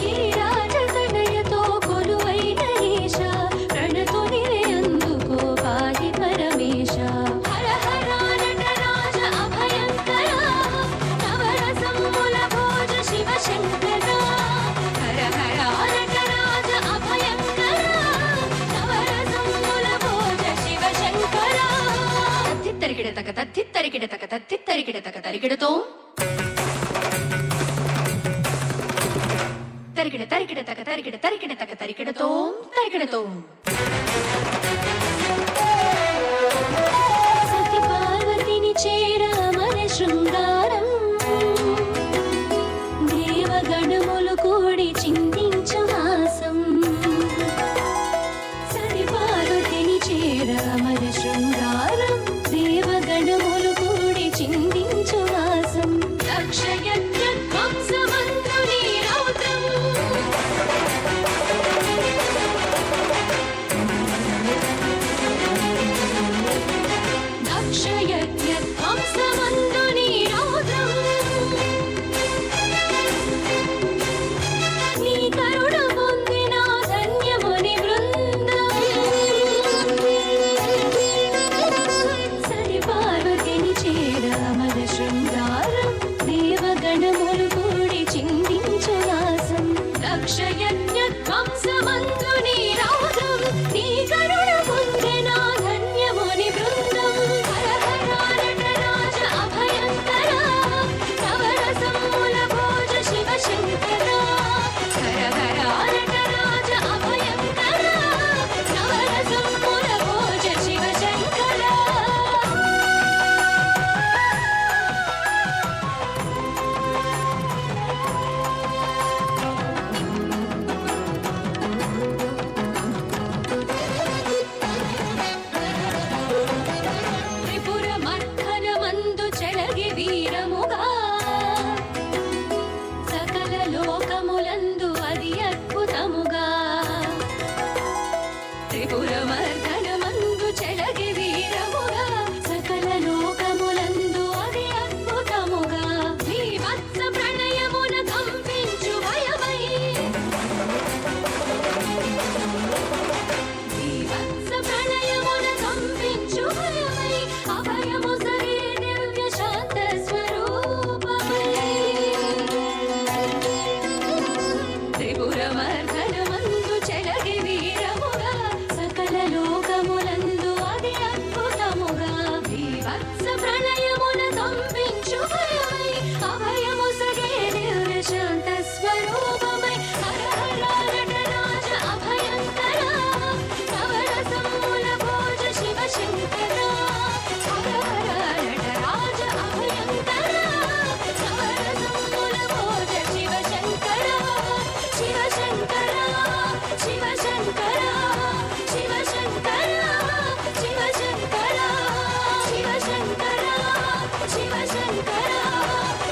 గిరిరాజతనయతో కొలువైన ఈశ ప్రణతునివే అందుకో పాహి పరమేశ హర హర నటరాజ అభయంకర నవరసముల భోజ శివ శంకర హర హర నటరాజ అభయంకర నవరసముల భోజ శివ శంకర తిత్తరికిడ తక తిత్తరికిడ తక తిత్తరికిడ తక తరికిడతో తరికిడ తరికిడ తక తరికిడ తరికిడ తక తరికిడతో తరికిడతో సతి పార్వతిని చేర మన శృంగారం దేవగణములు కూడి చిందించు హాసం సతి పార్వతిని చేర మన శృంగారం దేవగణములు కూడి చిందించు హాసం దక్షయజ్ఞ ధ్వంసమంతుని రౌద్రం దక్షయజ్ఞ ధ్వంసమంతుని రౌద్రం నీ కరుణ పొందిన ధన్యముని బృందం సరి పార్వతిని చేర మన శృంగారం దేవగణములు కూడి చిందించు వాసం దక్షయజ్ఞ ధ్వంసమంతుని రౌద్రం నీ కరుణ పొందిన ధన్యముని బృందం హర హర నటరాజ అభయంకర నవరసముల భోజ శివ శంకర హర హర నటరాజ అభయంకర నవరసముల భోజ శివ శంకర త్రిపుర మర్ధనమందు చెలగి వీరముగా సకల లోకములందు అది అద్భుతముగా త్రిపుర మర్ధనమందు చెలగి వీరముగా సకల లోకములందు అది అద్భుతముగా భీవత్స ప్రణయమున కంపించు భయమై భీవత్స ప్రణయమున కంపించు భయమై అభయము సరే దివ్య శాంత స్వరూపమై త్రిపుర మర్ధనమందు చెలగి వీరముగా సకల లోకములందు అది అద్భుతముగా భీవత్స ప్రణయమున కంపించు భయమై అభయము సగే దివ్య శాంత స్వరూపమై హర హర నటరాజ అభయంకర నవరసముల భోజ శివ శంకర హర హర నటరాజ అభయంకర నవరసముల భోజ శివ శంకర శివ శంకర శివ శంకర శివ శంకర శివ శంకర శివ శంకర శివ శంకర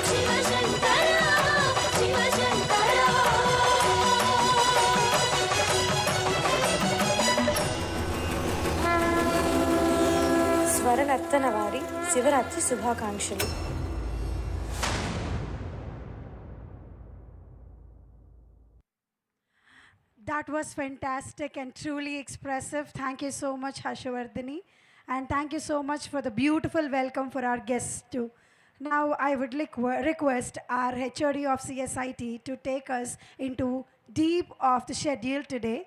శివ శంకర శివ శంకర స్వరనర్తన వారి శివరాత్రి శుభాకాంక్షలు. That was fantastic and truly expressive. Thank you so much, Harshvardhani. And thank you so much for the beautiful welcome for our guests too. Now I would request our HOD of CSIT to take us into deep of the schedule today.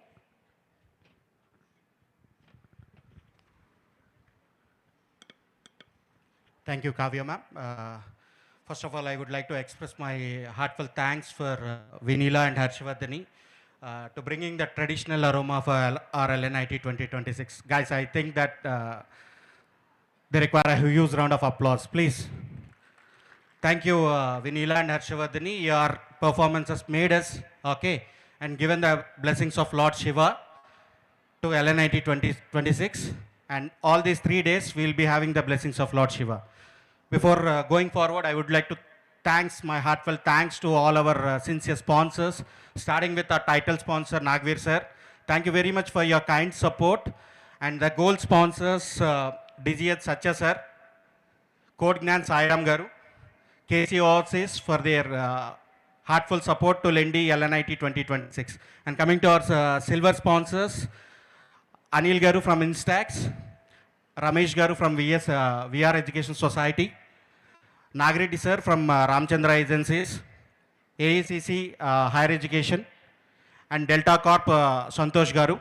Thank you, Kavya ma'am. First of all, I would like to express my heartfelt thanks for Vinila and Harshvardhani to bringing the traditional aroma of our LNIT 2026. Guys, I think that they require a huge round of applause, please. Thank you, Vinila and Harshvardhani. Your performances made us, okay, and given the blessings of Lord Shiva to LNIT 2026. And all these 3 days, we'll be having the blessings of Lord Shiva. Before going forward, I would like to thanks, my heartfelt thanks to all our sincere sponsors, starting with our title sponsor, Nagveer sir. Thank you very much for your kind support. And the gold sponsors, DGH Satya sir, Code Gnan Sairam Garu, KC Overseas for their heartfelt support to Lendi LNIT 2026. And coming to our silver sponsors, Anil Garu from Instax, Ramesh Garu from VR Education Society, Nagreddy sir from Ramchandra Agencies, AECC Higher Education, and Delta Corp Santosh Garu.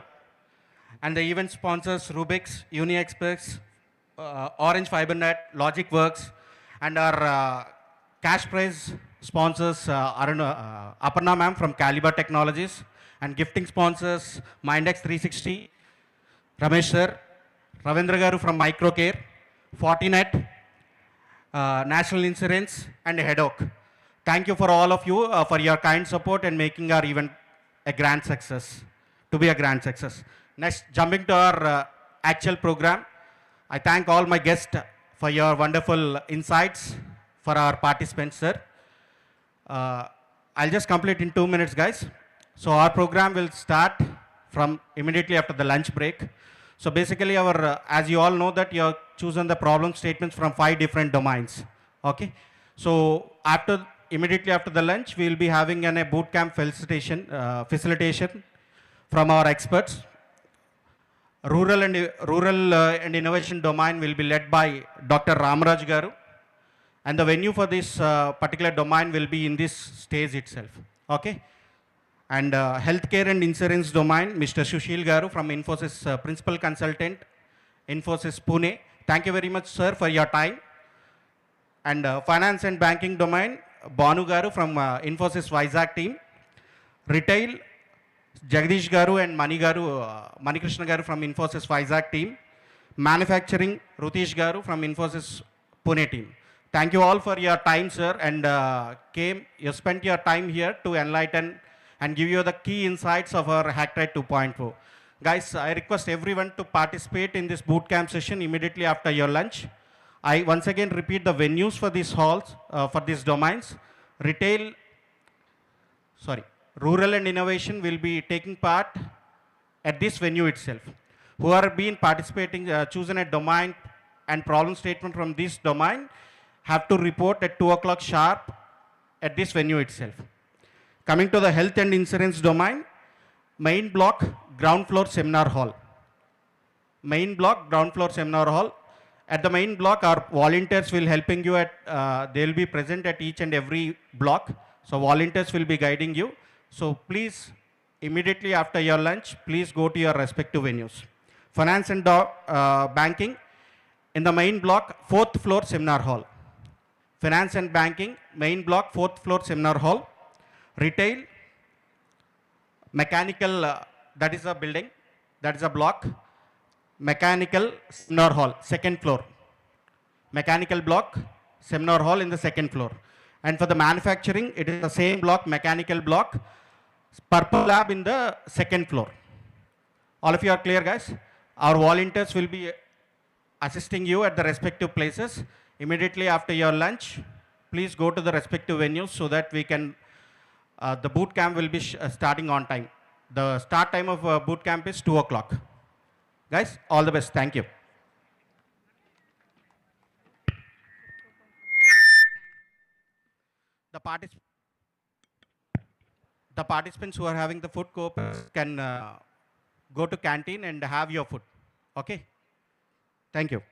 And the event sponsors Rubix, UniExpress, Orange FiberNet, LogicWorks, and our cash prize sponsors Aparna ma'am from Caliber Technologies, and gifting sponsors Mindex 360, Ramesh sir, Ravindra Garu from Microcare, Fortinet, National Insurance, and Headoak. Thank you for all of you for your kind support and making our event a grand success, to be a grand success. Next, jumping to our actual program, I thank all my guests for your wonderful insights for our participants, sir. I'll just complete in 2 minutes, guys. So our program will start from immediately after the lunch break. So basically our, as you all know that you have chosen the problem statements from 5 different domains. Okay. So immediately after the lunch, we will be having a boot camp facilitation from our experts. Rural and innovation domain will be led by Dr. Ramaraj Garu, and the venue for this particular domain will be in this stage itself. Okay. And healthcare and insurance domain, Mr. Sushil Garu from Infosys, Principal Consultant, Infosys Pune. Thank you very much, sir, for your time. And finance and banking domain, Banu Garu from Infosys Vizag team. Retail, Jagdish Garu and Manikrishna Garu from Infosys Vizag team. Manufacturing, Rutish Garu from Infosys Pune team. Thank you all for your time, sir, and you spent your time here to enlighten and give you the key insights of our Hackathon 2.0. Guys, I request everyone to participate in this bootcamp session immediately after your lunch. I once again repeat the venues for these halls, for these domains. Rural and innovation will be taking part at this venue itself. Who are being participating, chosen a domain and problem statement from this domain have to report at 2 o'clock sharp at this venue itself. Coming to the health and insurance domain, main block, ground floor seminar hall. Main block, ground floor seminar hall. At the main block, our volunteers will helping you they will be present at each and every block. So volunteers will be guiding you. So please, immediately after your lunch, please go to your respective venues. Finance and banking, in the main block, 4th floor seminar hall. Finance and banking, main block, 4th floor seminar hall. Retail, mechanical, that is a building, that is a block. Mechanical seminar hall, 2nd floor. Mechanical block, seminar hall in the 2nd floor. And for the manufacturing, it is the same block, mechanical block, purple lab in the 2nd floor. All of you are clear, guys? Our volunteers will be assisting you at the respective places. Immediately after your lunch, please go to the respective venues so that we can, the boot camp will be starting on time. The start time of boot camp is 2 o'clock. Guys, all the best. Thank you. The participants who are having the food coupons can go to canteen and have your food. Okay? Thank you.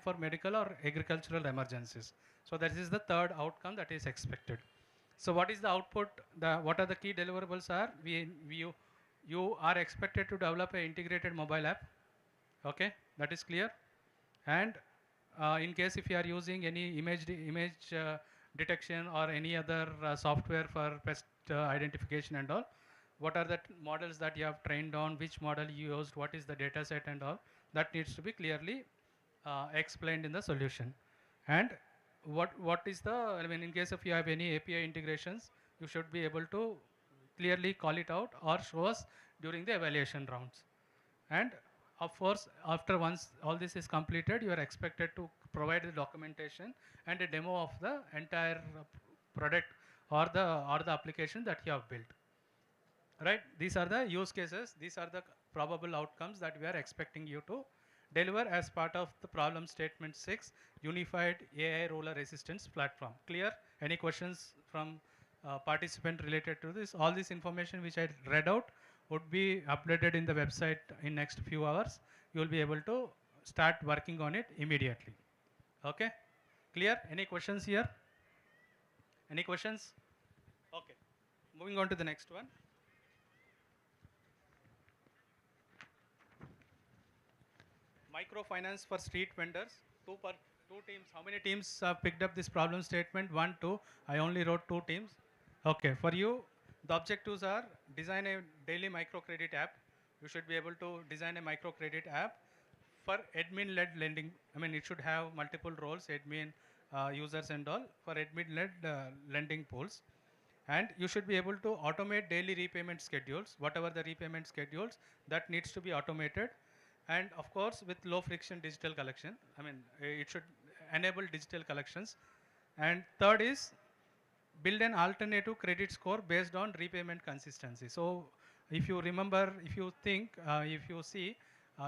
for medical or agricultural emergencies. So that is the third outcome that is expected. So what is the output? What are the key deliverables are? You are expected to develop an integrated mobile app. Okay, that is clear. And in case if you are using any image detection or any other software for pest identification and all, what are the models that you have trained on, which model you used, what is the data set and all, that needs to be clearly explained in the solution. And what is the, I mean, in case if you have any API integrations, you should be able to clearly call it out or show us during the evaluation rounds. And of course, after once all this is completed, you are expected to provide the documentation and a demo of the entire product or the application that you have built. Right? These are the use cases. These are the probable outcomes that we are expecting you to deliver as part of the problem statement 6, Unified AI Ruler Resistance Platform. Clear? Any questions from participant related to this? All this information which I read out would be uploaded in the website in next few hours. You will be able to start working on it immediately. Okay? Clear? Any questions here? Any questions? Okay. Moving on to the next one. Microfinance for street vendors. Two teams. How many teams have picked up this problem statement? 1, 2. I only wrote 2 teams. Okay. For you, the objectives are design a daily microcredit app. You should be able to design a microcredit app for admin-led lending. I mean, it should have multiple roles, admin, users and all, for admin-led lending pools. And you should be able to automate daily repayment schedules, whatever the repayment schedules, that needs to be automated. And of course, with low friction digital collection, I mean, it should enable digital collections. And third is build an alternative credit score based on repayment consistency. So if you remember, if you think, if you see,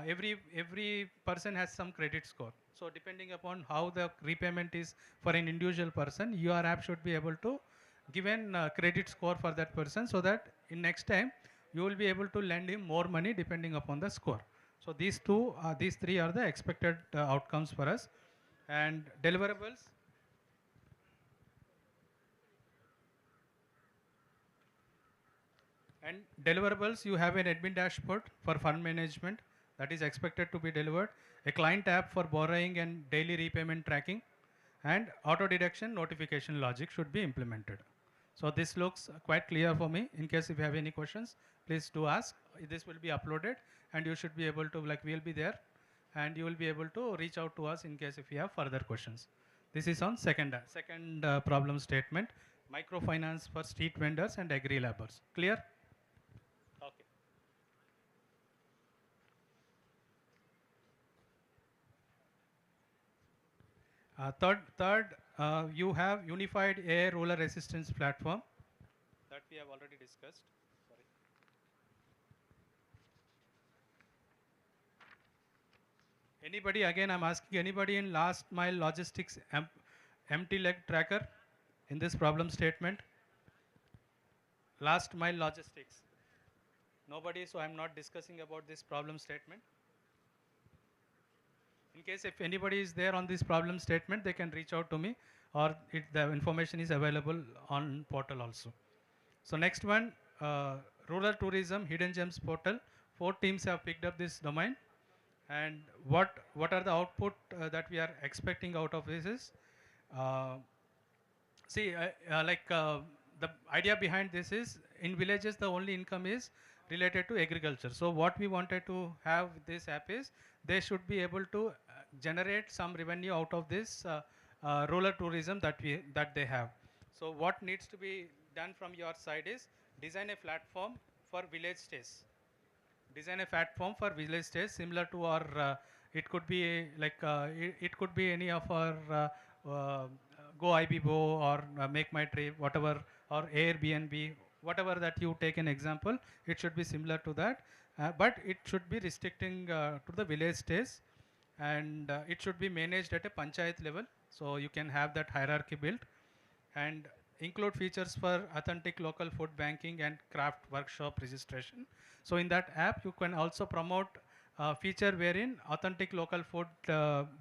every person has some credit score. So depending upon how the repayment is for an individual person, your app should be able to give an credit score for that person, so that in next time you will be able to lend him more money depending upon the score. So these three are the expected outcomes for us. And deliverables. And deliverables, you have an admin dashboard for fund management that is expected to be delivered, a client app for borrowing and daily repayment tracking, and auto deduction notification logic should be implemented. So this looks quite clear for me. In case if you have any questions, please do ask. This will be uploaded and you should be able to, like, we'll be there and you will be able to reach out to us in case if you have further questions. This is on second problem statement, microfinance for street vendors and agri laborers. Clear? Okay. Third, you have unified AI ruler resistance platform that we have already discussed. Sorry. Anybody, again I'm asking anybody in last mile logistics empty leg tracker in this problem statement? Last mile logistics. Nobody, so I'm not discussing about this problem statement. In case if anybody is there on this problem statement, they can reach out to me, or the information is available on portal also. So next one, rural tourism hidden gems portal. 4 teams have picked up this domain. And what are the output that we are expecting out of this is, the idea behind this is, in villages the only income is related to agriculture. So what we wanted to have this app is, they should be able to generate some revenue out of this rural tourism that they have. So what needs to be done from your side is design a platform for village stays. Design a platform for village stays similar to our, it could be like, it could be any of our Go Ibibo or Make My Trip, whatever, or Airbnb, whatever that you take an example, it should be similar to that. But it should be restricting to the village stays, and it should be managed at a panchayat level, so you can have that hierarchy built, and include features for authentic local food banking and craft workshop registration. So in that app, you can also promote a feature wherein authentic local food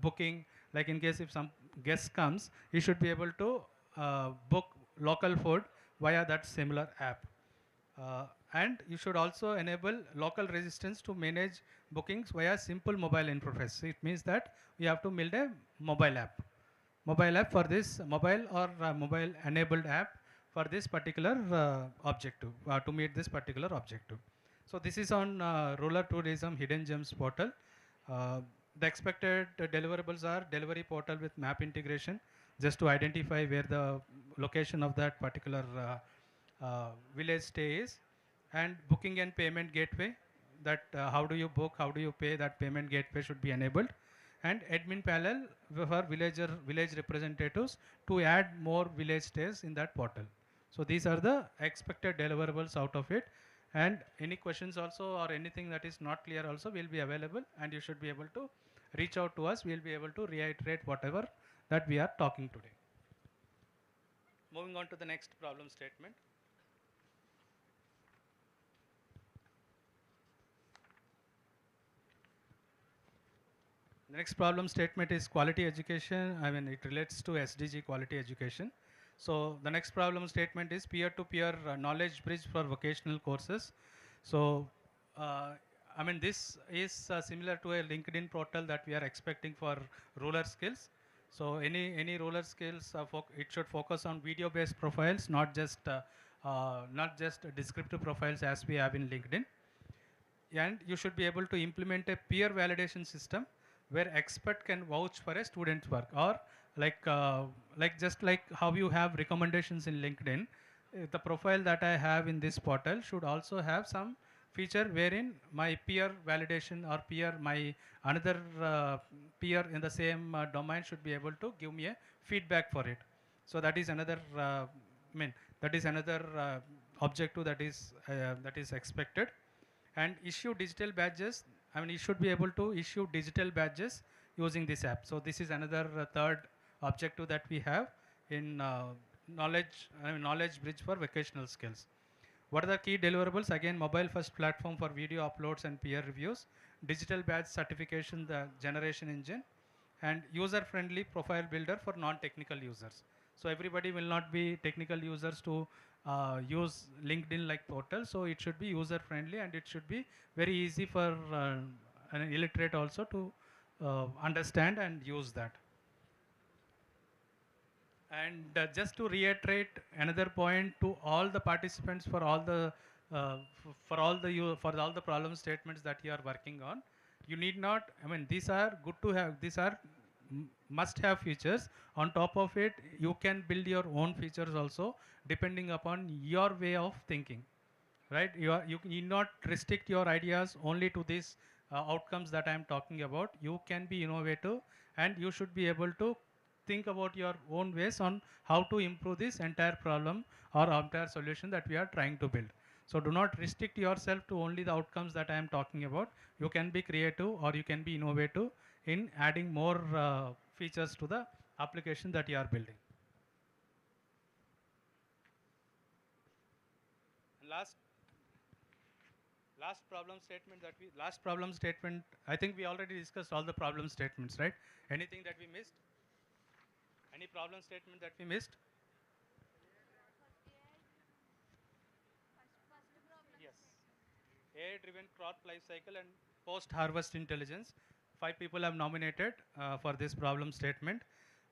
booking, Like in case if some guest comes, he should be able to book local food via that similar app. And you should also enable local resistance to manage bookings via simple mobile interface. So it means that you have to build a mobile app for this mobile or mobile enabled app for this particular objective, to meet this particular objective. So this is on rural tourism hidden gems portal. The expected deliverables are delivery portal with map integration, just to identify where the location of that particular village stay is, and booking and payment gateway, that how do you book, how do you pay, that payment gateway should be enabled, and admin panel for village representatives to add more village stays in that portal. So these are the expected deliverables out of it, and any questions also or anything that is not clear also will be available, and you should be able to reach out to us. We will be able to reiterate whatever that we are talking today. Moving on to the next problem statement. The next problem statement is quality education. I mean, it relates to SDG quality education. So the next problem statement is peer-to-peer knowledge bridge for vocational courses. So I mean, this is similar to a LinkedIn portal that we are expecting for rural skills. So any rural skills, it should focus on video-based profiles, not just descriptive profiles as we have in LinkedIn. And you should be able to implement a peer validation system where expert can vouch for a student's work, or just like how you have recommendations in LinkedIn, the profile that I have in this portal should also have some feature wherein my peer validation or my another peer in the same domain should be able to give me a feedback for it. So that is another objective that is expected. And issue digital badges. I mean, you should be able to issue digital badges using this app. So this is another third objective that we have in knowledge bridge for vocational skills. What are the key deliverables? Again, mobile first platform for video uploads and peer reviews, digital badge certification, the generation engine, and user-friendly profile builder for non-technical users. So everybody will not be technical users to use LinkedIn like portal. So it should be user-friendly, and it should be very easy for an illiterate also to understand and use that. And just to reiterate another point to all the participants for all the problem statements that you are working on, you need not. I mean, these are good to have. These are must-have features. On top of it, you can build your own features also, depending upon your way of thinking. Right? You need not restrict your ideas only to these outcomes that I am talking about. You can be innovative, and you should be able to think about your own ways on how to improve this entire problem or entire solution that we are trying to build. So do not restrict yourself to only the outcomes that I am talking about. You can be creative, or you can be innovative in adding more features to the application that you are building. Last problem statement, I think we already discussed all the problem statements, right? Anything that we missed? Any problem statement that we missed? Yes. AI-driven crop life cycle and post-harvest intelligence. 5 people have nominated for this problem statement.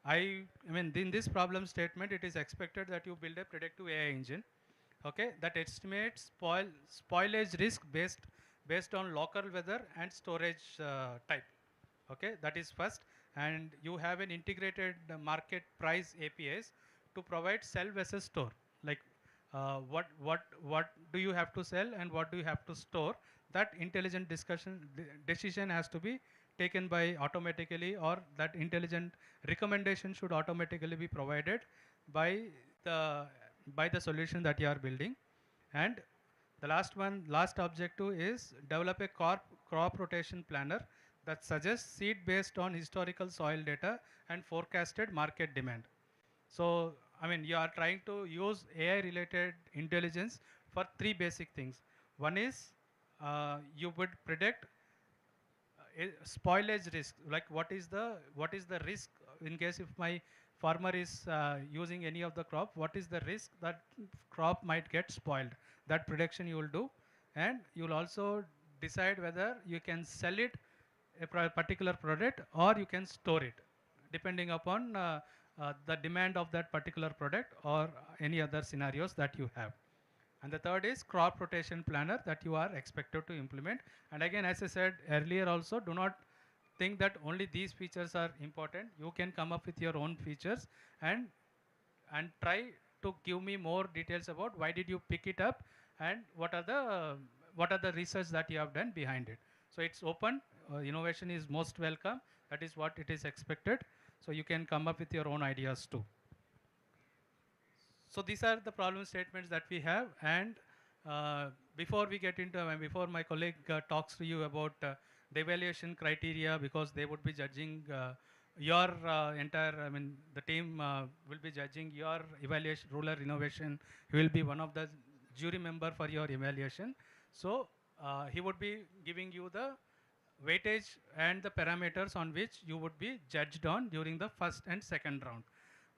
I mean, in this problem statement, it is expected that you build a predictive AI engine, okay, that estimates spoilage risk based on local weather and storage type. Okay, that is first. And you have an integrated market price APIs to provide sell versus store. Like what do you have to sell and what do you have to store? That intelligent decision has to be taken by automatically, or that intelligent recommendation should automatically be provided by the solution that you are building. And the last objective is develop a crop rotation planner that suggests seed based on historical soil data and forecasted market demand. So, I mean, you are trying to use AI related intelligence for 3 basic things. One is you would predict spoilage risk, like what is the risk in case if my farmer is using any of the crop, what is the risk that crop might get spoiled? That prediction you will do, and you will also decide whether you can sell it, a particular product, or you can store it, depending upon the demand of that particular product or any other scenarios that you have. And the third is crop rotation planner that you are expected to implement. And again, as I said earlier also, do not think that only these features are important. You can come up with your own features and try to give me more details about why did you pick it up and what are the research that you have done behind it. So it's open. Innovation is most welcome. That is what it is expected. So you can come up with your own ideas too. So these are the problem statements that we have, and before we get into, before my colleague talks to you about the evaluation criteria, because they would be judging your entire, the team will be judging your evaluation, rural innovation. He will be one of the jury member for your evaluation. So he would be giving you the weightage and the parameters on which you would be judged on during the first and second round.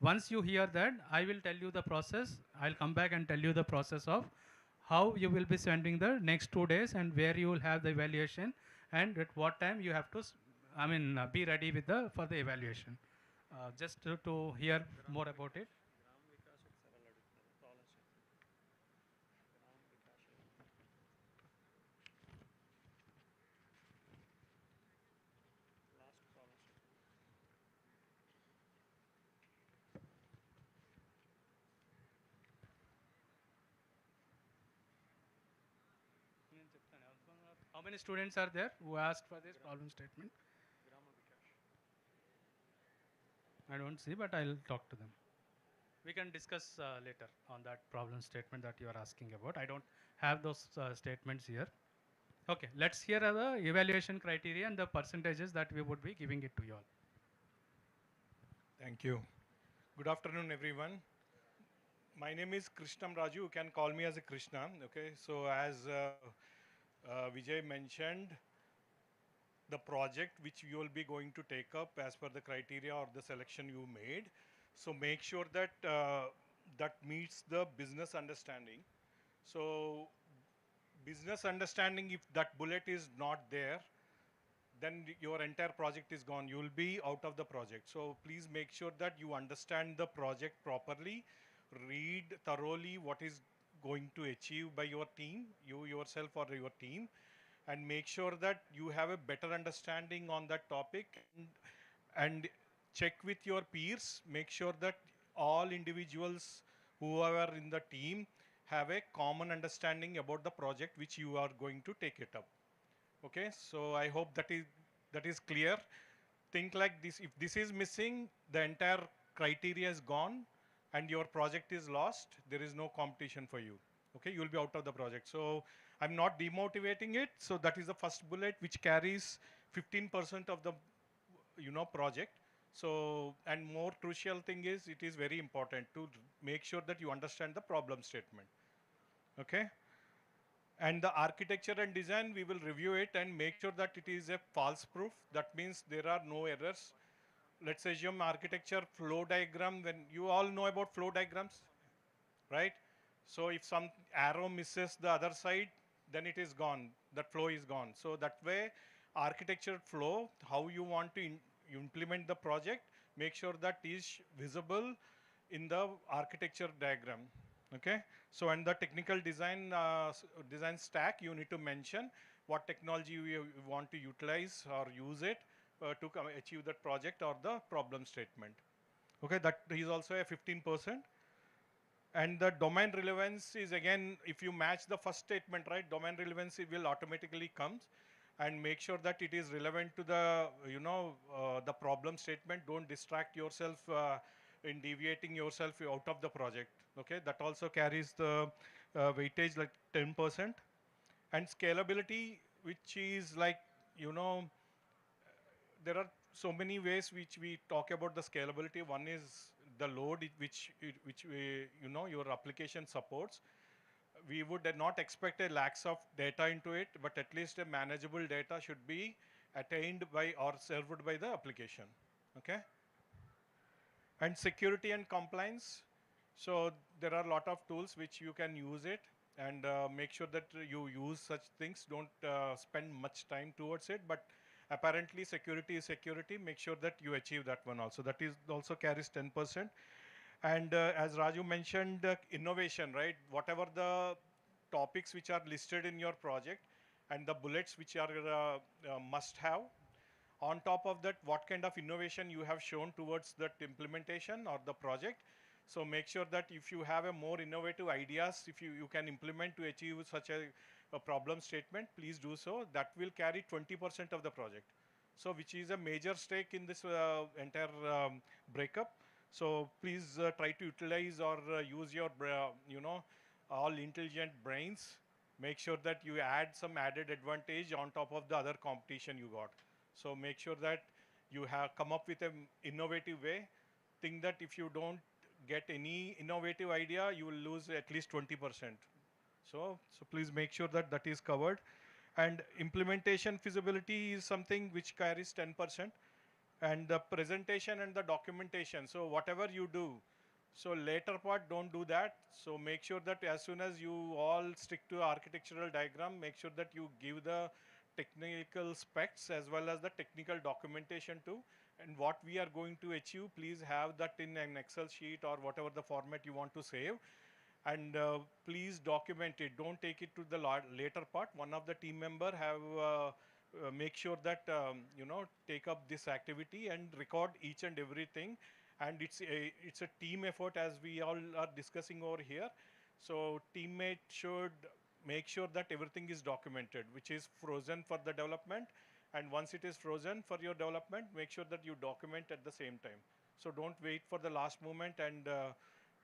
Once you hear that, I will tell you the process. I'll come back and tell you the process of how you will be spending the next 2 days and where you will have the evaluation and at what time you have to, be ready with for the evaluation. Just to hear more about it. How many students are there who asked for this problem statement? I don't see, but I'll talk to them. We can discuss later on that problem statement that you are asking about. I don't have those statements here. Okay, let's hear the evaluation criteria and the percentages that we would be giving it to you all. Thank you. Good afternoon, everyone. My name is Krishnam Raju. You can call me as a Krishna. Okay, so as Vijay mentioned, the project which you will be going to take up as per the criteria or the selection you made. So make sure that that meets the business understanding. So business understanding, if that bullet is not there, then your entire project is gone. You will be out of the project. So please make sure that you understand the project properly, read thoroughly what is going to achieve by your team, you yourself or your team, and make sure that you have a better understanding on that topic, and check with your peers. Make sure that all individuals who are in the team have a common understanding about the project which you are going to take it up. Okay, so I hope that is clear. Think like this: if this is missing, the entire criteria is gone and your project is lost. There is no competition for you. Okay, you will be out of the project. So I'm not demotivating it. So that is the first bullet, which carries 15% of the project. So, and more crucial thing is, it is very important to make sure that you understand the problem statement. Okay, and the architecture and design, we will review it and make sure that it is a false proof. That means there are no errors. Let's assume architecture flow diagram. When you all know about flow diagrams, right? So if some arrow misses the other side, then it is gone. That flow is gone. So that way, architecture flow, how you want to implement the project, make sure that is visible in the architecture diagram. Okay. So and the technical design design stack, you need to mention what technology you want to utilize or use it to achieve that project or the problem statement. Okay, that is also a 15%. And the domain relevance is, again, if you match the first statement, right, domain relevance will automatically come, and make sure that it is relevant to the, the problem statement. Don't distract yourself in deviating yourself out of the project. Okay, that also carries the weightage like 10%. And scalability, which is like, there are so many ways which we talk about the scalability. One is the load which your application supports. We would not expect a lakhs of data into it, but at least a manageable data should be attained by or served by the application. Okay? And security and compliance. So there are a lot of tools which you can use it, and make sure that you use such things. Don't spend much time towards it, but apparently security is security. Make sure that you achieve that one also. That is also carries 10%. And as Raju mentioned, innovation, right? Whatever the topics which are listed in your project and the bullets which are must have. On top of that, what kind of innovation you have shown towards that implementation or the project. So make sure that if you have a more innovative ideas, if you can implement to achieve such a problem statement, please do so. That will carry 20% of the project. So which is a major stake in this entire breakup. So please try to utilize or use your, all intelligent brains. Make sure that you add some added advantage on top of the other competition you got. So make sure that you have come up with an innovative way. Think that if you don't get any innovative idea, you will lose at least 20%. So please make sure that that is covered. And implementation feasibility is something which carries 10%. And the presentation and the documentation. So whatever you do, so later part, don't do that. So make sure that as soon as you all stick to architectural diagram, make sure that you give the technical specs as well as the technical documentation too. And what we are going to achieve, please have that in an Excel sheet or whatever the format you want to save. And please document it. Don't take it to the later part. One of the team member have make sure that take up this activity and record each and everything. And it's a team effort, as we all are discussing over here. So teammate should make sure that everything is documented, which is frozen for the development. And once it is frozen for your development, make sure that you document at the same time. So don't wait for the last moment, and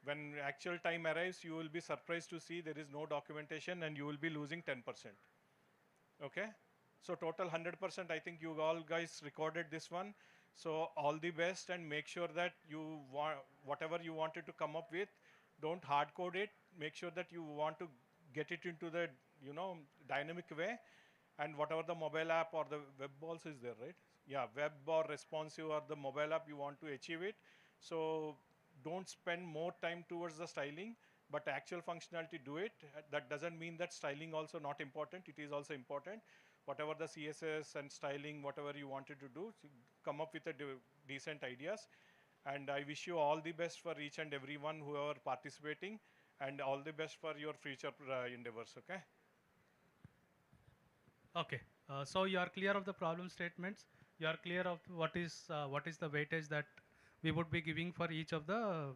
when actual time arrives, you will be surprised to see there is no documentation and you will be losing 10%. Okay? So total 100%, I think you all guys recorded this one. So all the best, and make sure that you whatever you wanted to come up with, don't hard code it. Make sure that you want to get it into the dynamic way, and whatever the mobile app or the web also is there, right? Yeah, web or responsive or the mobile app, you want to achieve it. So don't spend more time towards the styling, but actual functionality, do it. That doesn't mean that styling also not important. It is also important. Whatever the CSS and styling, whatever you wanted to do, come up with a decent ideas. And I wish you all the best for each and everyone who are participating, and all the best for your future endeavors, okay? Okay, so you are clear of the problem statements. You are clear of what is the weightage that we would be giving for each of the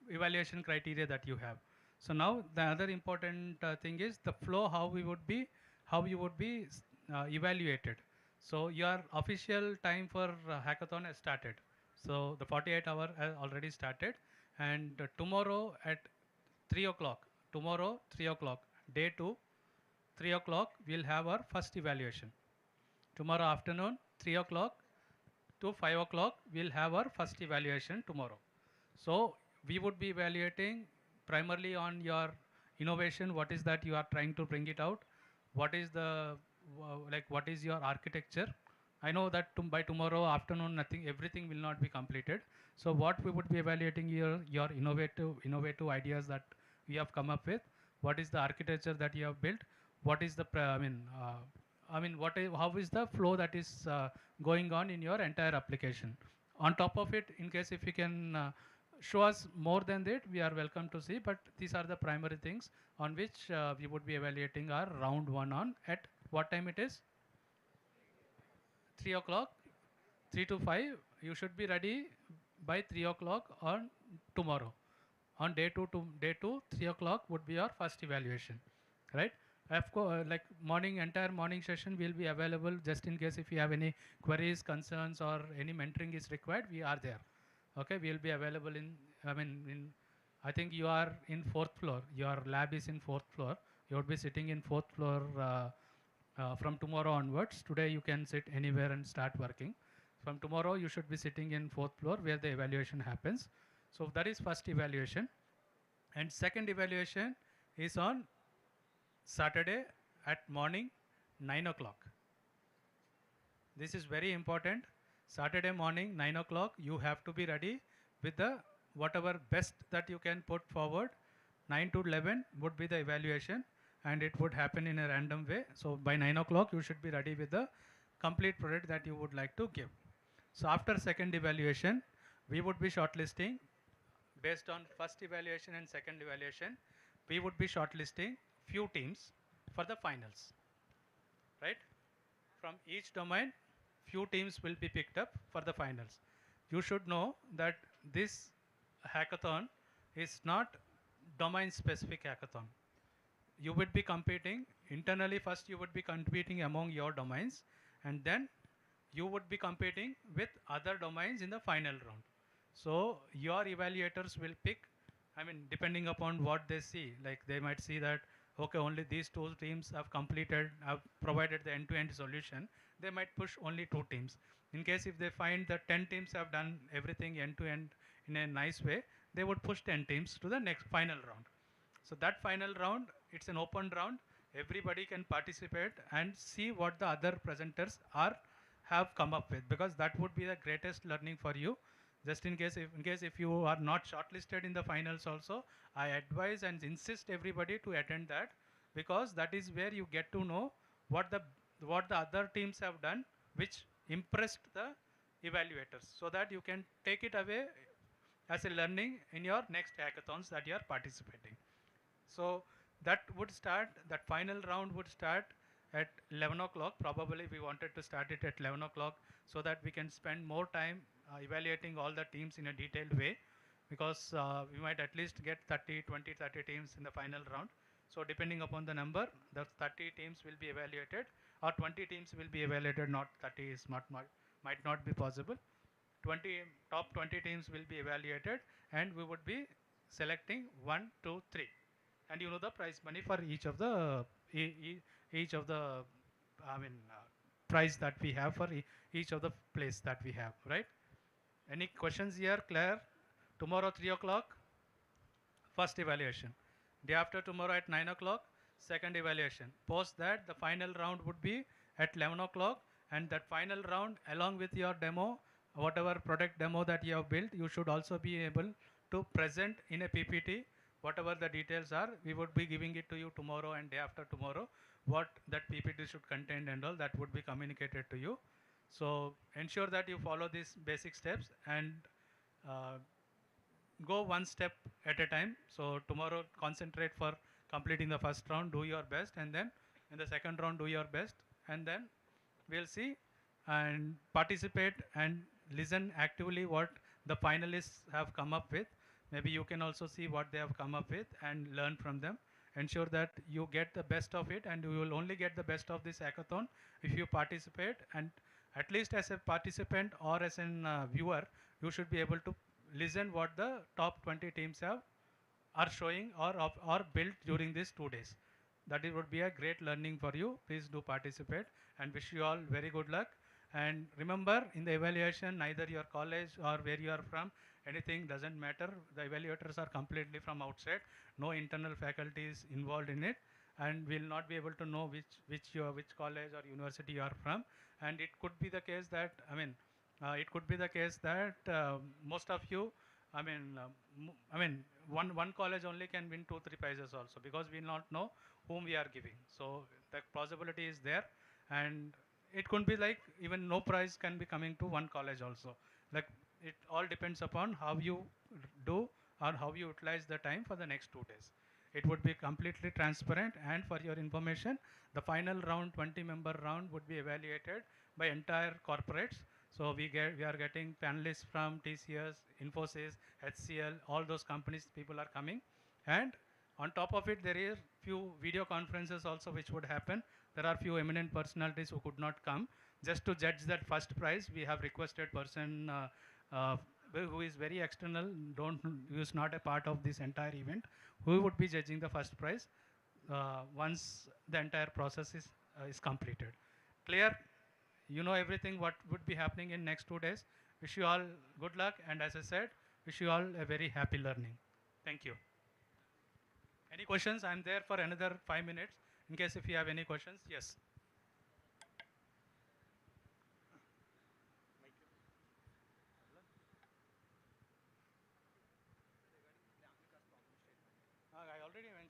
evaluation criteria that you have. So now the other important thing is the flow, how you would be evaluated. So your official time for hackathon has started. So the 48-hour has already started, and tomorrow at 3 o'clock, day 2, 3 o'clock, we'll have our first evaluation. Tomorrow afternoon, 3 o'clock to 5 o'clock, we'll have our first evaluation tomorrow. So we would be evaluating primarily on your innovation, what is that you are trying to bring it out, what is the, what is your architecture. I know that by tomorrow afternoon, everything will not be completed. So what we would be evaluating your innovative ideas that we have come up with, what is the architecture that you have built, what is the, how is the flow that is going on in your entire application. On top of it, in case if you can show us more than that, we are welcome to see, but these are the primary things on which we would be evaluating our round 1 on. At what time it is? 3 o'clock, 3 to 5, you should be ready by 3 o'clock on tomorrow. On day 2, 3 o'clock would be our first evaluation, right? Of course, like entire morning session will be available just in case if you have any queries, concerns, or any mentoring is required, we are there. Okay, we will be available I think you are in 4th floor. Your lab is in 4th floor. You would be sitting in 4th floor from tomorrow onwards. Today you can sit anywhere and start working. From tomorrow you should be sitting in 4th floor where the evaluation happens. So that is first evaluation. And second evaluation is on Saturday at morning 9 o'clock. This is very important. Saturday morning, 9 o'clock, you have to be ready with the whatever best that you can put forward. 9 to 11 would be the evaluation, and it would happen in a random way. So by 9 o'clock, you should be ready with the complete product that you would like to give. So after second evaluation, we would be shortlisting based on first evaluation and second evaluation. We would be shortlisting few teams for the finals, right? From each domain, few teams will be picked up for the finals. You should know that this hackathon is not domain specific hackathon. You would be competing internally. First you would be competing among your domains, and then you would be competing with other domains in the final round. So your evaluators will pick, I mean, depending upon what they see, like they might see that, okay, only these 2 teams have provided the end-to-end solution, they might push only 2 teams. In case if they find that 10 teams have done everything end-to-end in a nice way, they would push 10 teams to the next final round. So that final round, it's an open round. Everybody can participate and see what the other presenters have come up with, because that would be the greatest learning for you. Just in case if you are not shortlisted in the finals also, I advise and insist everybody to attend that, because that is where you get to know what the other teams have done, which impressed the evaluators, so that you can take it away as a learning in your next hackathons that you are participating. So that final round would start at 11 o'clock. Probably we wanted to start it at 11 o'clock so that we can spend more time evaluating all the teams in a detailed way, because we might at least get 30 teams in the final round. So depending upon the number, the 30 teams will be evaluated, or 20 teams will be evaluated, not 30 is might not be possible. Top 20 teams will be evaluated, and we would be selecting 1, 2, 3, and you know the prize money for each of the prize that we have for each of the place that we have, right? Any questions here? Claire? Tomorrow 3 o'clock, first evaluation. Day after tomorrow at 9 o'clock, second evaluation. Post that, the final round would be at 11 o'clock, and that final round, along with your demo, whatever product demo that you have built, you should also be able to present in a PPT whatever the details are. We would be giving it to you tomorrow and day after tomorrow, what that PPT should contain and all that would be communicated to you. So ensure that you follow these basic steps and go one step at a time. So tomorrow concentrate for completing the first round, do your best, and then in the second round do your best, and then we'll see and participate and listen actively what the finalists have come up with. Maybe you can also see what they have come up with and learn from them. Ensure that you get the best of it, and you will only get the best of this hackathon if you participate, and at least as a participant or as a viewer, you should be able to listen what the top 20 teams are showing or built during these 2 days. That would be a great learning for you. Please do participate, and wish you all very good luck. And remember, in the evaluation, neither your college or where you are from, anything doesn't matter. The evaluators are completely from outside. No internal faculty is involved in it, and we'll not be able to know which college or university you are from. And it could be the case that, most of you, one college only can win 2-3 prizes also, because we not know whom we are giving. So the possibility is there, and it could be like even no prize can be coming to one college also. Like, it all depends upon how you do or how you utilize the time for the next 2 days. It would be completely transparent, and for your information, the final round, 20-member round, would be evaluated by entire corporates. So we are getting panelists from TCS, Infosys, HCL, all those companies, people are coming. And on top of it, there is few video conferences also which would happen. There are few eminent personalities who could not come. Just to judge that first prize, we have requested person who is very external, who is not a part of this entire event, who would be judging the first prize once the entire process is completed. Clear? You know everything what would be happening in next 2 days. Wish you all good luck, and as I said, wish you all a very happy learning. Thank you. Any questions? I'm there for another 5 minutes in case if you have any questions. Yes.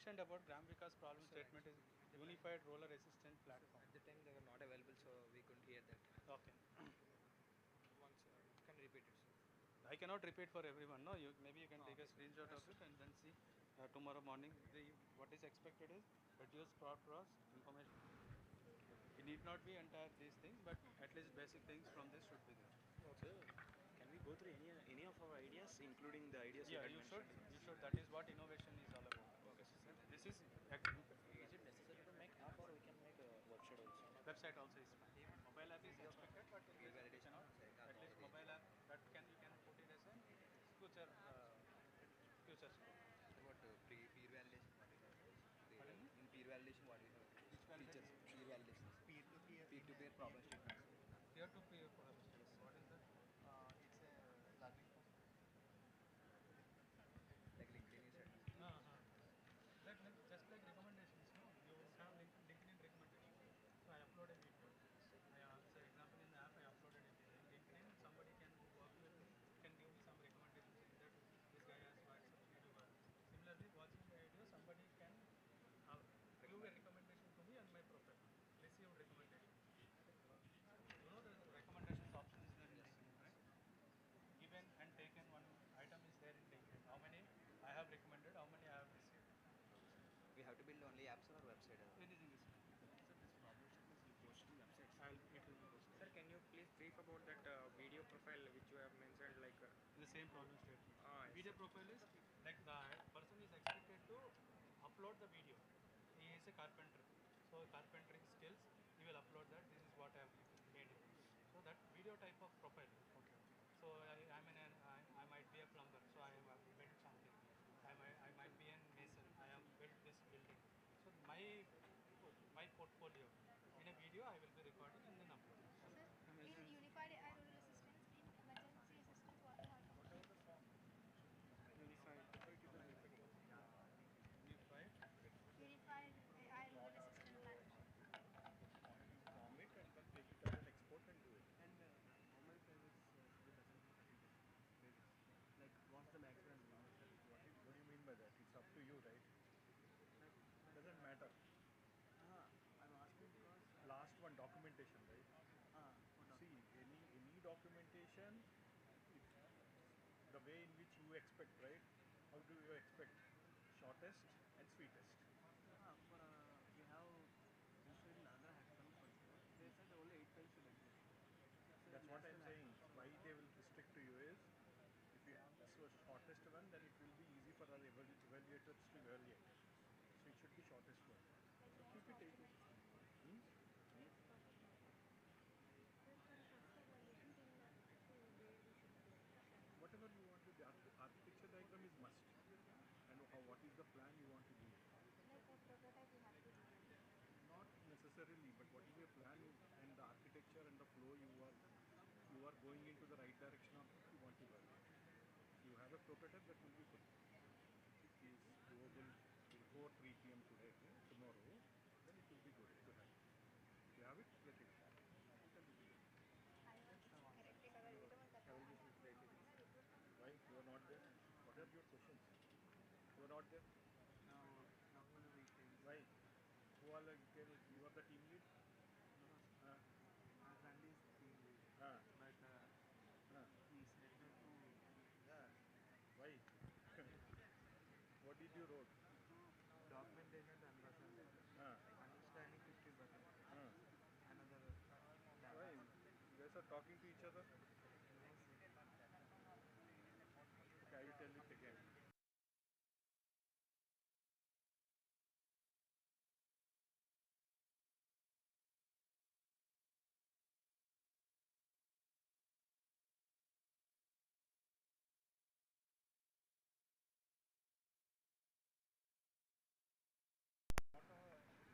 mentioned about Gram Vikas problem statement is unified roller assistant platform. At the time they were not available, so we couldn't hear that. Okay. Once, can you repeat it, sir? I cannot repeat for everyone. No, maybe you can take a Okay, sir. screenshot of it and then see tomorrow morning. What is expected is reduce fraud cross information. It need not be entire these things, but at least basic things from this should be there. Okay. Can we go through any of our ideas, including the ideas you Yeah, had you mentioned? should. You should. That is what innovation is all about. Okay, sir. This is Is it necessary to make app or we can make a website also? website also is fine. Mobile app is expected, but in case if you cannot, at least mobile app that you can put it as a future future scope. What peer validation? What is that? Pardon me? In peer validation, what is that? Which Features, validation? peer validation. Peer-to-peer problem statements. Peer-to-peer problem statements. What is that? It's a learning form. Like LinkedIn you said. Just like recommendations, no? You have LinkedIn recommendation. So I upload a video. So example in the app I uploaded a video. In LinkedIn somebody can who works with me can give me some recommendations saying that this guy has watched some video. Similarly, watching the video, somebody can give a recommendation to me on my profile. Received recommendation. You know the recommendations option is there in LinkedIn, right? Given and taken one item is there in LinkedIn. How many I have recommended, how many I have received. We have to build only apps or website? Anything is fine. Sir, this problem statements you post in websites. It will be posted. Sir, can you please brief about that video profile which you have mentioned, like The same problem statement. yes, Video profile is like the person is expected to upload the video. He is a carpenter, so carpentry skills. He will upload that. This is what I have made it. So that video type of profile. Okay. So I might be a plumber, so I have built something. I might be a mason. I have built this building. So my portfolio in a video I will be recording and then uploading. In unified roller assistance, in emergency assistance, what you have to do? Unified. Unified roller assistance platform. Form it and then take it as an export and do it. and how many pages like what's the maximum limit? What do you mean by that? It's up to you, right? Doesn't matter. I'm asking because Last one, documentation, right? See, any documentation, the way in which you expect, right? How do you expect? Shortest and sweetest. for we have issued in other hackathons also. They said only 8 pages should exist. That's what I'm saying. Why they will restrict to you is, if you have the shortest one, then it will be easy for our evaluators to evaluate. So it should be shortest one. So keep it 8 pages. Whatever you want to, the architecture diagram is must. And what is the plan you want to do? Like a prototype you have to do. Not necessarily, but what is your plan and the architecture and the flow you are going into the right direction of what you want to learn. If you have a prototype, that will be good. If it is doable before 3 p.m. today, tomorrow, then it will be good to have. If you have it, let it. Why you are not there? What are your questions? You are not there. Now only we can. Why? Who are like, you are the team lead? My friend is team lead, but he selected to. Yeah. Why? What did you wrote? Documentation 10%, understanding 50%, another. Why? You guys are talking to each other? Okay, I will tell it again.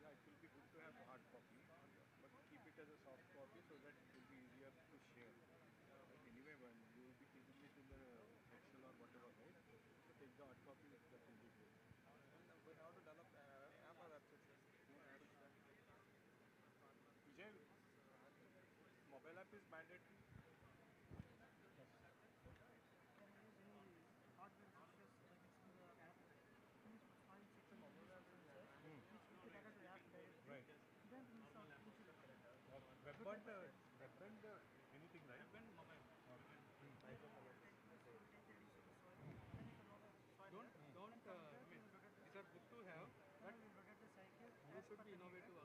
Yeah, it will be good to have hard copy, but keep it as a soft copy so that it will be easier to share. But anyway, when you will be keeping it in the Excel or whatever, right? So take the hard copy, that will be good. We have to develop app or website. Vijay, mobile app is mandatory. Can use any hardware features like it's in the app. File check the mobile app should be innovative